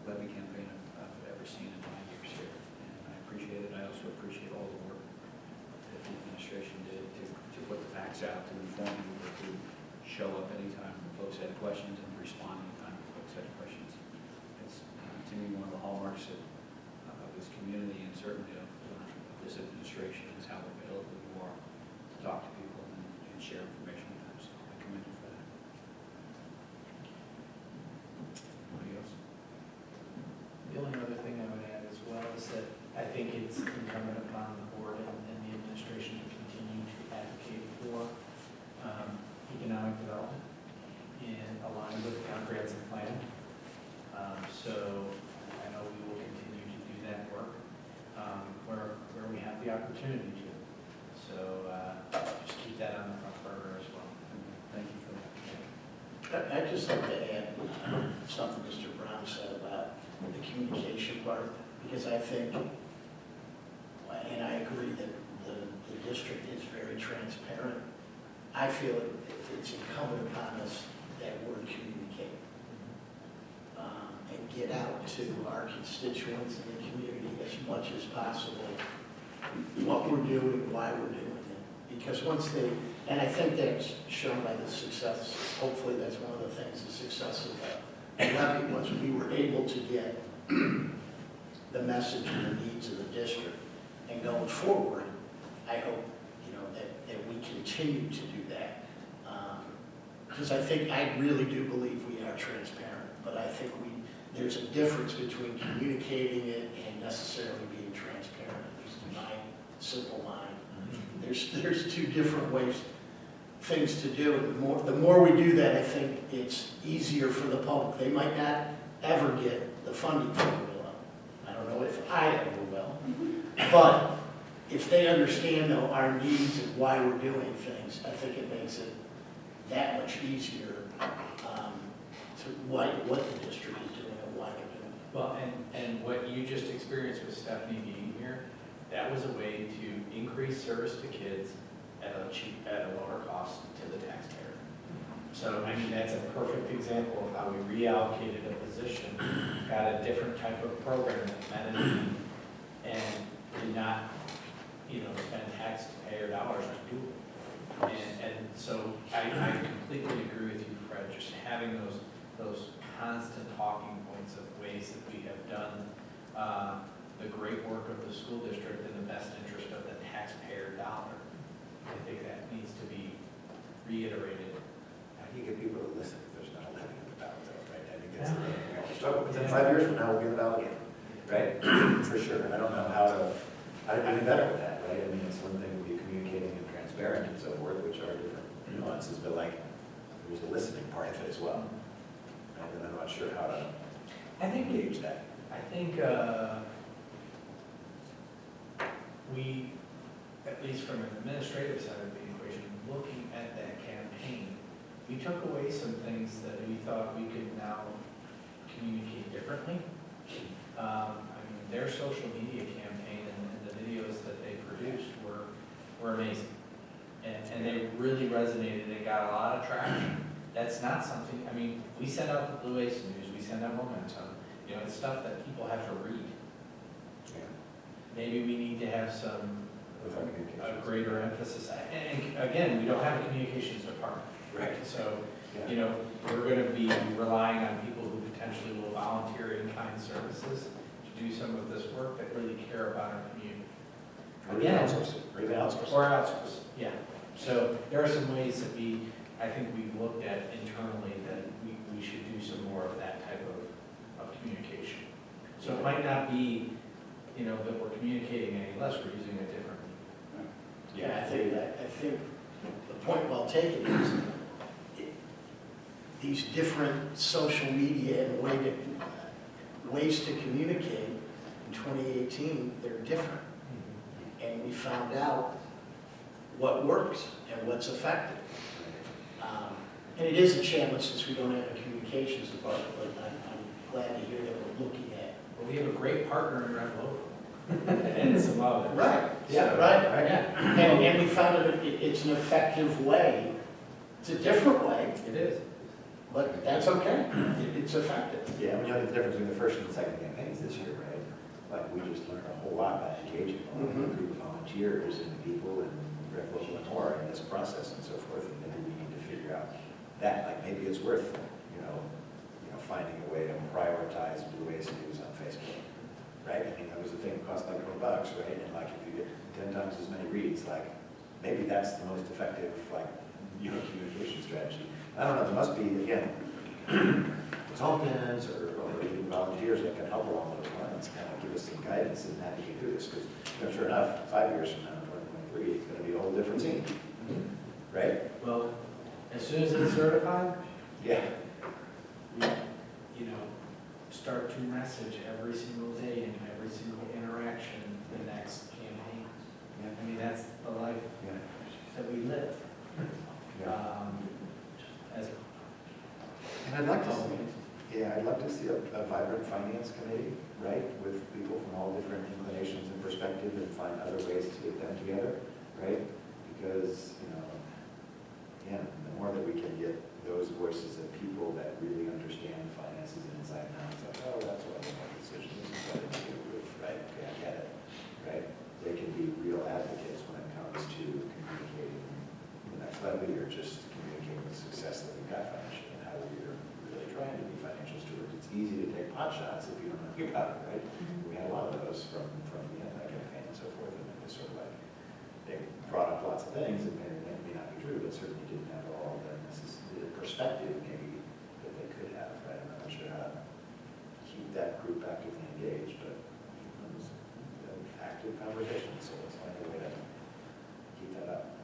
levy campaign I've ever seen in my years here. And I appreciate it. I also appreciate all the work that the administration did to put the facts out, to inform people, to show up anytime folks had questions and respond anytime folks had questions. It's, to me, one of the hallmarks of this community, and certainly of this administration, is how available you are to talk to people and share information with them. So I commend you for that. Anybody else? The only other thing I would add as well is that I think it's incumbent upon the board and the administration to continue to advocate for economic development and align with the comprehensive plan. So I know we will continue to do that work where we have the opportunity to. So just keep that on the front burner as well. Thank you for that. I'd just like to add something Mr. Brown said about the communication part, because I think, and I agree that the district is very transparent. I feel it's incumbent upon us that we're communicating and get out to our constituents in the community as much as possible what we're doing, why we're doing it. Because once they, and I think that's shown by the success, hopefully that's one of the things, the success of the levy was we were able to get the message and the needs of the district. And going forward, I hope, that we continue to do that. Because I really do believe we are transparent, but I think there's a difference between communicating it and necessarily being transparent, at least in my simple mind. There's two different things to do. The more we do that, I think it's easier for the public. They might not ever get the funding formula. I don't know if I ever will. But if they understand, though, our needs and why we're doing things, I think it makes it that much easier to what the district is doing and why they're doing it. Well, and what you just experienced with Stephanie being here, that was a way to increase service to kids at a lower cost to the taxpayer. So, I mean, that's a perfect example of how we reallocated a position, got a different type of program that met a need, and did not, spend taxpayer dollars on doing it. And so I completely agree with you, Fred, just having those constant talking points of ways that we have done the great work of the school district in the best interest of the taxpayer dollar. I think that needs to be reiterated. How do you get people to listen if there's not a levy on the ballot, though, right? I think that's the thing we always struggle with. 5 years from now, we'll be on the ballot again, right? For sure. And I don't know how to do better with that, right? I mean, it's one thing to be communicating and transparent and so forth, which are different nuances, but there's a listening part of it as well. Right? And I'm not sure how to engage that. I think we, at least from an administrative side of the equation, looking at that campaign, we took away some things that we thought we could now communicate differently. their social media campaign and the videos that they produced were amazing. And they really resonated, they got a lot of traction. That's not something, we send out the Blue Ace News, we send out Momentum, it's stuff that people have to read. Yeah. Maybe we need to have some, With our a communications. greater emphasis. And again, we don't have a communications department. Right. So, Yeah. we're gonna be relying on people who potentially will volunteer in-kind services to do some of this work that really care about our community. Or even outsource it, or even outsource it. Or outsource, yeah. So there are some ways that I think we've looked at internally that we should do some more of that type of communication. So it might not be, that we're communicating any less, we're using it differently. Yeah, I think the point well taken is these different social media and ways to communicate in 2018, they're different. And we found out what works and what's effective. And it is a challenge since we don't have a communications department, but I'm glad to hear that we're looking at. But we have a great partner in Granville and some others. Right, Yeah. right. Yeah, And we found that it's an effective way. It's a different way, it is. but that's okay. It's effective. Yeah, when you look at the difference between the first and the second campaigns this year, right? Like, we just learned a whole lot by engaging a group of volunteers and people and local and more in this process and so forth. And maybe we need to figure out that, like, maybe it's worth, finding a way to prioritize Blue Ace News on Facebook, right? That was the thing, it cost like $20, right? And like, if you get 10 times as many reads, like, maybe that's the most effective, communication strategy. I don't know, there must be, again, consultants or even volunteers that can help along those lines, kind of give us some guidance in how you do this, because, sure enough, 5 years from now, 2023, it's going to be a whole different scene, right? Well, as soon as it's certified, Yeah. start to message every single day and every single interaction the next campaign. That's the life that we live. And I'd like to see, I'd love to see a vibrant finance committee, right, with people from all different inclinations and perspectives and find other ways to get them together, right? Because, again, the more that we can get those voices of people that really understand finances inside and out, it's like, oh, that's why they make decisions, that's why they make a roof, right? Okay, I get it, right? They can be real advocates when it comes to communicating the next level, or just communicating the success that we've got financially and how we're really trying to be financial stewards. It's easy to take pot shots if you don't know about it, right? We had a lot of those from the campaign and so forth, and it was sort of like, they brought up lots of things that may not be true, but certainly didn't have all the perspective maybe that they could have, right? I'm not sure how to keep that group actively engaged, but it was an active conversation, so let's find a way to keep that up.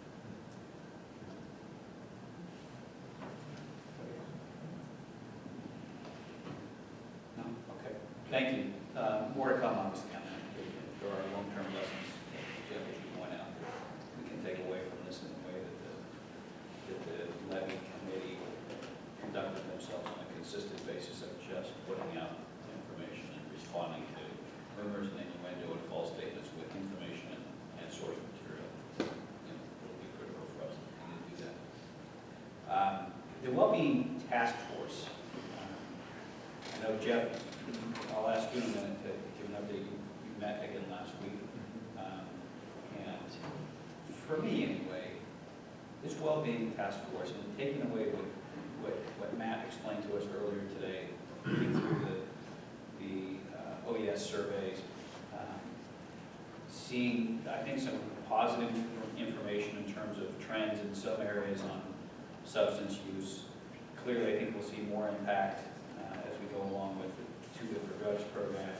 No? Okay. Thank you. More to come, obviously, on that. There are long-term lessons, Jeff, as you point out, we can take away from this in the way that the levy committee conducted themselves on a consistent basis of just putting out information and responding to rumors and innuendo and false statements with information and source material. It'll be critical for us to continue to do that. The Wellbeing Task Force. I know, Jeff, I'll ask you in a minute to give an update. You met again last week. And for me, anyway, this Wellbeing Task Force, and taking away what Matt explained to us earlier today, looking through the OES surveys, seeing, I think, some positive information in terms of trends in some areas on substance use. Clearly, I think we'll see more impact as we go along with the Too Good for Drugs program.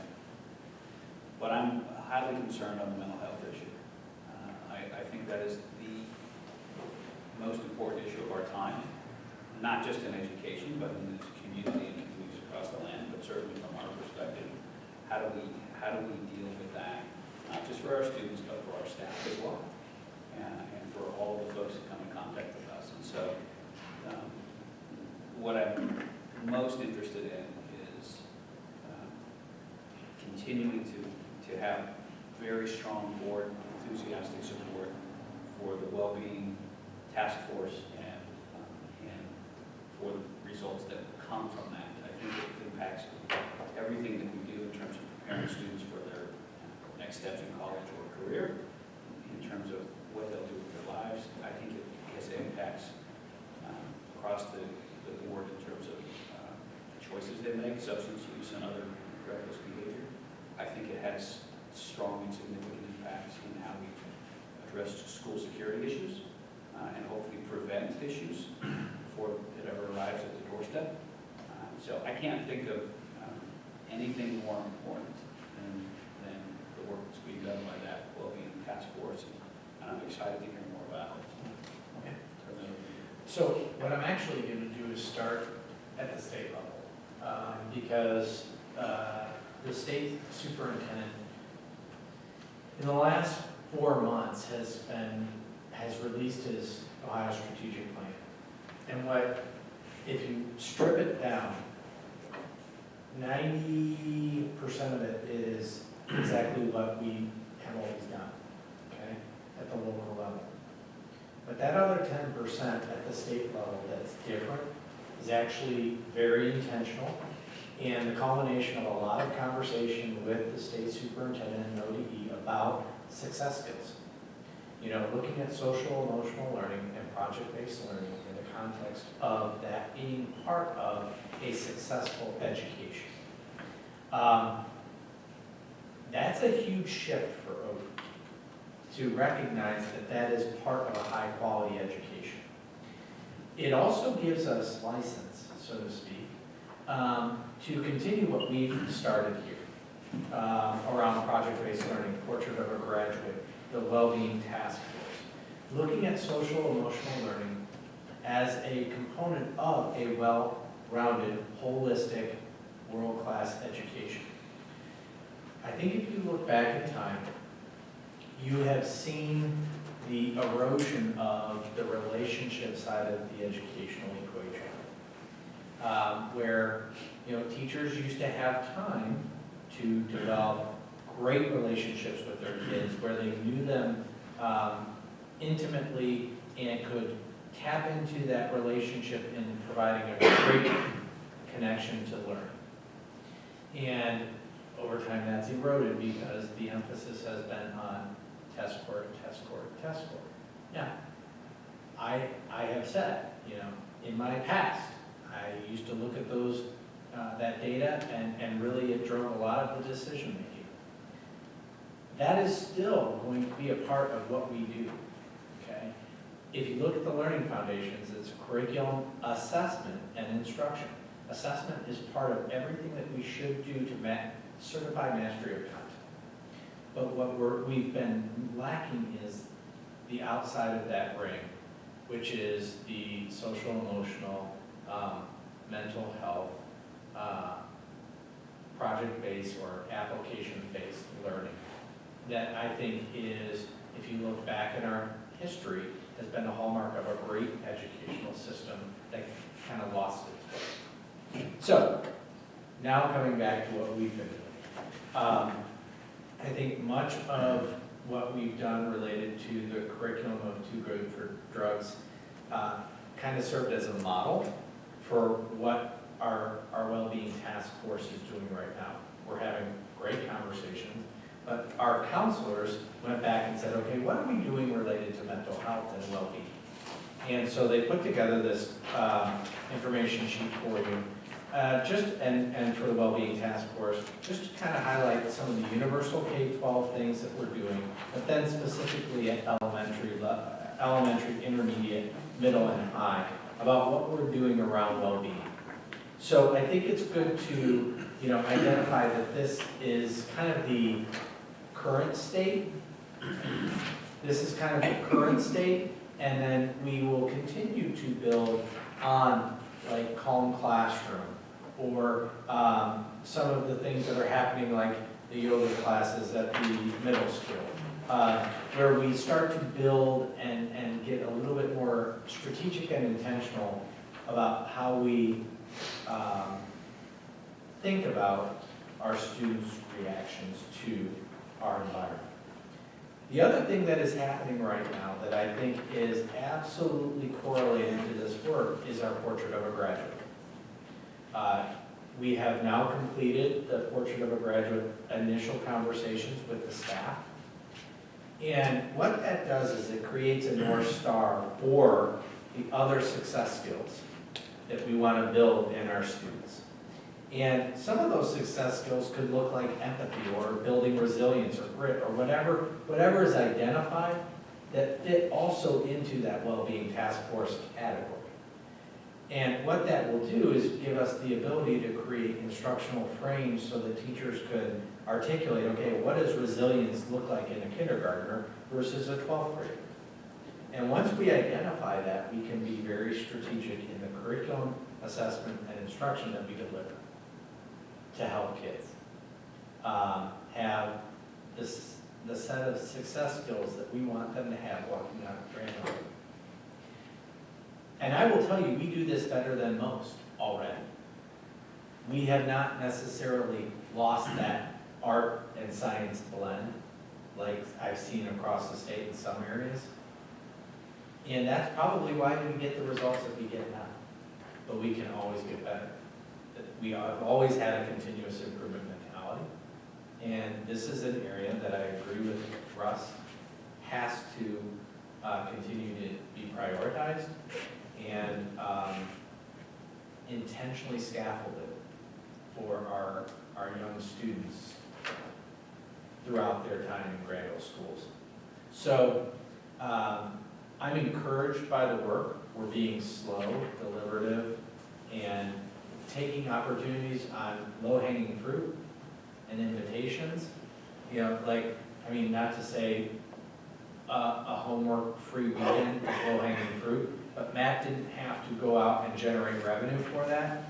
But I'm highly concerned on the mental health issue. I think that is the most important issue of our time, not just in education, but in the community and communities across the land, but certainly from our perspective. How do we deal with that, not just for our students, but for our staff as well, and for all the folks that come in contact with us. And so what I'm most interested in is continuing to have very strong board enthusiastic support for the well-being task force and for the results that come from that. I think it impacts everything that we do in terms of preparing students for their next steps in college or career, in terms of what they'll do with their lives. I think it has impacts across the board in terms of choices they make, substance use and other reckless behavior. I think it has strong and significant impacts in how we address school security issues and hopefully prevent issues before it ever arrives at the doorstep. So I can't think of anything more important than the work that's being done by that well-being task force, and I'm excited to hear more about it. Okay. Turn that over to you. So what I'm actually going to do is start at the state level, because the state superintendent in the last 4 months has released his Ohio strategic plan. And if you strip it down, 90% of it is exactly what we have always done, okay, at the local level. But that other 10% at the state level that's different is actually very intentional, and the culmination of a lot of conversation with the state superintendent and ODE about success skills. You know, looking at social emotional learning and project-based learning in the context of that being part of a successful education. That's a huge shift for ODE, to recognize that that is part of a high-quality education. It also gives us license, so to speak, to continue what we've started here around project-based learning, portrait of a graduate, the well-being task force, looking at social emotional learning as a component of a well-rounded, holistic, world-class education. I think if you look back in time, you have seen the erosion of the relationship side of the educational equation, where teachers used to have time to develop great relationships with their kids, where they knew them intimately and could tap into that relationship in providing a great connection to learning. And over time that's eroded because the emphasis has been on test score, test score, test score. Now, I have said, in my past, I used to look at that data and really it drove a lot of the decision making. That is still going to be a part of what we do, okay? If you look at the learning foundations, it's curriculum assessment and instruction. Assessment is part of everything that we should do to certify mastery of content. But what we've been lacking is the outside of that ring, which is the social, emotional, mental health, project-based or application-based learning. That I think is, if you look back in our history, has been a hallmark of a great educational system that kind of lost its way. So, now coming back to what we've been doing. I think much of what we've done related to the curriculum of Too Good for Drugs kind of served as a model for what our well-being task force is doing right now. We're having great conversations, but our counselors went back and said, okay, what are we doing related to mental health and well-being? And so they put together this information sheet for you, and for the well-being task force, just to kind of highlight some of the universal K-12 things that we're doing, but then specifically at elementary, intermediate, middle, and high, about what we're doing around well-being. So I think it's good to identify that this is kind of the current state. This is kind of the current state, and then we will continue to build on like Calm Classroom, or some of the things that are happening like the yoga classes at the middle school, where we start to build and get a little bit more strategic and intentional about how we think about our students' reactions to our environment. The other thing that is happening right now that I think is absolutely correlated to this work is our portrait of a graduate. We have now completed the portrait of a graduate initial conversations with the staff. And what that does is it creates a North Star for the other success skills that we want to build in our students. And some of those success skills could look like empathy or building resilience or grit or whatever is identified that fit also into that well-being task force category. And what that will do is give us the ability to create instructional frames so that teachers could articulate, okay, what does resilience look like in a kindergartner versus a 12th grader? And once we identify that, we can be very strategic in the curriculum, assessment, and instruction that we deliver to help kids have the set of success skills that we want them to have walking out of Granville. And I will tell you, we do this better than most already. We have not necessarily lost that art and science blend like I've seen across the state in some areas. And that's probably why we get the results that we get now. But we can always get better. We have always had a continuous improvement mentality. And this is an area that I agree with Russ has to continue to be prioritized and intentionally scaffolded for our young students throughout their time in Granville schools. So I'm encouraged by the work. We're being slow, deliberative, and taking opportunities on low-hanging fruit and invitations. You know, like, I mean, not to say a homework-free weekend is low-hanging fruit, but Matt didn't have to go out and generate revenue for that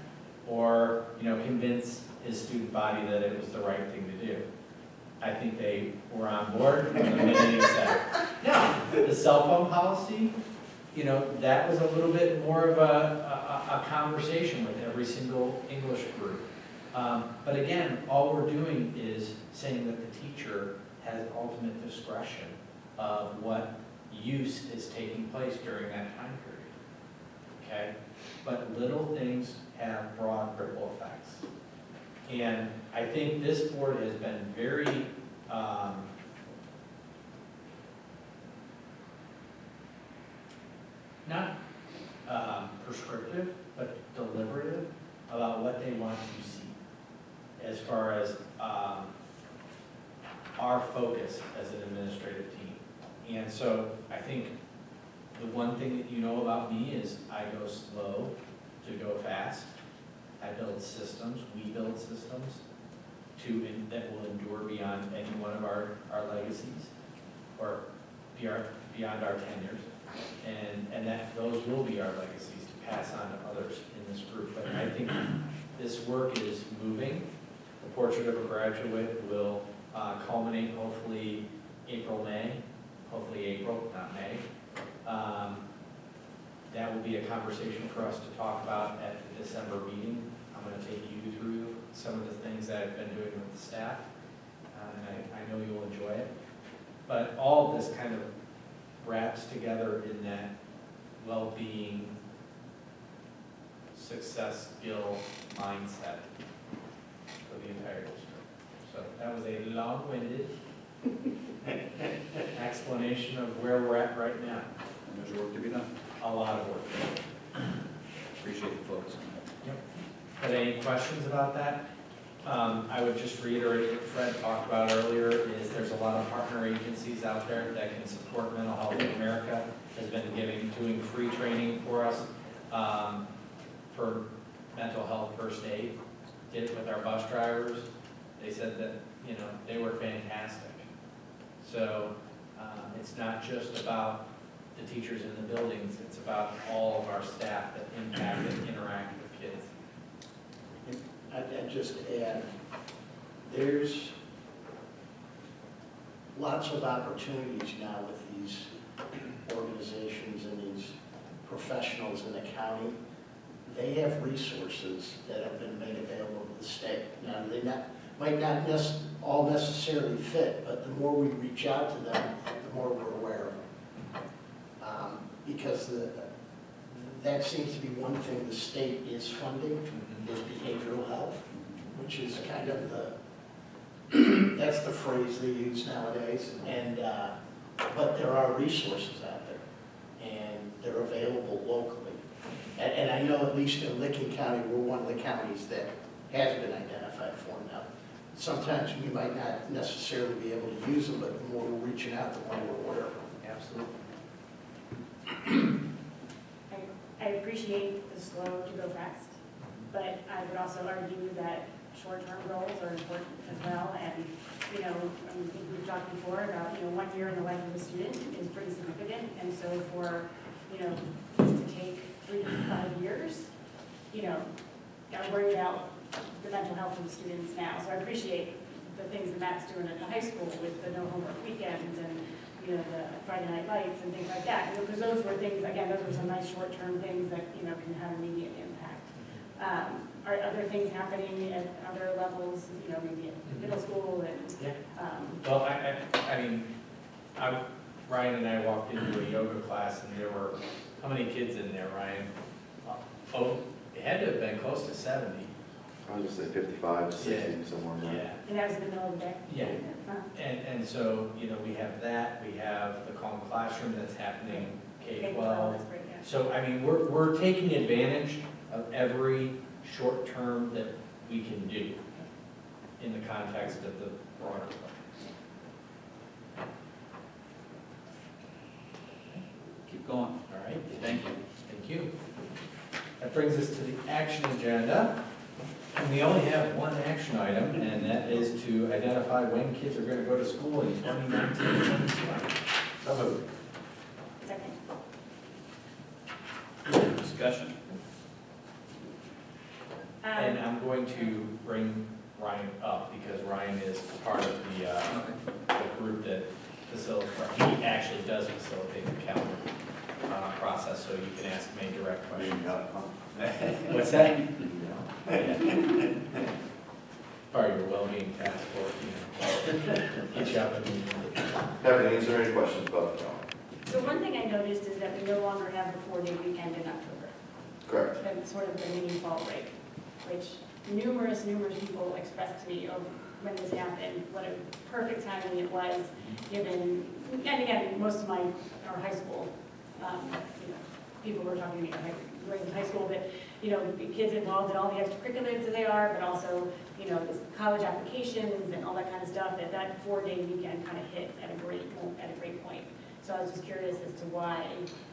or, you know, convince his student body that it was the right thing to do. I think they were on board from the minute he said it. Now, the cell phone policy, you know, that was a little bit more of a conversation with every single English group. But again, all we're doing is saying that the teacher has ultimate discretion of what use is taking place during that time period. Okay? But little things have broad ripple effects. And I think this board has been very not prescriptive, but deliberative about what they want to see as far as our focus as an administrative team. And so I think the one thing that you know about me is I go slow to go fast. I build systems, we build systems that will endure beyond any one of our legacies or beyond our tenures. And that those will be our legacies to pass on to others in this group. But I think this work is moving. The portrait of a graduate will culminate hopefully April, not May. That will be a conversation for us to talk about at the December meeting. I'm going to take you through some of the things that I've been doing with the staff, and I know you'll enjoy it. But all of this kind of wraps together in that well-being, success, skill, mindset for the entire district. So that was a long-winded explanation of where we're at right now. And there's work to be done. A lot of work. Appreciate the focus on Yep. But any questions about that? I would just reiterate what Fred talked about earlier, is there's a lot of partner agencies out there that can support Mental Health in America, has been doing free training for us for mental health first aid. Did it with our bus drivers. They said that, you know, they were fantastic. So it's not just about the teachers in the buildings, it's about all of our staff that impact and interact with kids. I'd just add, there's lots of opportunities now with these organizations and these professionals in the county. They have resources that have been made available to the state. Now, might not all necessarily fit, but the more we reach out to them, the more we're aware of them. Because that seems to be one thing the state is funding, is behavioral health, which is kind of that's the phrase they use nowadays. And, but there are resources out there, and they're available locally. And I know at least in Licking County, we're one of the counties that has been identified for them now. Sometimes we might not necessarily be able to use them, but the more we're reaching out, the more we're aware of them. Absolutely. I appreciate the slow to go fast, but I would also argue that short-term goals are important as well. And, you know, I think we've talked before about, 1 year in the life of a student is pretty significant. And so for, this to take 3 to 5 years, I'm worried about the mental health of the students now. So I appreciate the things that Matt's doing at the high school with the no homework weekends and, the Friday night lights and things like that. Because those were things, again, those were some nice short-term things that, can have immediate impact. Are other things happening at other levels, maybe at middle school and, Well, I mean, Ryan and I walked into a yoga class and there were, how many kids in there, Ryan? Oh, it had to have been close to 70. I was gonna say 55, 60, somewhere in there. Yeah. and that was in the middle of the day? Yeah. Huh. And so, we have that, we have the calm classroom that's happening K-12. That's great, yeah. So, I mean, we're taking advantage of every short term that we can do in the context of the broader plan. Keep going. All right, thank you. Thank you. That brings us to the action agenda. And we only have one action item, and that is to identify when kids are going to go to school in 2019-2020. So moved. Second. Discussion. And I'm going to bring Ryan up because Ryan is part of the group that facilitates, he actually does facilitate the calendar process, so you can ask me direct questions. What's that? Yeah. Part of your well-being task force, get you up and Happy to answer any questions about the calendar. So one thing I noticed is that we no longer have the 4-day weekend in October. Correct. That's sort of the mini fall break, which numerous people expressed to me when this happened, what a perfect timing it was, given, and again, most of our high school, people were talking to me going to high school, but, the kids involved in all the extracurriculars that they are, but also, this college applications and all that kind of stuff, that 4-day weekend kind of hit at a great point. So I was just curious as to why.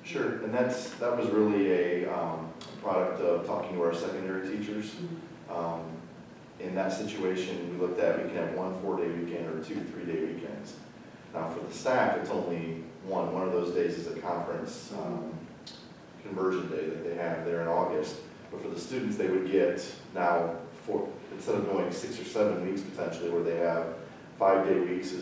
Sure, and that was really a product of talking to our secondary teachers. In that situation, we looked at, we can have 1 4-day weekend or 2 3-day weekends. Now for the staff, it's only one. One of those days is a conference conversion day that they have there in August. But for the students, they would get now, instead of going 6 or 7 weeks potentially, where they have 5-day weeks,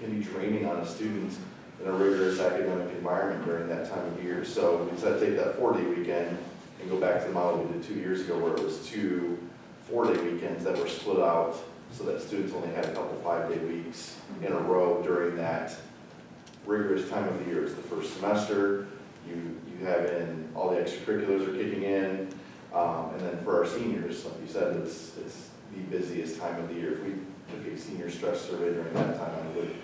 can be draining on a student in a rigorous academic environment during that time of year. So we decided to take that 4-day weekend and go back to the model we did 2 years ago, where it was 2 4-day weekends that were split out so that students only had a couple 5-day weeks in a row during that rigorous time of the year. It's the first semester, you have in, all the extracurriculars are kicking in, and then for our seniors, like you said, it's the busiest time of the year. If we took a senior stress survey during that time, I would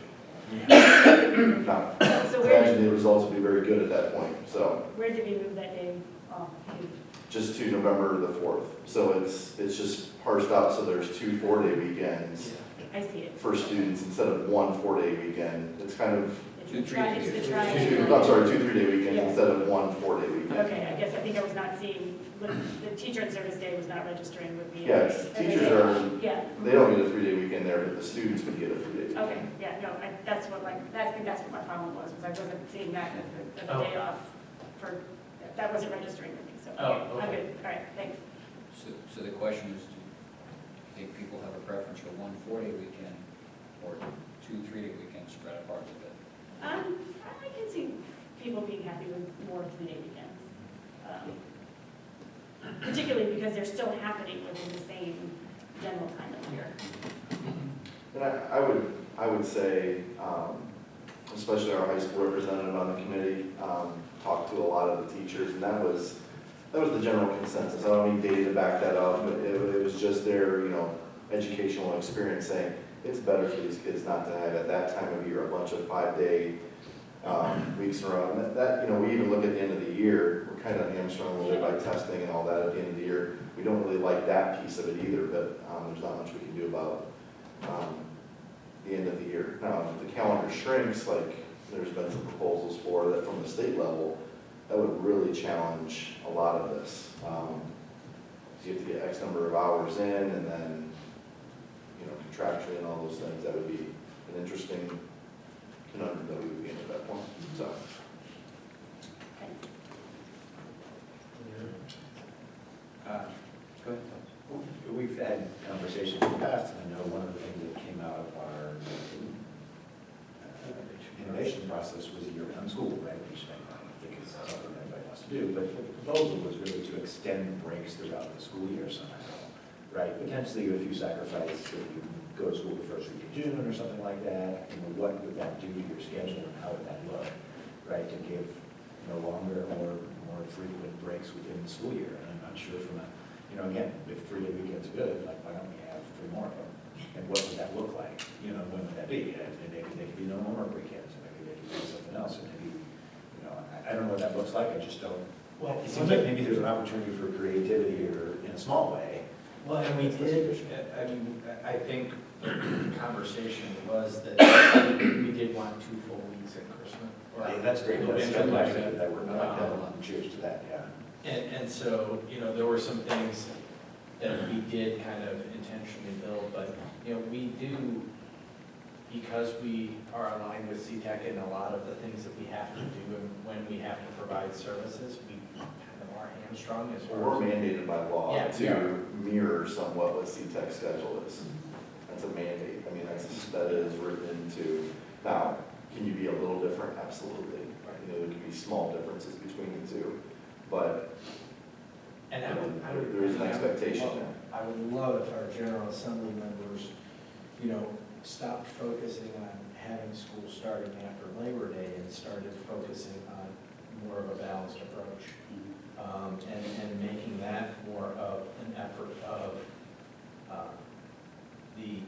not imagine the results would be very good at that point, so. Where did we move that day off? Just to November the 4th. So it's just parsed out, so there's 2 4-day weekends I see it. for students instead of 1 4-day weekend. It's kind of, It's the I'm triangle. sorry, 2 3-day weekends Yeah. instead of 1 4-day weekend. Okay, I guess I think I was not seeing, the teacher and service day was not registering with me. Yeah, teachers are, Yeah. they don't get a 3-day weekend there, but the students would get a 3-day weekend. Okay, yeah, no, I think that's what my problem was I wasn't seeing that as a day off that wasn't registering with me, so. Oh, I'm okay. good, all right, thanks. So the question is, do you think people have a preference for 1 4-day weekend or 2 3-day weekends spread apart a bit? I can see people being happy with more 3-day weekends. Particularly because they're still happening within the same general time of year. And I would say, especially our high school representative on the committee, talked to a lot of the teachers, and that was the general consensus. I don't need data to back that up, but it was just their, educational experience saying it's better for these kids not to have at that time of year a bunch of 5-day weeks in a row. And that, we even look at the end of the year, we're kind of hamstrung a little bit by testing and all that at the end of the year. We don't really like that piece of it either, but there's not much we can do about the end of the year. Now, if the calendar shrinks, like there's been some proposals for that from the state level, that would really challenge a lot of this. So you have to get X number of hours in, and then, contractually and all those things. That would be an interesting conundrum that we would be in at that point. So. Go ahead. We've had conversations in the past, and I know one of the things that came out of our innovation process was a year-round school, right? Which I think is something everybody wants to do, but the proposal was really to extend breaks throughout the school year somehow, right? Potentially a few sacrifices if you go to school the first week of June or something like that. What would that do to your schedule, and how would that look, right? To give longer or more frequent breaks within the school year. And I'm not sure from a, again, if 3-day weekends are good, like why don't we have 3 more of them? And what would that look like? When would that be? Maybe they could be no more weekends, and maybe they could do something else, and maybe, I don't know what that looks like. I just don't. Well, it seems like maybe there's an opportunity for creativity, or in a small way. Well, and we did, I think the conversation was that we did want 2 full weeks at Christmas. Yeah, that's great. That's fantastic that we're not that. Cheers to that, yeah. And so, there were some things that we did kind of intentionally build, but, we do, because we are aligned with CTEC and a lot of the things that we have to do and when we have to provide services, we kind of are hamstrung as far We're as. mandated by law Yeah, to mirror somewhat what CTEC schedule is. That's a mandate. I mean, that is written into. Now, can you be a little different? Absolutely. There can be small differences between the two, but And there is an expectation there. I would love if our General Assembly members, stopped focusing on having school starting after Labor Day and started focusing on more of a balanced approach. And making that more of an effort of the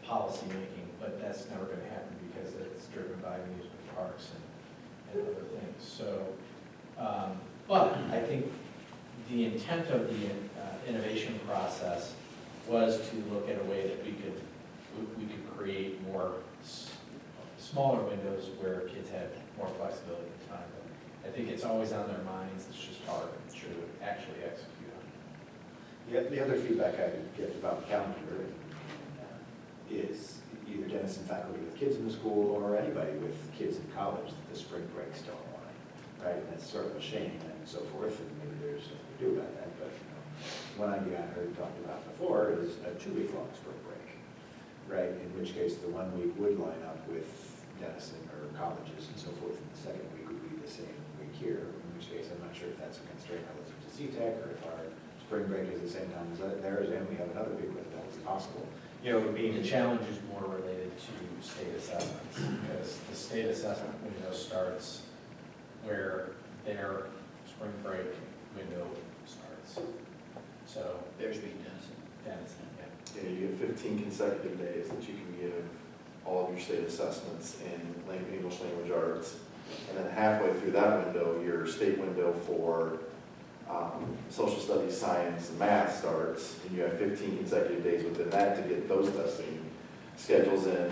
policy making, but that's never going to happen because it's driven by amusement parks and other things. So, but I think the intent of the innovation process was to look at a way that we could create more smaller windows where kids had more flexibility in time. But I think it's always on their minds. It's just hard to actually execute on. Yeah, the other feedback I get about the calendar is either Denison faculty with kids in the school or anybody with kids in college that the spring breaks don't align, right? And that's sort of a shame and so forth, and maybe there's something to do about that. But one idea I heard talked about before is a 2-week-long spring break, right? In which case the 1 week would line up with Denison or colleges and so forth, and the second week would be the same week here. In which case I'm not sure if that's a constraint relative to CTEC or if our spring break is the same time as theirs, and we have another week when that is possible. The challenge is more related to state assessments, because the state assessment window starts where their spring break window starts. So Theirs being Denison. Denison, yeah. You have 15 consecutive days that you can give all of your state assessments in English language arts. And then halfway through that window, your state window for social studies, science, and math starts, and you have 15 consecutive days within that to get those testing schedules in.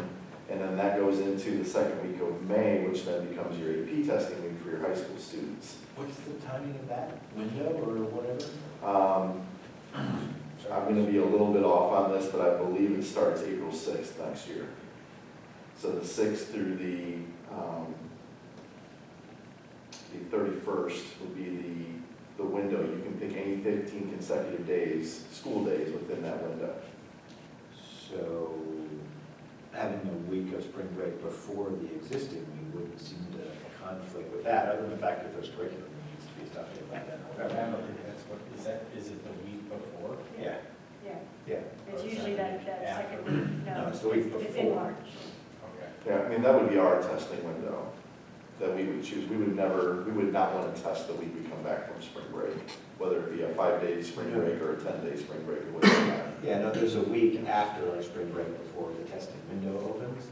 And then that goes into the second week of May, which then becomes your AP testing week for your high school students. What's the timing of that window or whatever? I'm going to be a little bit off on this, but I believe it starts April 6th next year. So the 6th through the 31st would be the window. You can pick any 15 consecutive days, school days within that window. So having a week of spring break before the existing week wouldn't seem to conflict with that, other than the fact that there's curriculum that needs to be studied about that. I don't think that's what, is it the week before? Yeah. Yeah. Yeah. It's the week It's in before. March. Okay. Yeah, I mean, that would be our testing window that we would choose. We would not want to test the week we come back from spring break, whether it be a 5-day spring break or a 10-day spring break, it wouldn't matter. Yeah, no, there's a week after our spring break before the testing window opens,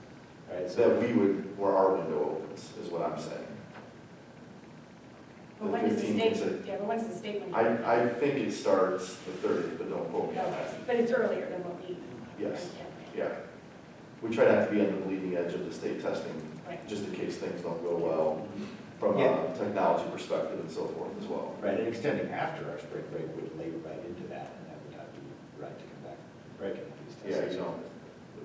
right? So that where our window opens, is what I'm saying. But when does the 15th state, is yeah, but when does the state window? I think it starts the 30th, but don't quote me on Okay, that. but it's earlier than what we. Yes, Yeah. yeah. We try not to be on the bleeding edge of the state testing, Right. just in case things don't go well from Yeah. a technology perspective and so forth as well. Right, and extending after our spring break would lay right into that, and that would not be right to come back breaking these tests. Yeah,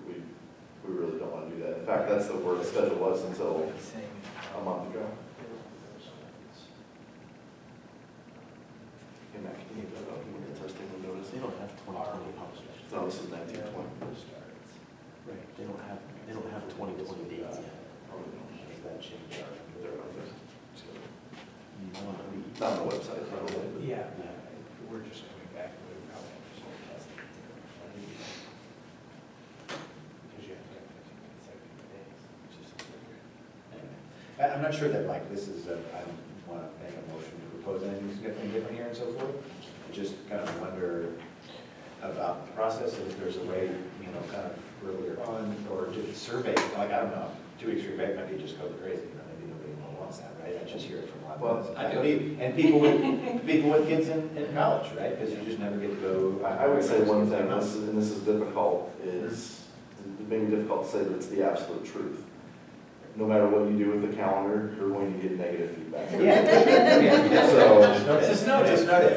we really don't want to do that. In fact, that's where the schedule was until a month ago. Hey, Matt, can you get that out? You want the testing window is? They don't have 2020 policy. No, this is 1920. Right, they don't have 2020 dates yet. Does that change our? They're out there. No, Not on the website, probably. Yeah, we're just coming back, we would probably have to start testing. Because you have to have 15 consecutive days, which is I'm not sure that, like, this is, I don't want to make a motion to propose anything significantly different here and so forth. I just kind of wonder about the process, and if there's a way, kind of earlier on, or just survey, like, I don't know, 2 weeks free break might be just go crazy, maybe nobody wants that, right? I just hear it from a lot of Well, us. I do. And people with kids in college, right? Because you just never get to go. I would say one thing, and this is difficult, is, it may be difficult to say, but it's the absolute truth. No matter what you do with the calendar, you're going to get negative feedback. Yeah. So, It's a snow day. It's a snow day.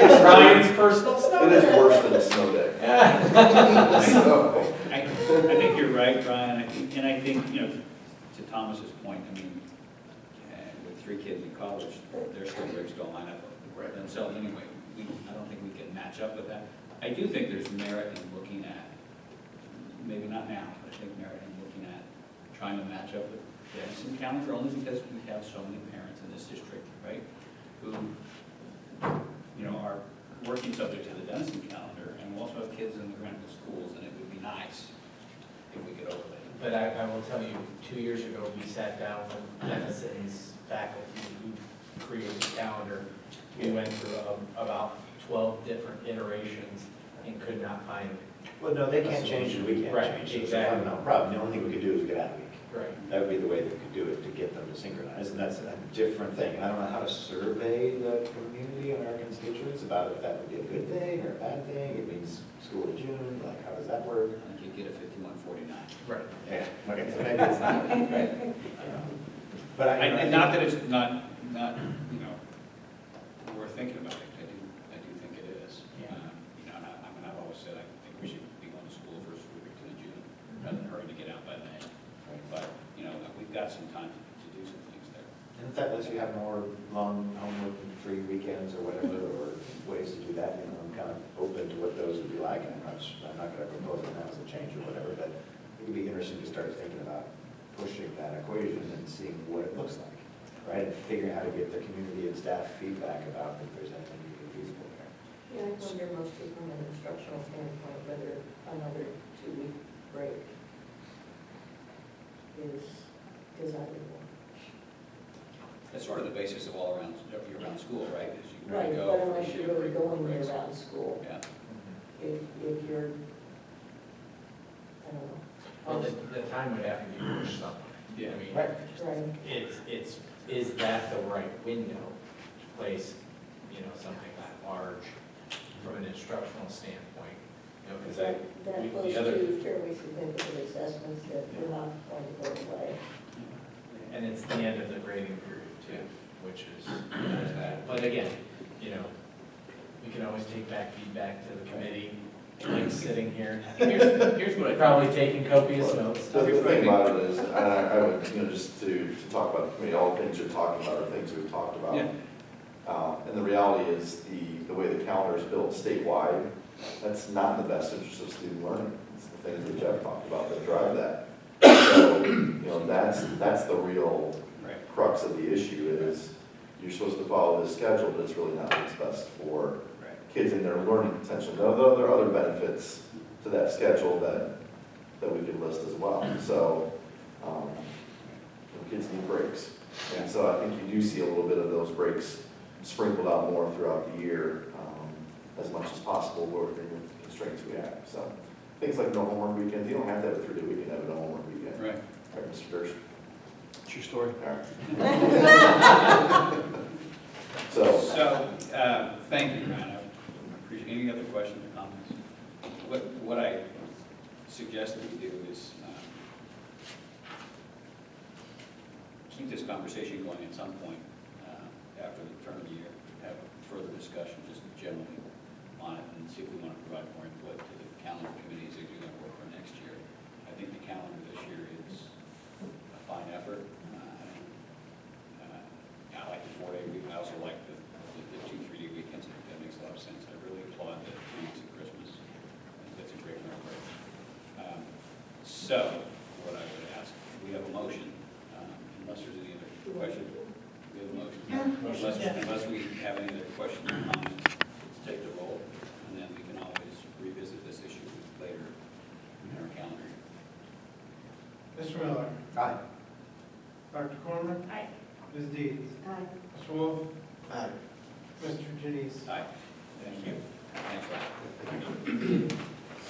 It's Ryan's personal snow it day. is worse than a snow day. So, I think you're right, Brian, and I think, to Thomas's point, I mean, with 3 kids in college, their spring breaks don't line up themselves anyway. I don't think we can match up with that. I do think there's merit in looking at, maybe not now, but I think merit in looking at trying to match up with the Edison calendar, only because we have so many parents in this district, right, who, are working subject to the Denison calendar, and we also have kids in the Granville schools, and it would be nice if we could overlay. But I will tell you, 2 years ago, we sat down with Denison's faculty who created the calendar. We went through about 12 different iterations and could not find. Well, no, they can't change it, we can't Right, change it. It's a exactly. fundamental problem. The only thing we could do is get out of week. Right. That would be the way they could do it, to get them to synchronize, and that's a different thing. And I don't know how to survey the community and our constituents about if that would be a good thing or a bad thing. It means school in June, like, how does that work? I think you get a 51-49. Right. Yeah, okay, so maybe it's not, right? But And not that it's not, worth thinking about it. I do think it is. Yeah. And I've always said I think we should be going to school first week in June, rather than hurry to get out by May. But, we've got some time to do some things there. And if that lets you have more long homework and free weekends or whatever, or ways to do that, I'm kind of open to what those would be like. I'm not going to propose it now as a change or whatever, but it would be interesting to start thinking about pushing that equation and seeing what it looks like, right? And figuring out how to get the community and staff feedback about if there's anything you can feasible there. Yeah, I wonder mostly from an instructional standpoint, whether another 2-week break is desirable. That's sort of the basis of all around, year-round school, right? Is you Right, go, but unless you're really break, going breaks. year-round school, Yeah. if you're, I don't know. Well, the time would have to be pushed somewhere. Yeah. I mean, Right. Right. is that the right window to place, something that large from an instructional standpoint? Because That goes to fairly significant assessments that we're not going to go away. and it's the end of the grading period too, which is that. But again, we can always take back feedback to the committee, like sitting here. Here's what I Probably taking copious notes. The thing about it is, and I would, just to talk about, all the things you're talking about are things we've talked about. Yeah. And the reality is, the way the calendar is built statewide, that's not in the best interest of student learning. It's the things that Jeff talked about that drive that. So, that's the real crux of the issue is, you're supposed to follow this schedule, but it's really not what's best for kids in their learning potential. There are other benefits to that schedule that that we could list as well. So kids need breaks. And so I think you do see a little bit of those breaks sprinkled out more throughout the year, as much as possible within the constraints we have. So things like no homework weekends, you don't have to have a 3-day weekend, have a no homework weekend. Right. Right, Mr. Durst? True story. All right. So, Thank you, Ryan. I appreciate any other questions or comments? What I suggest that we do is keep this conversation going at some point after the turn of the year, have a further discussion just generally on it and see if we want to provide more input to the calendar committees that are going to work for next year. I think the calendar this year is a fine effort. I like the 4-day week. I also like the 2 3-day weekends. I think that makes a lot of sense. I really applaud the 2 weeks of Christmas. I think that's a great number. So, what I would ask, we have a motion, unless there's any other question. We have a motion. Unless we have any other questions or comments, let's take the roll, and then we can always revisit this issue later in our calendar. Mr. Miller? Aye. Dr. Corman? Aye. Ms. Deeds? Aye. Mr. Wolf? Aye. Mr. Janice? Aye. Thank you. Thanks, Ryan.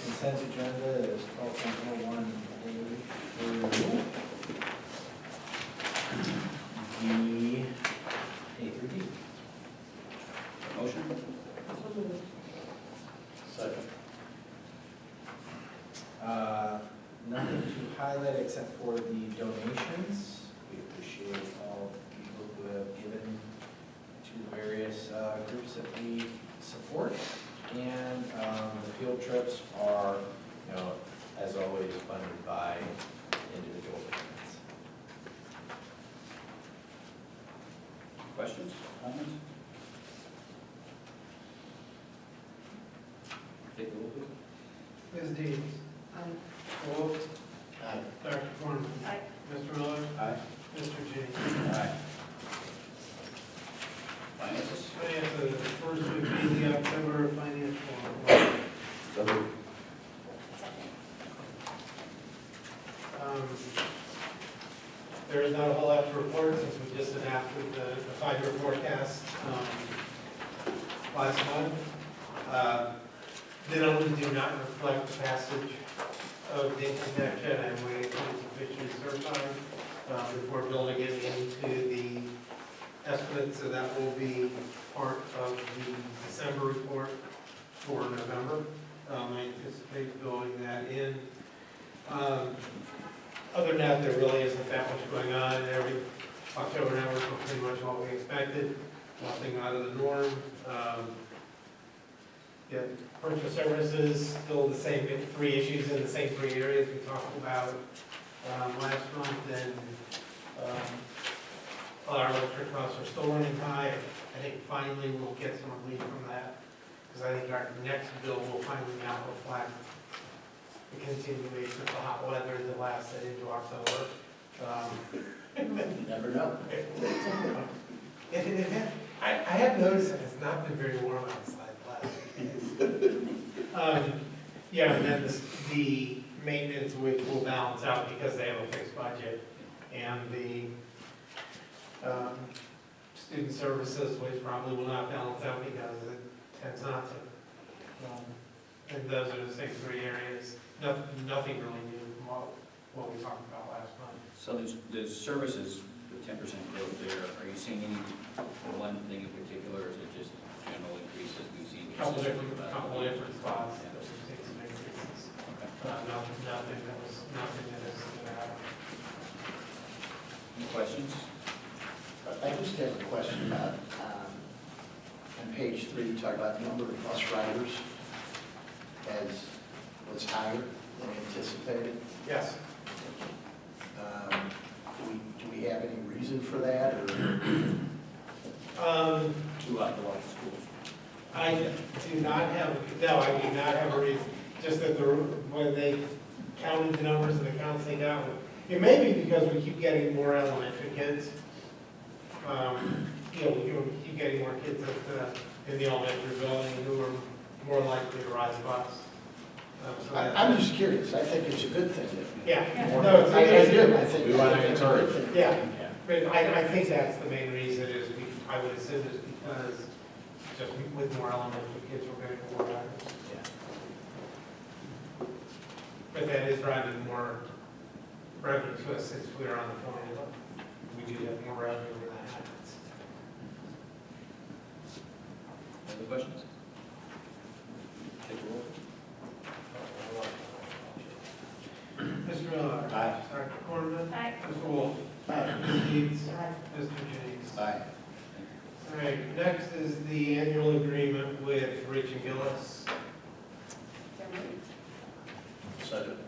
Consent agenda is 12.01 through D, A through D. Motion? Second. Nothing to highlight except for the donations. We appreciate all the people who have given to various groups that we support. And the field trips are, as always, funded by individual payments. Questions, comments? Take the roll, please. Ms. Deeds? Aye. Mr. Wolf? Aye. Dr. Corman? Aye. Mr. Miller? Aye. Mr. Janice? Aye. Finances? Finance, first would be the October finance form. so There is not a whole lot to report since we just enacted the 5-year forecast last month. The numbers do not reflect the passage of the income tax yet, and we need to officially certified before building it into the estimate, so that will be part of the December report for November. I anticipate building that in. Other than that, there really isn't that much going on. Every October numbers were pretty much what we expected, nothing out of the norm. Purchase services, still the same 3 issues in the same 3 areas we talked about last month, and our electric costs are still running high. I think finally we'll get some relief from that, because I think our next bill will finally now reflect the continuation of the hot weather that lasted into October. Never know. I have noticed that it's not been very warm outside the last few days. Yeah, and then the maintenance, which will balance out because they have a fixed budget, and the student services, which probably will not balance out because it tends not to. And those are the same 3 areas. Nothing really new from what we talked about last month. So there's services, the 10% growth there, are you seeing any one thing in particular, or is it just general increases we've seen? Couple different spots, Yeah. there's some increases. Okay. Nothing that is Any questions? I just have a question about, on page 3, you talk about the number of bus riders was higher than anticipated. Yes. Do we have any reason for that, or? Too like a lot of schools. I do not have, no, I do not have a reason, just that when they counted the numbers and the counts they got, it may be because we keep getting more elementary kids. We keep getting more kids in the elementary building who are more likely to ride the bus. So I'm just curious, I think it's a good thing that. Yeah, more- no, it's, I do, I think. We want to I think it's a good encourage. thing. yeah, but I think that's the main reason is, I would assume is because just with more elementary kids, we're going to more hours. But that is driving more revenue to us since we're on the formula. We do have more revenue when that happens. Other questions? Take the roll. Mr. Miller. Aye. Dr. Corman. Aye. Mr. Wolf. Aye. Ms. Deeds. Aye. Mr. Jennings. Aye. All right, next is the annual agreement with Rich and Gillis. So moved. Second.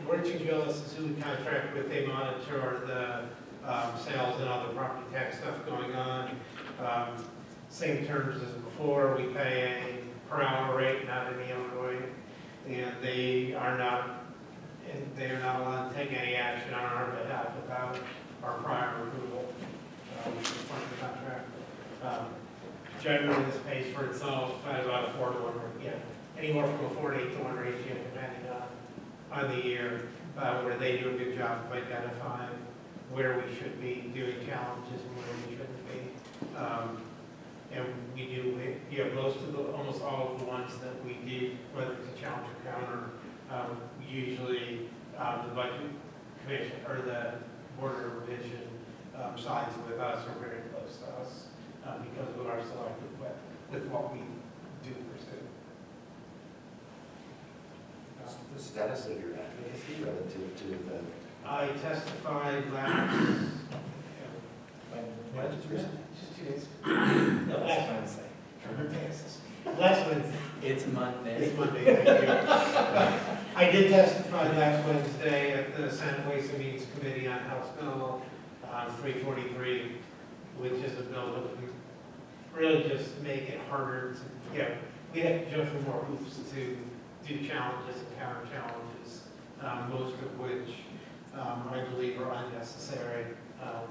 Rich and Gillis is who we contract with. They monitor the sales and other property tax stuff going on. Same terms as before. We pay a per hour rate, not any Illinois, and they are not allowed to take any action on our behalf without our prior approval. Which is part of the contract. Generally, this pays for itself at about a 4-to-1, anywhere from a 4 to 8-to-1 ratio, depending on the year, where they do a good job of identifying where we should be doing challenges and where we shouldn't be. And almost all of the ones that we do, whether it's a challenge or counter, usually the budget commission or the board of revision sides with us or very close to us because we are selected with what we do pursue. The status of your advocacy relative to the, I testified last, just recently? just 2 days. No, last Wednesday. Last Wednesday. It's Monday. It's Monday, thank you. I did testify last Wednesday at the Senate Ways and Means Committee on House Bill 343, which is a bill that would really just make it harder to, we have to jump through more hoops to do challenges and counter challenges, most of which I believe are unnecessary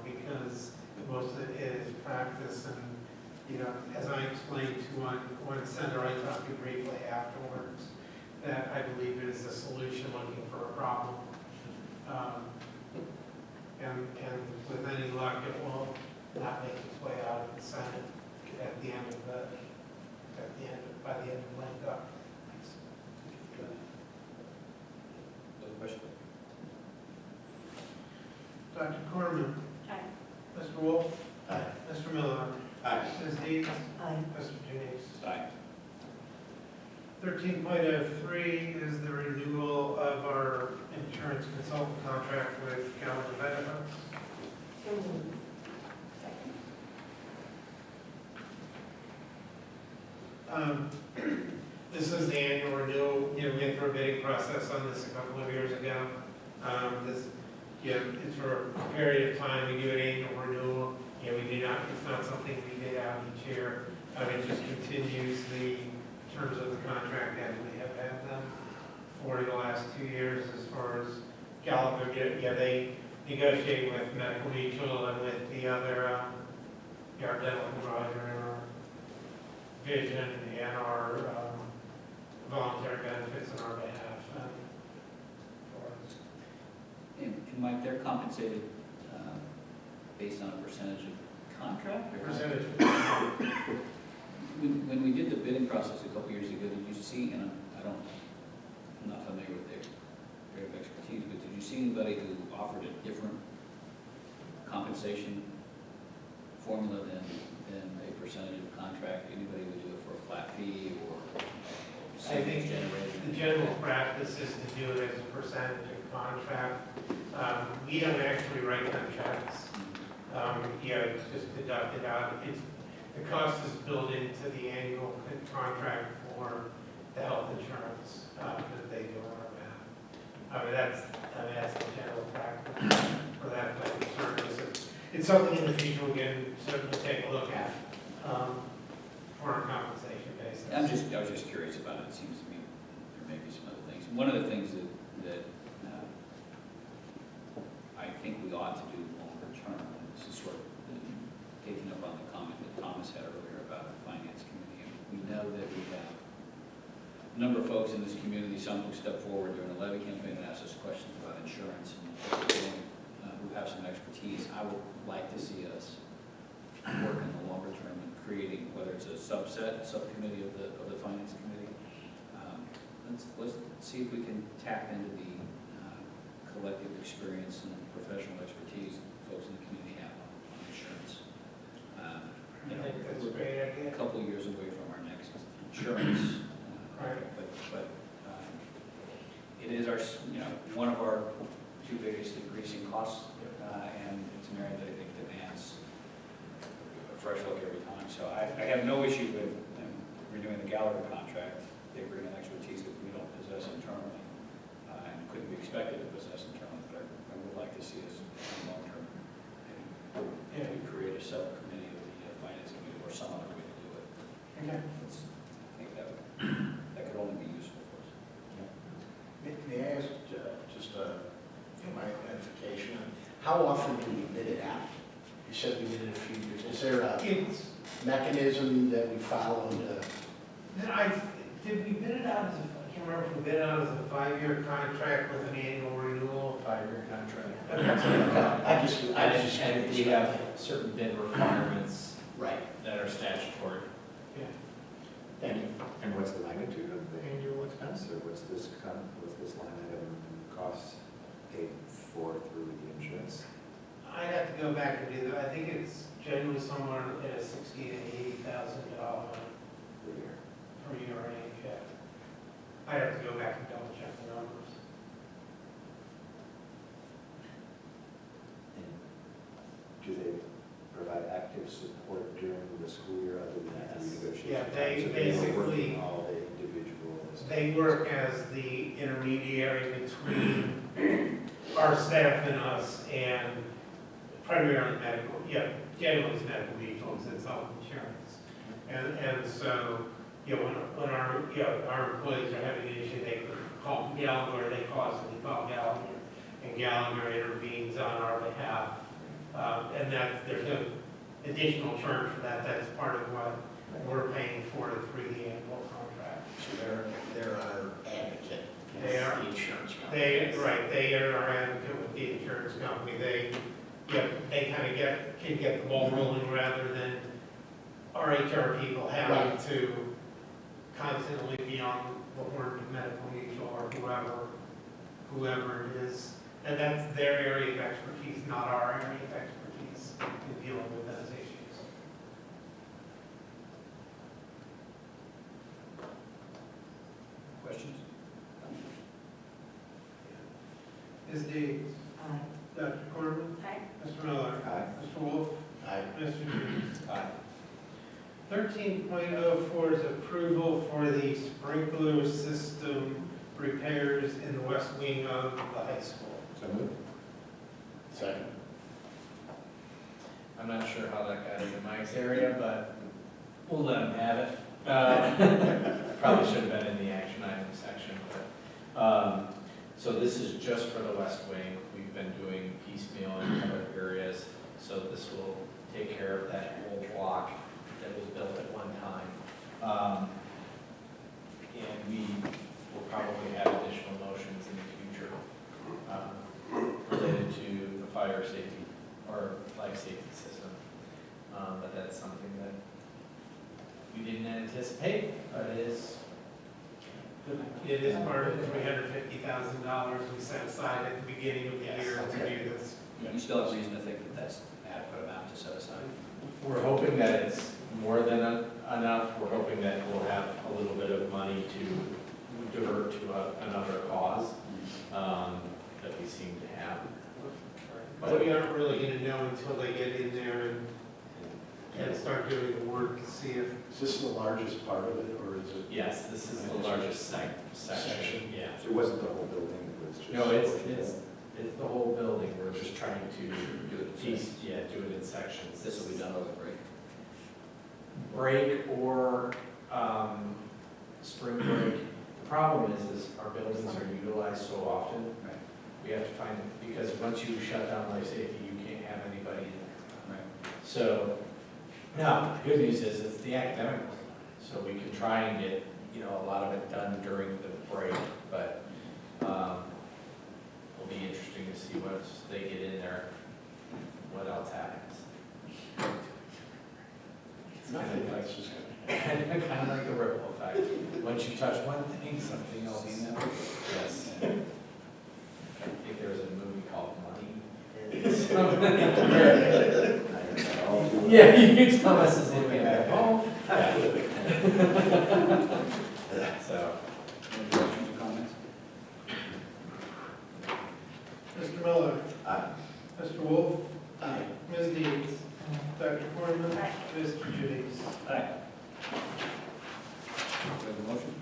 because most of it is practice and, as I explained to one senator I talked to briefly afterwards, that I believe it is a solution looking for a problem. And with any luck, it will not make its way out of the Senate by the end of the length up. Other questions? Dr. Corman. Aye. Mr. Wolf. Aye. Mr. Miller. Aye. Ms. Deeds. Aye. Mr. Jennings. Aye. 13.03 is the renewal of our insurance consultant contract with Gallagher Benefits. So moved. This is the annual renewal. We went through a bidding process on this a couple of years ago. It's for a period of time. We do an annual renewal. We do not. It's not something we bid out each year. It just continues the terms of the contract as we have had them for the last 2 years. As far as Gallagher, they negotiate with Medical Mutual and with the other, our dental provider and our vision and our voluntary benefits on our behalf. For us. And Mike, they're compensated based on a percentage of contract? or- Percentage. When we did the bidding process a couple years ago, did you see, and I'm not familiar with their area of expertise, but did you see anybody who offered a different compensation formula than a percentage of contract? Anybody would do it for a flat fee or I think savings generated? the general practice is to do it as a percentage of contract. We don't actually write them checks. It's just deducted out. The cost is built into the annual contract for the health insurance that they do on our behalf. That's the general practice for that type of service. It's something in the future we can certainly take a look at for a compensation basis. I was just curious about it. It seems to me there may be some other things. One of the things that I think we ought to do longer term, and this is sort of taking up on the comment that Thomas had earlier about the finance committee, folks in this community, some who stepped forward during the levy campaign and asked us questions about insurance and what we're doing, who have some expertise. I would like to see us work in the longer term and creating, whether it's a subcommittee of the finance committee. Let's see if we can tap into the collective experience and professional expertise folks in the community have on insurance. You know, That's a great idea. a couple of years away from our next insurance, but it is our, one of our two biggest increasing costs, and it's an area that I think demands a fresh look every time. So I have no issue with renewing the Gallagher contract. They bring an expertise that we don't possess internally, and couldn't be expected to possess internally, but I would like to see us in the long term maybe create a subcommittee of the finance committee or some other way to do it. Okay. I think that could only be useful for us. May I ask, just for my identification, how often do we bid it out? You said we did it a few years. Is there a mechanism that we follow to? Did we bid it out as I can't remember if we bid it out as a 5-year contract with an annual renewal? 5-year contract. I just And we have certain bid requirements Right. that are statutory. Thank you. And what's the magnitude of the annual expense, or what's this line item cost paid for through the insurance? I'd have to go back and do that. I think it's generally somewhere in a $60,000 to $80,000 Per year. per year range. Yeah. I'd have to go back and double check the numbers. And do they provide active support during the school year other than the renegotiation? Yeah, they So are basically- working all the individuals. They work as the intermediary between our staff and us, and primarily medical, generally it's medical vehicles and self-insurance. And so, when our employees are having an issue, they call Gallagher, they constantly call Gallagher, and Gallagher intervenes on our behalf. And that, there's no additional charge for that, that's part of what we're paying for through the annual contract. So they're our advocate. They are. The insurance company. They are our advocate with the insurance company. They kind of can get the ball rolling rather than our HR people having to constantly be on the horn to medical mutual or whoever it is. And that's their area of expertise, not our area of expertise in dealing with those issues. Questions? Ms. Deeds? Aye. Dr. Corman? Aye. Mr. Miller? Aye. Mr. Wolf? Aye. Mr. Hughes? Aye. 13.04 is approval for the sprinkler system repairs in the west wing of the high school. So moved. Second. I'm not sure how that got into Mike's area, but we'll let him have it. Probably should have been in the action item section, but, so this is just for the west wing. We've been doing piecemeal in other areas, so this will take care of that whole block that was built at one time. And we will probably have additional motions in the future related to the fire safety or life safety system. But that's something that we didn't anticipate, but it is. It is part of the $350,000 we set aside at the beginning of the year to do this. You still have reason to think that that's an adequate amount to set aside? We're hoping that it's more than enough. We're hoping that we'll have a little bit of money to divert to another cause that we seem to have. But we aren't really going to know until they get in there and start doing the work to see if. Is this the largest part of it, or is it? Yes, this is the largest section. Yeah. So it wasn't the whole building, it was just. No, it's the whole building. We're just trying to do it do it in sections. This will be done over break. Break or spring break. The problem is our buildings are utilized so often. Right. We have to find, because once you shut down life safety, you can't have anybody in there. Right. So, now, the good news is it's the academic building. So we can try and get you know, a lot of it done during the break, but it'll be interesting to see once they get in there, what else happens. It's kind of like, kind of like a ripple effect. Once you touch one thing, something else. Yes. I think there was a movie called Money. Yeah, you Thomas is looking at home. So. Any questions or comments? Mr. Miller? Aye. Mr. Wolf? Aye. Ms. Deeds? Dr. Corman? Aye. Mr. Judice? Aye. Do we have a motion?